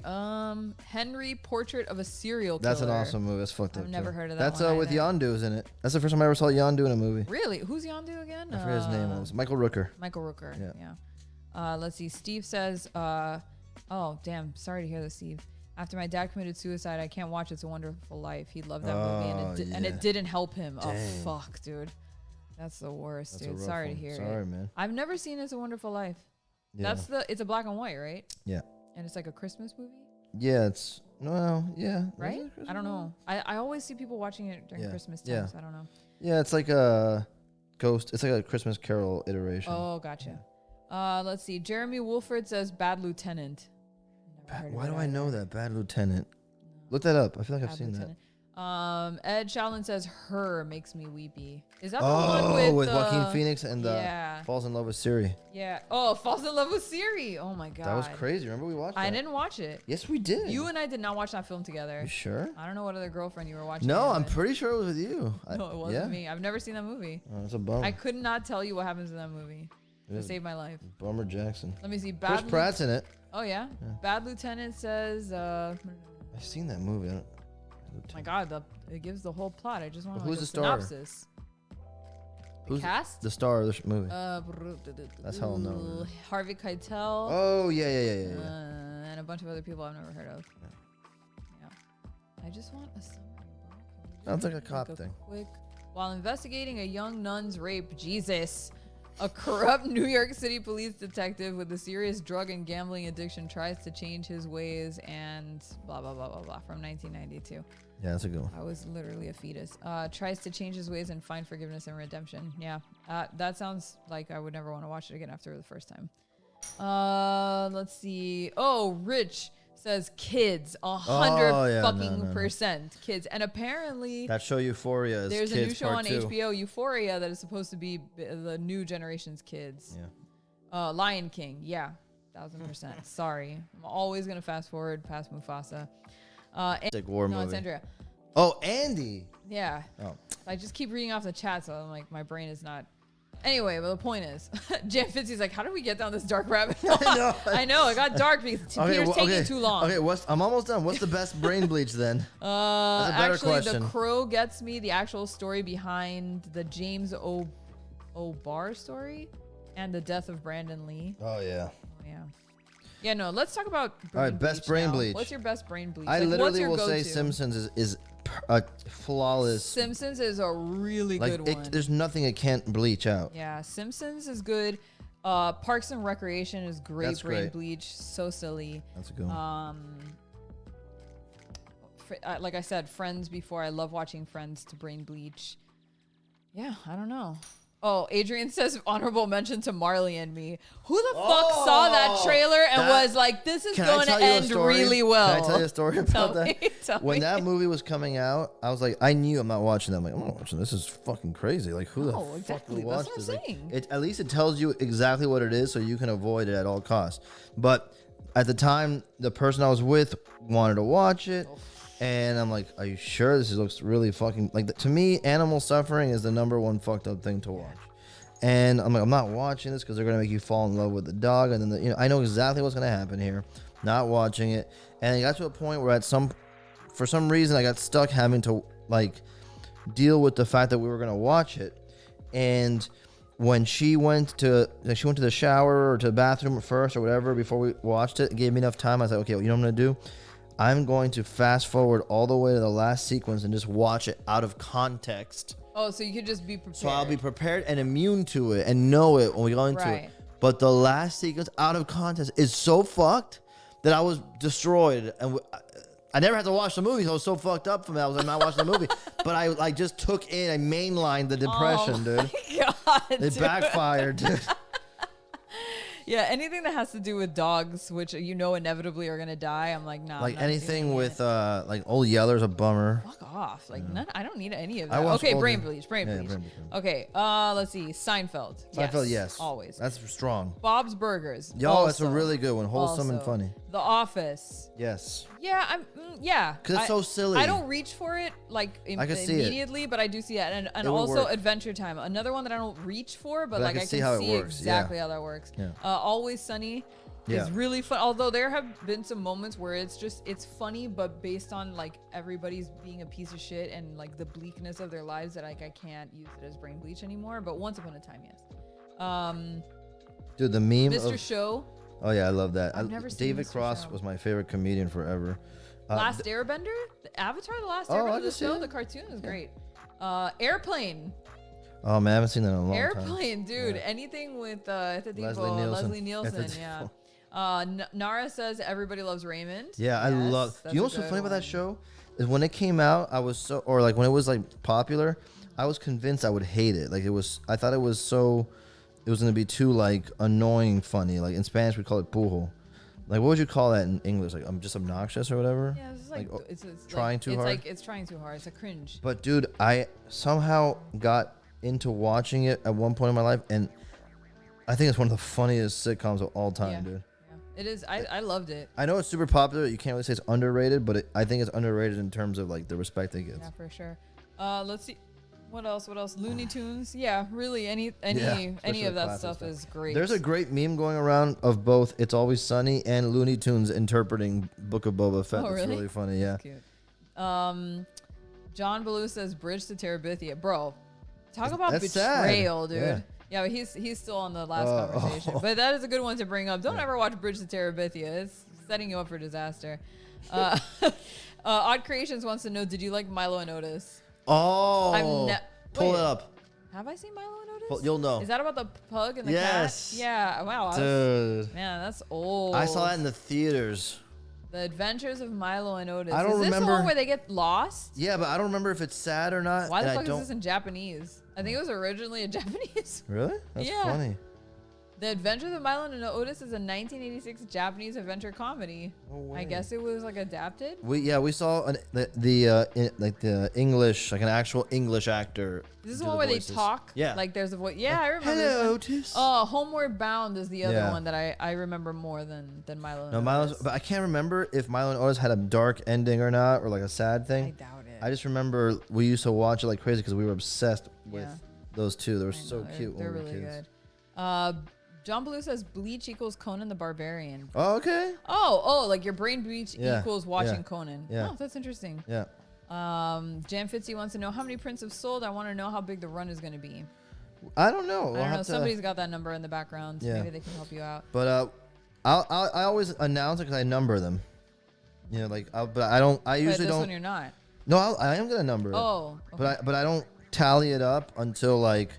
Henry, Portrait of a Serial Killer. That's an awesome movie. That's fucked up. I've never heard of that. That's with Yondu's in it. That's the first time I ever saw Yondu in a movie. Really? Who's Yondu again? I forget his name. It was Michael Rooker. Michael Rooker. Yeah. Let's see. Steve says, oh, damn. Sorry to hear this, Steve. After my dad committed suicide, I can't watch It's a Wonderful Life. He loved that movie, and it didn't help him. Dang. Oh, fuck, dude. That's the worst, dude. Sorry to hear it. Sorry, man. I've never seen It's a Wonderful Life. Yeah. It's a black and white, right? Yeah. And it's like a Christmas movie? Yeah, right? I don't know. I always see people watching it during Christmas time, so I don't know. Yeah, it's like a ghost. It's like a Christmas Carol iteration. Oh, gotcha. Yeah. Let's see. Jeremy Wolford says Bad Lieutenant. Why do I know that? Bad Lieutenant. Look that up. I feel like I've seen that. Ed Shaolin says Her makes me weepy. Is that the one with Joaquin Phoenix and Falls in Love with Siri? Yeah. Oh, Falls in Love with Siri. Oh my God. That was crazy. Remember we watched that? I didn't watch it. Yes, we did. You and I did not watch that film together. You sure? I don't know what other girlfriend you were watching. No, I'm pretty sure it was with you. No, it wasn't me. I've never seen that movie. Oh, that's a bummer. I could not tell you what happens in that movie. It saved my life. Bummer Jackson. Let me see. Chris Pratt's in it. Oh, yeah? Bad Lieutenant says... I've seen that movie. Oh my God, it gives the whole plot. I just want who's a the star? synopsis. Who's cast? The star of the movie. That's how I'll know. Harvey Keitel. Oh, yeah. And a bunch of other people I've never heard of. Yeah. I just want a summary. Sounds like a cop thing. While investigating a young nun's rape, Jesus, a corrupt New York City police detective with a serious drug and gambling addiction tries to change his ways and blah, blah, blah, blah, blah, from 1992. Yeah, that's a good one. I was literally a fetus. Tries to change his ways and find forgiveness and redemption. Yeah, that sounds like I would never want to watch it again after the first time. Let's see. Oh, Rich says kids. 100% kids. And apparently that show Euphoria is there's kids, a new show on 2. HBO, Euphoria, that is supposed to be the new generation's kids. Yeah. Lion King. Yeah, 1000%. Sorry, I'm always gonna fast forward past Mufasa. War movie. It's Andrea. Oh, Andy. Yeah. Oh. I just keep reading off the chat, so I'm like, my brain is not. Anyway, but the point is, Jan Fitzy's like, how did we get down this dark rabbit hole? I know, it got dark because Peter's taking too long. Okay, I'm almost done. What's the best brain bleach then? That's a better actually, question. The Crow gets me the actual story behind the James O. Barr story and the death of Brandon Lee. Oh, yeah. Oh, yeah. Yeah, no. Let's talk about All right, best brain bleach. What's your best brain bleach? I like, literally will go-to? say Simpsons is flawless. Simpsons is a really good one. There's nothing it can't bleach out. Yeah, Simpsons is good. Parks and Recreation is great. That's brain great. bleach, so silly. That's a good one. Like I said, Friends before. I love watching Friends to brain bleach. Yeah, I don't know. Oh, Adrian says honorable mention to Marley and Me. Who the fuck saw that trailer and was like, this is going to end really well? Can I tell you a story about that? Tell when me. that movie was coming out, I was like, I knew I'm not watching that. I'm like, I'm not watching this. This is fucking crazy. Like, who the fuck exactly. would watch That's this? what I'm saying. Like, at least it tells you exactly what it is so you can avoid it at all costs. But at the time, the person I was with wanted to watch it. And I'm like, are you sure? This looks really fucking... Like, to me, animal suffering is the number one fucked up thing to watch. And I'm like, I'm not watching this because they're going to make you fall in love with the dog. And then, I know exactly what's going to happen here. Not watching it. And it got to a point where for some reason, I got stuck having to, like, deal with the fact that we were going to watch it. And when she went to the shower or to the bathroom first or whatever before we watched it, it gave me enough time. I was like, okay, well, you know what I'm going to do? I'm going to fast forward all the way to the last sequence and just watch it out of context. Oh, so you could just be prepared. So I'll be prepared and immune to it and know it when we go into it. But the last sequence out of context is so fucked that I was destroyed. And I never had to watch the movie. So I was so fucked up from it. I was like, not watching the movie. But I just took in, I mainlined the depression, dude. My God, it backfired, dude. Yeah, anything that has to do with dogs, which inevitably are gonna die, I'm like, nah. Like anything with like Old Yeller's a bummer. Fuck off. Like none. I don't need any of that. I Okay, brain older. bleach. Brain Yeah, bleach. brain bleach. Okay. Let's see. Seinfeld. Seinfeld, yes. Always. That's strong. Bob's Burgers. Yo, that's a really good one. Wholesome and funny. The Office. Yes. Yeah, yeah. Because it's so silly. I don't reach for it like immediately, but I do see it. And also work. Adventure Time. Another one that I don't reach for, but like I can see how it works. exactly how that works. Yeah. Always Sunny. Yeah. It's really fun. Although there have been some moments where it's funny, but based on like everybody's being a piece of shit and like the bleakness of their lives that like I can't use it as brain bleach anymore. But Once Upon a Time, yes. Dude, the meme Mr. Show. Oh yeah, I love that. I've never seen David Mr. Cross Show. was my favorite comedian forever. Last Airbender? The Avatar, The Last Airbender, the show, it. the cartoon is great. Airplane. Oh man, I haven't seen that in a long time. Airplane, dude. Yeah. Anything with Leslie Nielsen, yeah. Nara says everybody loves Raymond. Yeah, I love. You know what's so funny about that show? Is when it came out, I was when it was like popular, I was convinced I would hate it. Like I thought it was gonna be too like annoying funny. Like in Spanish we call it pujo. Like what would you call that in English? Like I'm just obnoxious or whatever. Yeah, it's like it's trying too hard. It's trying too hard. It's a cringe. But dude, I somehow got into watching it at one point in my life, and I think it's one of the funniest sitcoms of all time, dude. It is. I loved it. I know it's super popular. You can't really say it's underrated, but I think it's underrated in terms of like the respect it gets. Yeah, for sure. Let's see. What else? Looney Tunes. Yeah, really. Any of that stuff is great. There's a great meme going around of both It's Always Sunny and Looney Tunes interpreting Book of Boba Fett. Oh, really? It's really funny. Yeah. That's cute. John Ballou says Bridge to Terabithia. Bro, talk about betrayal, sad. dude. Yeah, but he's still on the last conversation. But that is a good one to bring up. Don't ever watch Bridge to Terabithia. It's setting you up for disaster. Odd Creations wants to know, did you like Milo and Otis? Oh, pull it up. Have I seen Milo and Otis? You'll know. Is that about the pug and the yes. cat? Yeah. Wow. Dude. Man, that's old. I saw that in the theaters. The Adventures of Milo and Otis. I don't remember. Is this the one where they get lost? Yeah, but I don't remember if it's sad or not. Why the fuck is this in Japanese? I think it was originally in Japanese. Really? That's funny. The Adventures of Milo and Otis is a 1986 Japanese adventure comedy. No way. I guess it was like adapted. We saw the English, like an actual English actor. This is the one where they talk. Yeah. Like there's a voice. Yeah, I remember. Hello, Otis. Oh, Homeward Bound is the other one that I remember more than Milo and Otis. But I can't remember if Milo and Otis had a dark ending or not, or like a sad thing. I doubt it. I just remember we used to watch it like crazy because we were obsessed with those two. They were so cute They're when we were really kids. good. John Blue says Bleach equals Conan the Barbarian. Oh, okay. Oh, like your brain bleach equals watching Conan. Yeah. Oh, that's interesting. Yeah. Jan Fitzy wants to know how many prints have sold. I want to know how big the run is going to be. I don't know. I don't know. Somebody's got that number in the background. Yeah. Maybe they can help you out. But I always announce it because I number them. You know, like, but I don't. I usually this don't. one you're not. No, I am gonna number it. Oh. Okay. But I don't tally it up until like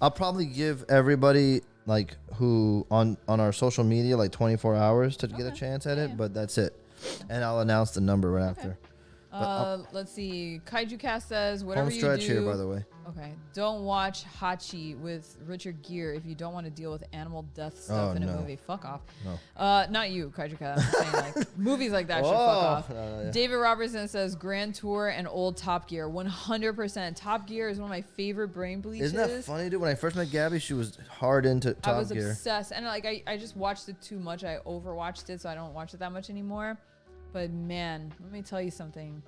I'll probably give everybody like who on our social media like 24 hours to get a chance at it. But that's it, and I'll announce the number right after. Let's see. Kaiju Cast says, whatever you do. Home stretch here, by the way. Okay. Don't watch Hachi with Richard Gere if you don't want to deal with animal death stuff in a movie. Fuck off. No. Not you, Kaiju Cast. I'm saying, like, movies like that should fuck off. Yeah. David Robertson says, Grand Tour and old Top Gear. 100%. Top Gear is one of my favorite brain bleaches. Isn't that funny, dude? When I first met Gabby, she was hard into Top Gear. I was obsessed. And, like, I just watched it too much. I overwatched it, so I don't watch it that much anymore. But man, let me tell you something.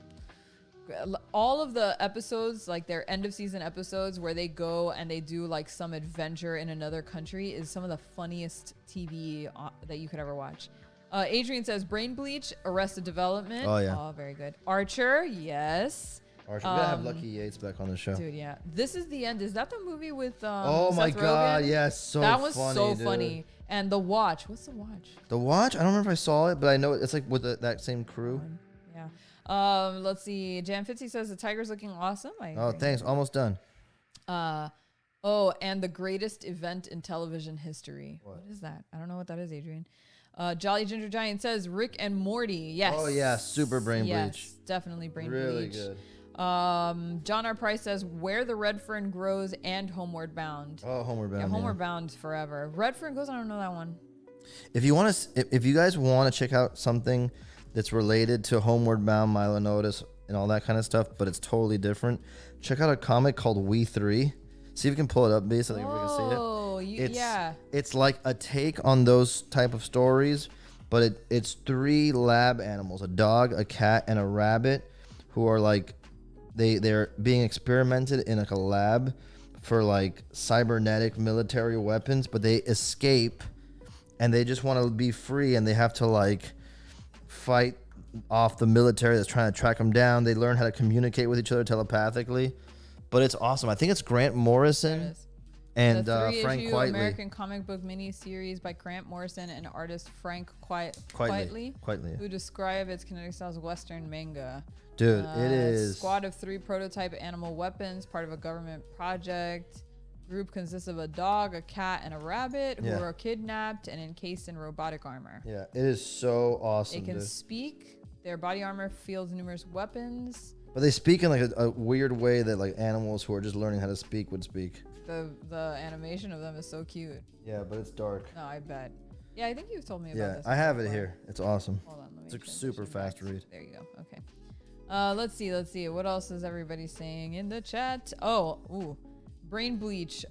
All of the episodes, like their end of season episodes where they go and they do like some adventure in another country, is some of the funniest TV that you could ever watch. Adrian says Brain Bleach, Arrested Development. Oh, yeah. Oh, very good. Archer, yes. Archer, we gotta have Lucky Yates back on the show. Dude, yeah. This Is the End. Is that the movie with oh my Seth God, Rogen? yes, so that was funny, so dude. funny. And The Watch. What's The Watch? The Watch? I don't remember if I saw it, but I know it's like with that same crew. Yeah. Let's see. Jan Fitzy says the tiger's looking awesome. Oh, thanks. Almost done. And the greatest event in television history. What is that? I don't know what that is, Adrian. Jolly Ginger Giant says Rick and Morty. Yes. Oh yeah, super brain bleach. Yes, definitely brain bleach. Really good. John R. Price says Where the Red Fern Grows and Homeward Bound. Oh, Homeward Bound. Yeah, Homeward Bound forever. Red Fern Grows. I don't know that one. If you want to, if you guys want to check out something that's related to Homeward Bound, Milo Notice, and all that kind of stuff, but it's totally different, check out a comic called We Three. See if you can pull it up, B, so that everybody can see it. Oh, yeah. It's like a take on those type of stories, but it's 3 lab animals, a dog, a cat, and a rabbit, who are like, they're being experimented in like a lab for like cybernetic military weapons, but they escape and they just want to be free, and they have to like fight off the military that's trying to track them down. They learn how to communicate with each other telepathically. But it's awesome. I think it's Grant Morrison and Frank Quitely. American comic book mini-series by Grant Morrison and artist Frank Quitely, who describe its kinetic style as Western manga. Dude, it is. Squad of 3 prototype animal weapons, part of a government project. Group consists of a dog, a cat, and a rabbit who are kidnapped and encased in robotic armor. Yeah, it is so awesome. They can speak. Their body armor fields numerous weapons. But they speak in like a weird way that like animals who are just learning how to speak would speak. The animation of them is so cute. Yeah, but it's dark. No, I bet. Yeah, I think you've told me about this. Yeah, I have it here. It's awesome. Hold on, let me. It's a super fast read. There you go. Okay. Let's see. What else is everybody saying in the chat? Brain Bleach.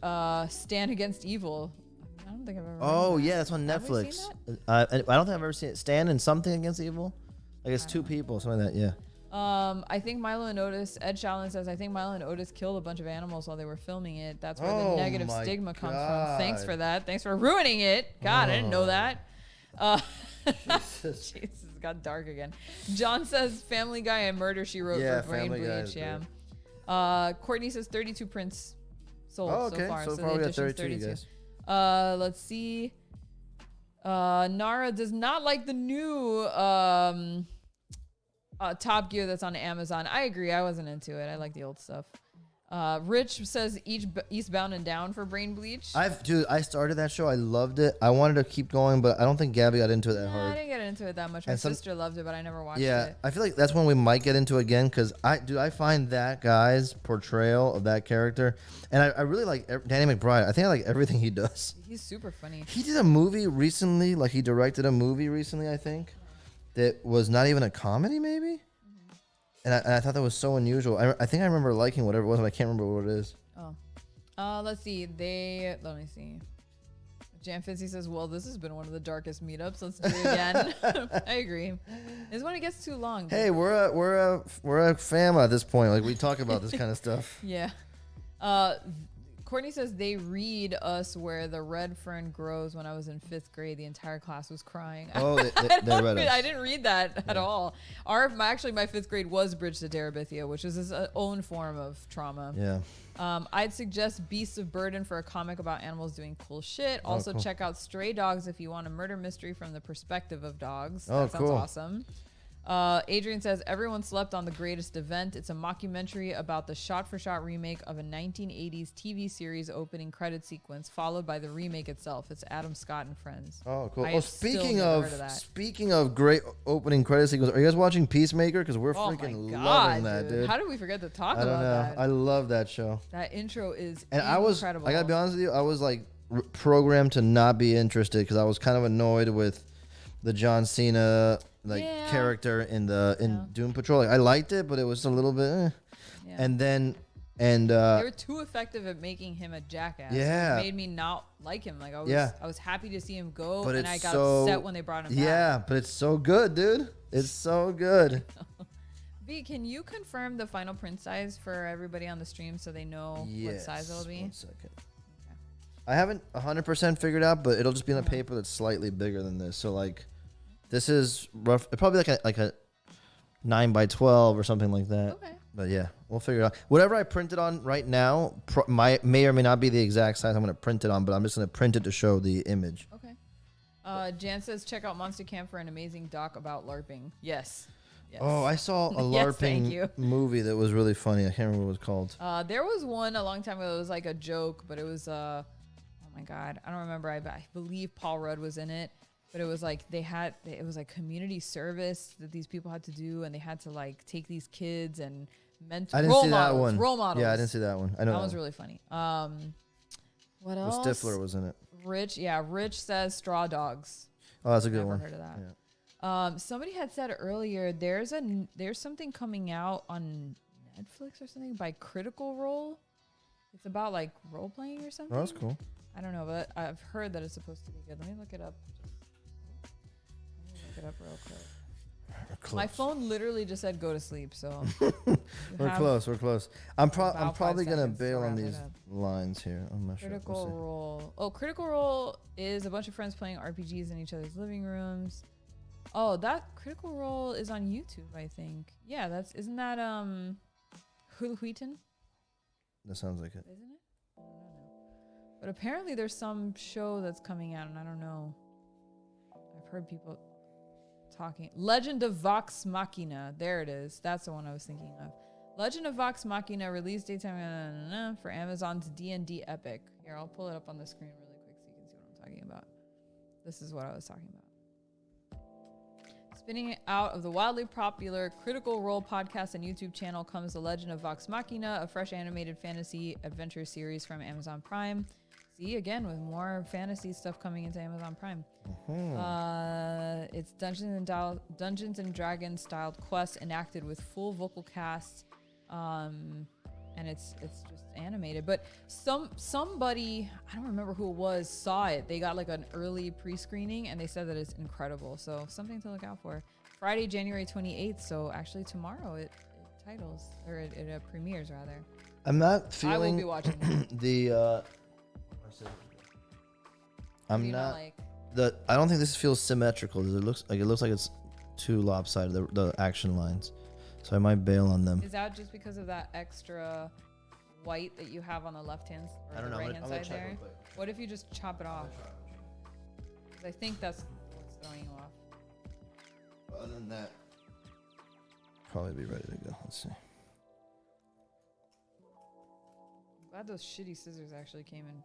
Stand Against Evil. I don't think I've ever. Oh yeah, that's on Netflix. I don't think I've ever seen it. Stand in Something Against Evil. Like it's 2 people, something like that. Yeah. I think Milo and Otis, Ed Shallon says, I think Milo and Otis killed a bunch of animals while they were filming it. That's where the negative stigma comes from. Thanks for that. Thanks for ruining it. God, I didn't know that. Jesus, it got dark again. John says Family Guy and Murder, She Wrote for Brain Bleach. Yeah. Courtney says 32 prints sold so far. So far we got 32, guys. Let's see. Nara does not like the new Top Gear that's on Amazon. I agree. I wasn't into it. I like the old stuff. Rich says Eastbound and Down for Brain Bleach. I started that show. I loved it. I wanted to keep going, but I don't think Gabby got into it that hard. I didn't get into it that much. My sister loved it, but I never watched it. Yeah, I feel like that's when we might get into it again, because I find that guy's portrayal of that character, and I really like Danny McBride. I think I like everything he does. He's super funny. He did a movie recently, like he directed a movie recently, I think, that was not even a comedy, maybe. And I thought that was so unusual. I think I remember liking whatever it was, but I can't remember what it is. Let's see. Let me see. Jan Fitzy says, well, this has been one of the darkest meetups. Let's do it again. I agree. It's when it gets too long. Hey, we're a fam at this point. Like, we talk about this kind of stuff. Yeah. Courtney says they read us where the red fern grows. When I was in 5th grade, the entire class was crying. Oh, they read us. I didn't read that at all. My 5th grade was Bridge to Terabithia, which is his own form of trauma. Yeah. I'd suggest Beasts of Burden for a comic about animals doing cool shit. Also, cool. check out Stray Dogs if you want a murder mystery from the perspective of dogs. Oh, that sounds cool. awesome. Adrian says, everyone slept on The Greatest Event. It's a mockumentary about the shot-for-shot remake of a 1980s TV series opening credit sequence, followed by the remake itself. It's Adam Scott and Friends. Oh, cool. I Oh, have still never heard of that. speaking of great opening credit sequence, are you guys watching Peacemaker? Because we're Oh freaking my God, loving that, dude. How did we forget to talk I don't about know. that? I love that show. That intro is And incredible. I gotta be honest with you, I was like programmed to not be interested because I was kind of annoyed with the John Cena character in Doom Patrol. Like, I liked it, but it was a little bit. Yeah. And then they were too effective at making him a jackass. Yeah. It made me not like him. Like I was happy to see him go, But and it's I got so- upset when they brought him back. yeah, but it's so good, dude. It's so good. B, can you confirm the final print size for everybody on the stream so they know what size it'll be? 1 second. I haven't 100% figured out, but it'll just be on a paper that's slightly bigger than this. So like, this is rough. Probably like a 9x12 or something like that. Okay. But yeah, we'll figure it out. Whatever I printed on right now may or may not be the exact size I'm going to print it on, but I'm just going to print it to show the image. Okay. Jan says, check out Monster Camp for an amazing doc about LARPing. Yes. Oh, I saw a Yes, thank LARPing you. movie that was really funny. I can't remember what it was called. There was one a long time ago. It was like a joke, but it was, oh my God, I don't remember. I believe Paul Rudd was in it, but it was like it was like community service that these people had to do, and they had to like take these kids and mentor. I didn't see that one. Role models. Yeah, I didn't see that one. I know that one's really funny. What else? Stifler was in it. Rich says Straw Dogs. Oh, that's a good Never one. heard of that. Yeah. Somebody had said earlier there's something coming out on Netflix or something by Critical Role. It's about like role playing or something. Oh, that's cool. I don't know, but I've heard that it's supposed to be good. Let me look it up. Real quick. My phone literally just said go to sleep, so We're close. I'm probably gonna 5 seconds to bail on wrap it these up. lines here. I'm not sure. Critical Role. Oh, Critical Role is a bunch of friends playing RPGs in each other's living rooms. Oh, that Critical Role is on YouTube, I think. Yeah, isn't that Hulu Wheaton? That sounds like it. Isn't it? I don't know. But apparently there's some show that's coming out, and I don't know. I've heard people talking. Legend of Vox Machina. There it is. That's the one I was thinking of. Legend of Vox Machina release date time for Amazon's D&D Epic. Here, I'll pull it up on the screen really quick so you can see what I'm talking about. This is what I was talking about. Spinning out of the wildly popular Critical Role podcast and YouTube channel comes The Legend of Vox Machina, a fresh animated fantasy adventure series from Amazon Prime. See, again, with more fantasy stuff coming into Amazon Prime. It's Dungeons and Dragons styled quests enacted with full vocal casts, and it's just animated. But somebody, I don't remember who it was, saw it. They got like an early pre-screening, and they said that it's incredible. So something to look out for. Friday, January 28th. So actually tomorrow it premieres rather. I'm not feeling. I will be watching the. I'm not. I don't think this feels symmetrical. It looks like it's too lopsided. The action lines, so I might bail on them. Is that just because of that extra white that you have on the left hand or the right hand side there? What if you just chop it off? Because I think that's what's throwing you off. Other than that, probably be ready to go. Let's see. I'm glad those shitty scissors actually came in handy.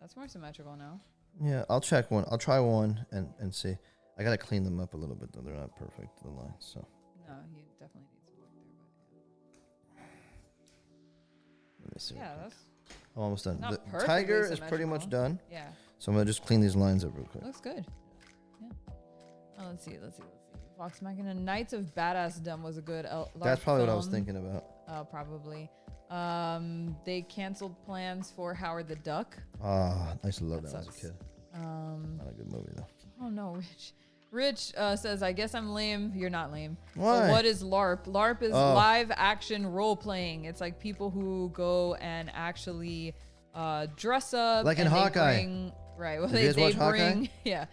That's more symmetrical now. Yeah, I'll check one. I'll try one and see. I gotta clean them up a little bit though. They're not perfect, the lines. So. No, you definitely need some work there. Let me see. Yeah, that's. I'm almost done. Not The perfectly tiger is pretty symmetrical. much done. Yeah. So I'm gonna just clean these lines up real quick. Looks good. Yeah. Oh, let's see. Vox Machina. Knights of Badassdom was a good. That's probably what I was film. thinking about. Probably. They canceled plans for Howard the Duck. Ah, I used to love that when I was a sucks. kid. Not a good movie though. Oh no, Rich says, I guess I'm lame. You're not lame. Why? But what is LARP? LARP is live action role playing. It's like people who go and actually dress up. Like in Hawkeye. Right. Well, Did you guys watch bring. Hawkeye? Yeah.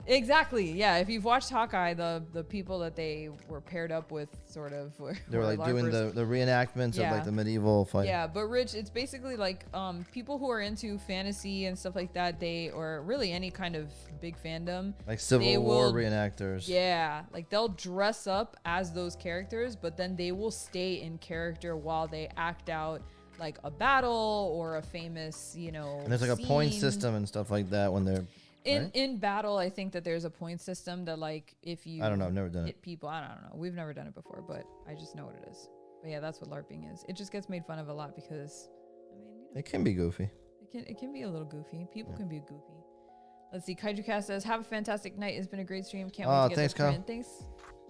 Exactly. Yeah. If you've watched Hawkeye, the people that they were paired up with, sort of, they were like LARPers. Doing the reenactments of like the medieval fight. Yeah, but Rich, it's basically like people who are into fantasy and stuff like that. Or really any kind of big fandom, like Civil War reenactors. Yeah, like they'll dress up as those characters, but then they will stay in character while they act out like a battle or a famous, And there's like a point system and stuff like that when they're. In battle, I think that there's a point system that, like, if you I don't know, I've never done hit people, I don't know. We've never done it before, but I just know what it is. But yeah, that's what LARPing is. It just gets made fun of a lot because, it can be goofy. It can be a little goofy. People can be goofy. Let's see. Kaiju Cast says, "Have a fantastic night. It's been a great stream. Can't wait to get thanks, the print." Kyle.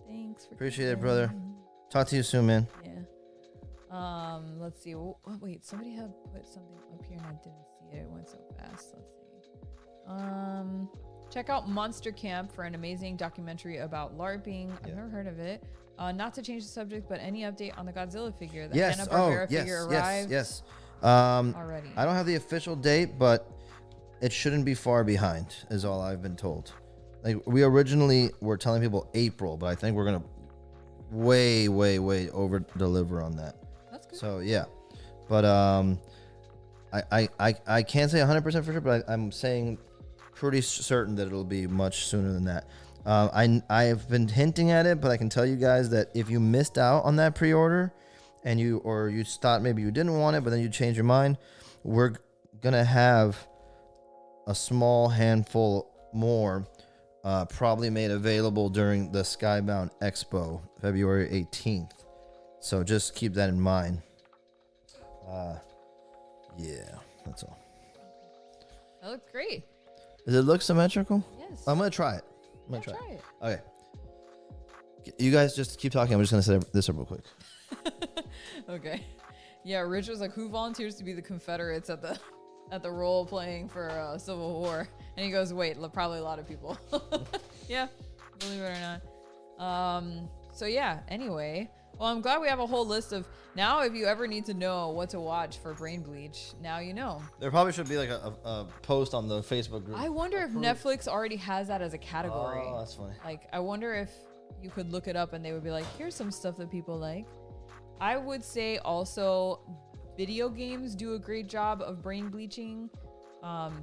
Thanks. Appreciate it, brother. Talk to you soon, man. Yeah. Let's see. Wait, somebody had put something up here and I didn't see it. It went so fast. Let's see. Check out Monster Camp for an amazing documentary about LARPing. I've never heard of it. Not to change the subject, but any update on the Godzilla figure? The Hanna-Barbera figure arrived yes. already. I don't have the official date, but it shouldn't be far behind, is all I've been told. Like, we originally were telling people April, but I think we're gonna way over deliver on that. That's good. So yeah, but I can't say 100% for sure, but I'm saying pretty certain that it'll be much sooner than that. I've been hinting at it, but I can tell you guys that if you missed out on that pre-order and you thought maybe you didn't want it, but then you change your mind, we're gonna have a small handful more probably made available during the Skybound Expo, February 18th. So just keep that in mind. Yeah, that's all. That looks great. Does it look symmetrical? Yes. I'm gonna try it. Try it. Okay. You guys just keep talking. I'm just gonna set this up real quick. Okay. Yeah, Rich was like, "Who volunteers to be the Confederates at the role playing for Civil War?" And he goes, "Wait, probably a lot of people." Yeah, believe it or not. So yeah. Anyway, well, I'm glad we have a whole list of now. If you ever need to know what to watch for brain bleach, now you know. There probably should be like a post on the Facebook group. I wonder if Netflix already has that as a category. Oh, that's funny. Like, I wonder if you could look it up and they would be like, "Here's some stuff that people like." I would say also video games do a great job of brain bleaching.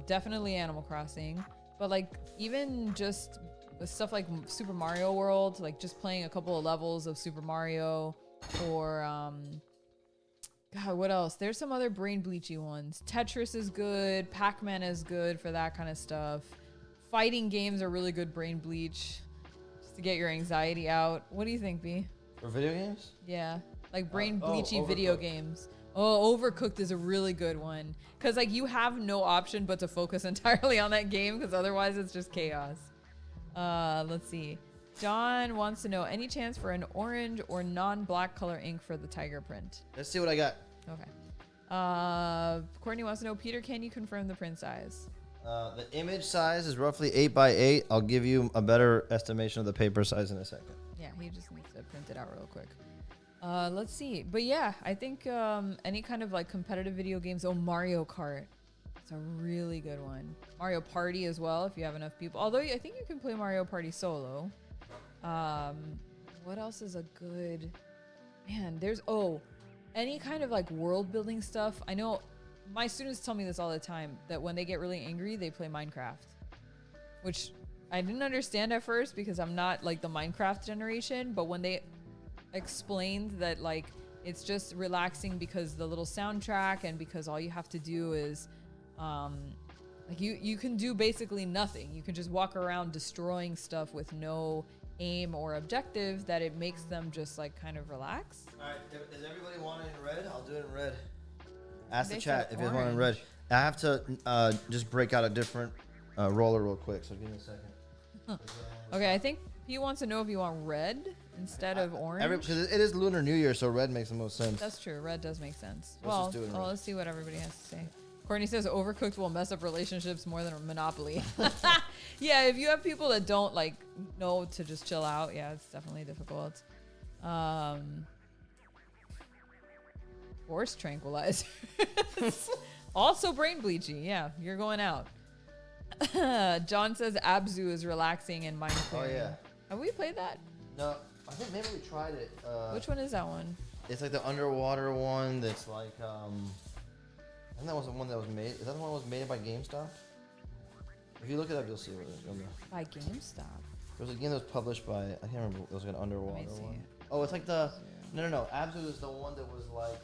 Definitely Animal Crossing, but like even just stuff like Super Mario World, like just playing a couple of levels of Super Mario, or God, what else? There's some other brain bleachy ones. Tetris is good. Pac-Man is good for that kind of stuff. Fighting games are really good brain bleach, just to get your anxiety out. What do you think, B? For video games? Yeah, like brain bleachy video games. Oh, Overcooked is a really good one. Because, like, you have no option but to focus entirely on that game, because otherwise it's just chaos. Let's see. John wants to know, any chance for an orange or non-black color ink for the tiger print? Let's see what I got. Okay. Courtney wants to know, Peter, can you confirm the print size? The image size is roughly 8x8. I'll give you a better estimation of the paper size in a second. Yeah, he just needs to print it out real quick. Let's see. But yeah, I think any kind of like competitive video games. Oh, Mario Kart. It's a really good one. Mario Party as well, if you have enough people. Although I think you can play Mario Party solo. What else is a good... Man, there's... Oh, any kind of like world building stuff. I know my students tell me this all the time, that when they get really angry, they play Minecraft. Which I didn't understand at first because I'm not like the Minecraft generation. But when they explained that like it's just relaxing because the little soundtrack and because all you have to do is like you can do basically nothing. You can just walk around destroying stuff with no aim or objective, that it makes them just like kind of relax. All right, does everybody want it in red? I'll do it in red. Ask the chat if you want it in red. I have to just break out a different roller real quick, so give me a second. Huh. Okay, I think he wants to know if you want red instead of orange. Because it is Lunar New Year, so red makes the most sense. That's true. Red does make sense. Let's just do it in red. Let's see what everybody has to say. Courtney says overcooked will mess up relationships more than Monopoly. Yeah, if you have people that don't like know to just chill out, yeah, it's definitely difficult. Force tranquilizer. Also brain bleaching. Yeah, you're going out. John says Abzu is relaxing and mind clearing. Oh yeah. Have we played that? No, I think maybe we tried it. Which one is that one? It's like the underwater one that's like, I think that was the one that was made. Is that the one that was made by GameStop? If you look it up, you'll see what it is. By GameStop. There was a game that was published by, I can't remember, it was like an underwater one. It. Oh, it's like the, no. Abzu is the one that was like,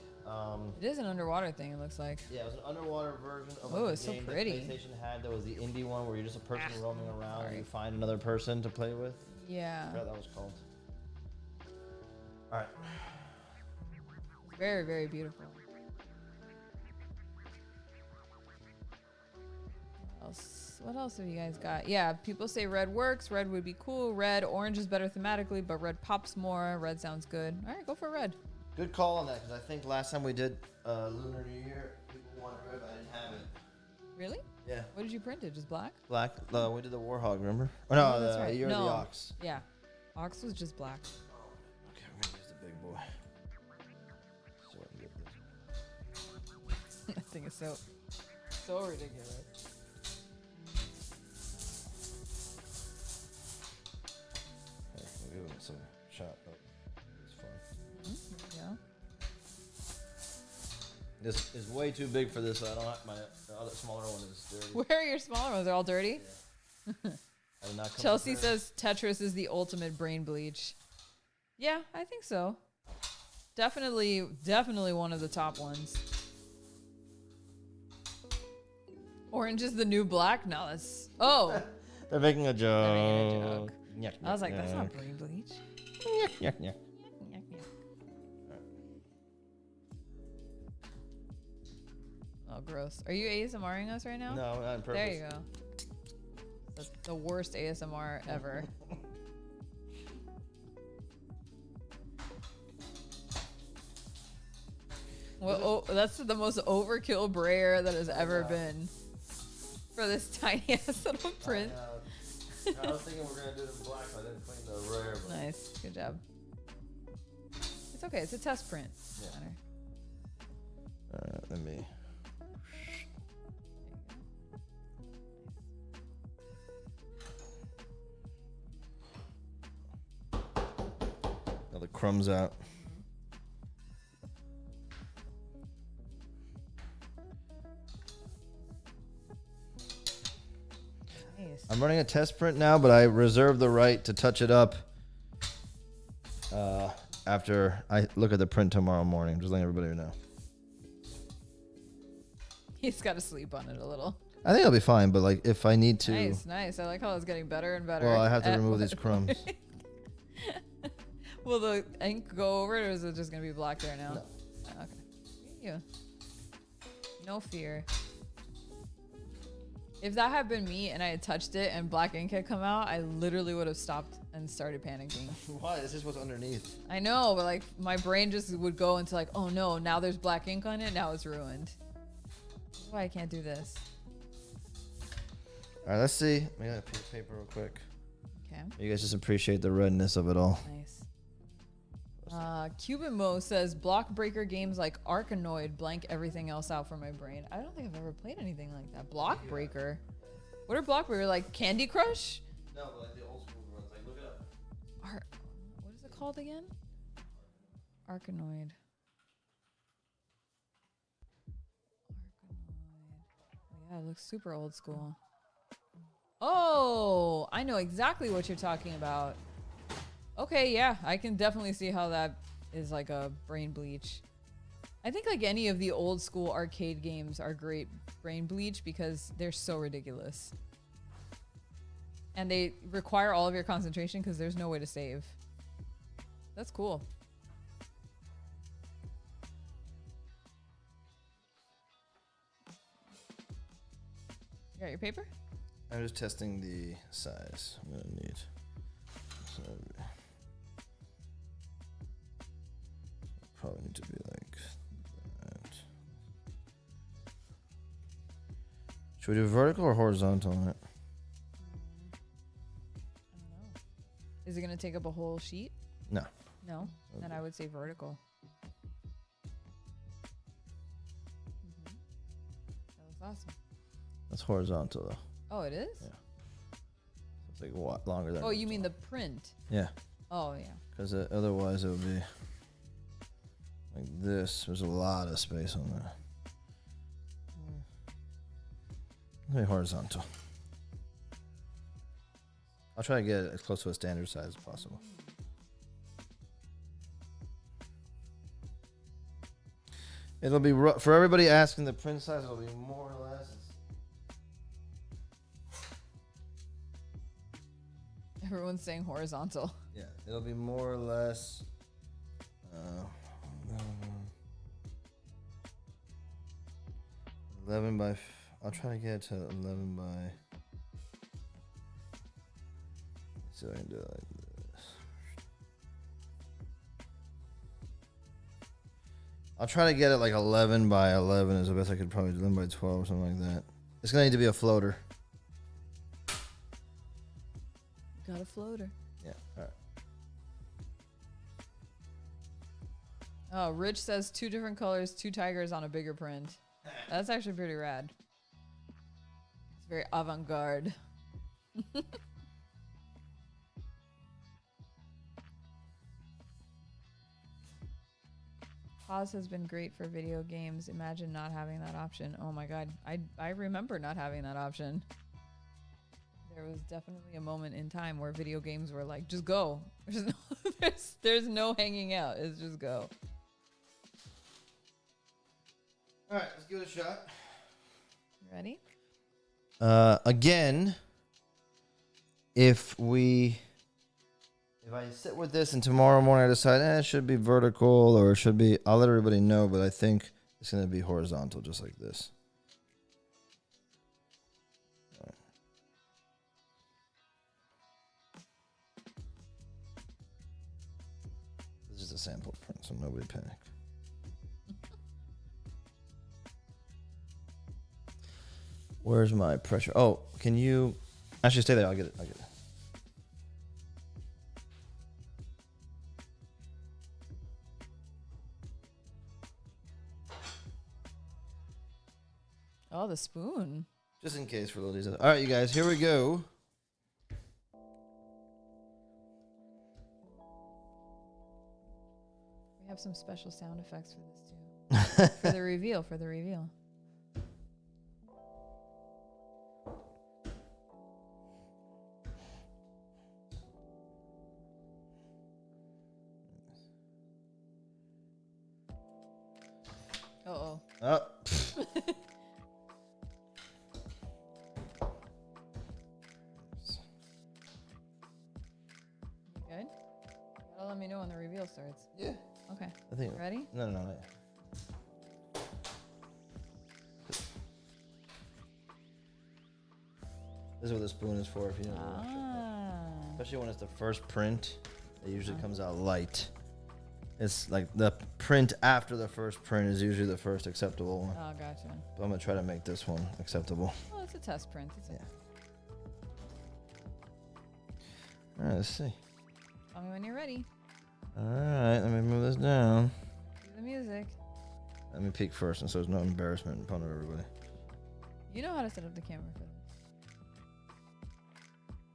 it is an underwater thing, it looks like. yeah, it was an underwater version of Oh, like it's the so game pretty. that PlayStation had. That was the indie one where you're just a person roaming around and you find another person to play with. Yeah. I forgot what that was called. All right. Very, very beautiful. What else have you guys got? Yeah, people say red works. Red would be cool. Red, orange is better thematically, but red pops more. Red sounds good. All right, go for red. Good call on that, because I think last time we did Lunar New Year, people wanted red, but I didn't have it. Really? Yeah. What did you print it? Just black? Black. We did the Warhog, remember? Oh, no, Oh, that's the right. Year No. of the Ox. Yeah. Ox was just black. Okay, we're going to use the big boy. So I can get this. That thing is so ridiculous. Okay, we'll give it some shot. Oh, it's fun. Yeah. This is way too big for this, so I don't have the other smaller one is dirty. Where are your smaller ones? They're all dirty? Yeah. I did not come Chelsea prepared. says Tetris is the ultimate brain bleach. Yeah, I think so. Definitely one of the top ones. Orange is the new black? No, that's... Oh! They're making a joke. They're making a joke. Yuck, I was like, yuck, that's yuck. not brain bleach. Yuck, yuck. Oh, gross. Are you ASMRing us right now? No, not on purpose. There you go. That's the worst ASMR ever. Well, oh, that's the most overkill brayer that has ever been for this tiny ass little print. I was thinking we're gonna do this black, so I didn't clean the rare. But Nice, good job. It's okay. It's a test print. Yeah. Matter. let me. Now the crumbs out. Nice. I'm running a test print now, but I reserve the right to touch it up after I look at the print tomorrow morning. Just letting everybody know. He's got to sleep on it a little. I think I'll be fine, but like if I need to, Nice. I like how it's getting better and better. well, I have to remove these crumbs. Will the ink go over it, or is it just gonna be black there now? No. Okay. Yeah. No fear. If that had been me and I had touched it and black ink had come out, I literally would have stopped and started panicking. Why? This is what's underneath. I know, but like my brain just would go into like, oh no, now there's black ink on it. Now it's ruined. That's why I can't do this. All right, let's see. I got a piece of paper real quick. Okay. You guys just appreciate the redness of it all. Nice. Cuban Mo says block breaker games like Arkanoid blank everything else out from my brain. I don't think I've ever played anything like that. Block breaker. What are block breaker, like Candy Crush? No, but like the old school ones. Like look it up. What is it called again? Arkanoid. Oh, yeah, it looks super old school. Oh, I know exactly what you're talking about. Okay, yeah, I can definitely see how that is like a brain bleach. I think like any of the old school arcade games are great brain bleach because they're so ridiculous. And they require all of your concentration because there's no way to save. That's cool. You got your paper? I'm just testing the size I'm gonna need. So probably need to be like that. Should we do vertical or horizontal on it? I don't know. Is it going to take up a whole sheet? No. No? Then I would say vertical. That looks awesome. That's horizontal, though. Oh, it is? Yeah. It's like a lot longer than. Oh, you mean the print? Yeah. Oh, yeah. Because otherwise it would be like this. There's a lot of space on that. Maybe horizontal. I'll try to get it as close to a standard size as possible. It'll be for everybody asking the print size. It'll be more or less. Everyone's saying horizontal. Yeah, it'll be more or less. 11 by. I'll try to get it to 11 by. Let's see if I can do it like this. I'll try to get it like 11 by 11 is the best I could probably do. 11 by 12 or something like that. It's gonna need to be a floater. Got a floater. Yeah. All right. Oh, Rich says 2 different colors, 2 tigers on a bigger print. That's actually pretty rad. It's very avant-garde. Pause has been great for video games. Imagine not having that option. Oh my god. I remember not having that option. There was definitely a moment in time where video games were like, just go. There's no hanging out. It's just go. All right, let's give it a shot. Ready? Again, if I sit with this and tomorrow morning I decide it should be vertical or it should be, I'll let everybody know, but I think it's going to be horizontal just like this. Right. This is a sample print, so nobody panic. Where's my pressure? Oh, can you actually stay there? I'll get it. Oh, the spoon. Just in case for little details. All right, you guys, here we go. We have some special sound effects for this too. For the reveal. Uh-oh. Oh. You good? You gotta let me know when the reveal starts. Yeah. Okay. I think. Ready? No. This is what the spoon is for, if you know. Especially when it's the first print, it usually comes out light. It's like the print after the first print is usually the first acceptable one. Oh, gotcha. But I'm gonna try to make this one acceptable. Well, it's a test print. All right, let's see. Tell me when you're ready. All right, let me move this down. Do the music. Let me peek first, and so there's no embarrassment in front of everybody. You know how to set up the camera for this.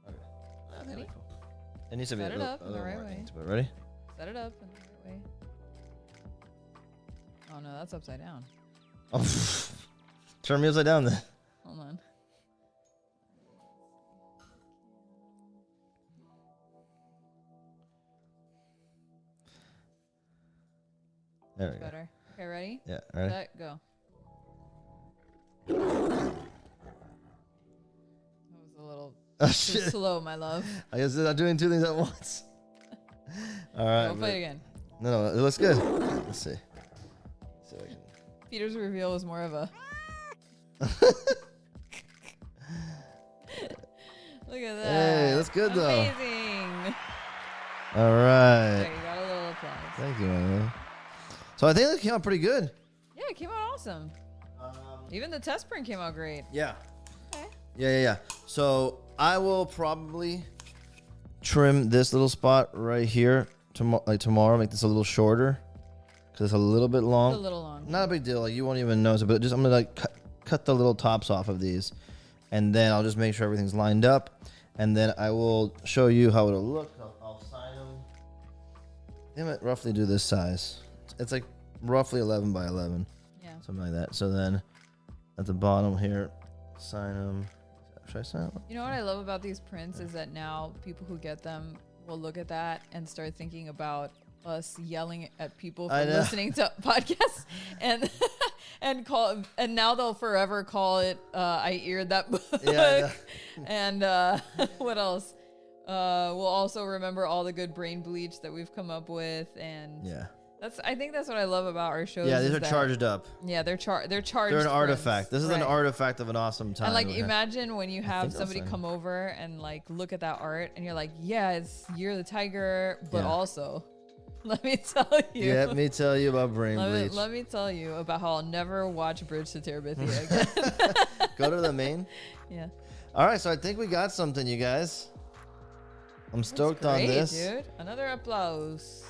Okay. Ready? Cool. It needs to be Set a it little, up a in the little right more way. into it. Ready? Set it up in the right way. Oh no, that's upside down. Oh, turn me upside down then. Hold on. There we go. Better. Okay, ready? Yeah, ready? Set, go. That was a little Oh, too shit. slow, my love. I guess I'm doing 2 things at once. All right. We'll play it again. No, it looks good. Let's see. So I can... Peter's reveal was more of a. Look at that. Hey, that's good though. Amazing. All right. Okay, you got a little applause. Thank you, man. So I think that came out pretty good. Yeah, it came out awesome. Even the test print came out great. Yeah. Yeah. So I will probably trim this little spot right here tomorrow. Make this a little shorter because it's a little bit long. It's a little long. Not a big deal. Like, you won't even notice it. But I'm gonna cut the little tops off of these, and then I'll just make sure everything's lined up, and then I will show you how it'll look. I'll sign them. They might roughly do this size. It's like roughly 11 by 11. Yeah. Something like that. So then at the bottom here, sign them. Should I sign them? You know what I love about these prints is that now people who get them will look at that and start thinking about us yelling at people for listening to podcasts and now they'll forever call it I eared that book. Yeah. And what else? We'll also remember all the good brain bleach that we've come up with, and I think that's what I love about our shows. Yeah, these are charged up. Yeah, they're charged. They're an artifact. This is an artifact of an awesome time. And like, imagine when you have somebody come over and like look at that art, and you're like, yeah, it's Year the Tiger, but also, let me tell you. Let me tell you about brain bleach. Let me tell you about how I'll never watch Bridge to Terabithia again. Go to the main. Yeah. All right, so I think we got something, you guys. I'm stoked on this, dude. Another applause.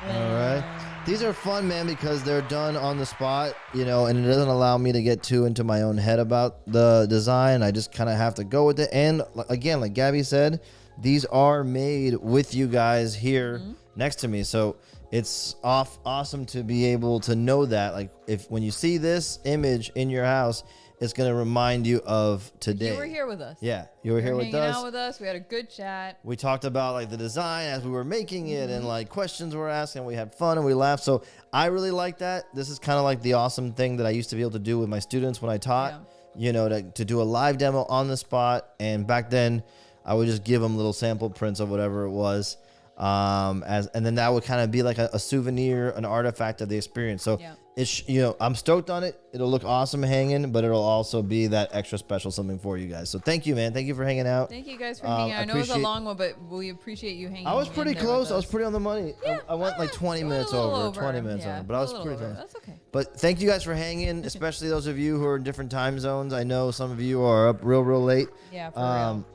All right. These are fun, man, because they're done on the spot, and it doesn't allow me to get too into my own head about the design. I just kind of have to go with it. And again, like Gabby said, these are made with you guys here next to me. So it's awesome to be able to know that. Like, when you see this image in your house, it's going to remind you of today. You were here with us. Yeah, you were here with us. Hanging out with us. We had a good chat. We talked about like the design as we were making it, and like questions we were asking. We had fun and we laughed. So I really like that. This is kind of like the awesome thing that I used to be able to do with my students when I taught. To do a live demo on the spot. And back then, I would just give them little sample prints of whatever it was. And then that would kind of be like a souvenir, an artifact of the experience. So it's, I'm stoked on it. It'll look awesome hanging, but it'll also be that extra special something for you guys. So thank you, man. Thank you for hanging out. Thank you guys for hanging out. I know it was a long one, but we appreciate you hanging out. I was pretty close. I was pretty on the money. Yeah, I went like 20 minutes over. 20 minutes over, but I was pretty close. That's okay. But thank you guys for hanging, especially those of you who are in different time zones. I know some of you are up real late. Yeah, for real.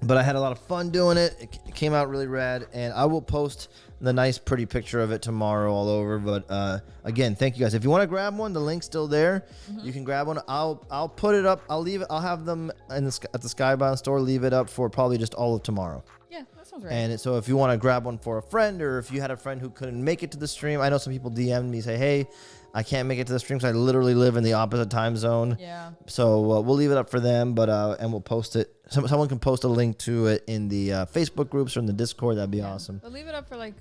But I had a lot of fun doing it. It came out really rad, and I will post the nice, pretty picture of it tomorrow all over. But again, thank you guys. If you want to grab one, the link's still there. You can grab one. I'll put it up. I'll leave it. I'll have them at the Skybound store. Leave it up for probably just all of tomorrow. Yeah, that sounds right. And so if you want to grab one for a friend, or if you had a friend who couldn't make it to the stream, I know some people DM'd me say, "Hey, I can't make it to the stream because I literally live in the opposite time zone." Yeah. So we'll leave it up for them, but and we'll post it. Someone can post a link to it in the Facebook groups or in the Discord. That'd be awesome. But leave it up for like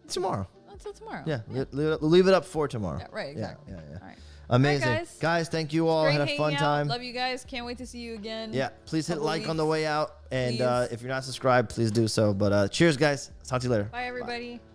tomorrow. Until tomorrow. Yeah. Leave it up for tomorrow. Yeah, right. Exactly. Yeah. All right. Amazing. All right, guys, thank you all. Had a fun time. Love you guys. Can't wait to see you again. Yeah. Please hit like on the way out. And if you're not subscribed, please do so. But cheers, guys. Talk to you later. Bye, everybody. Bye.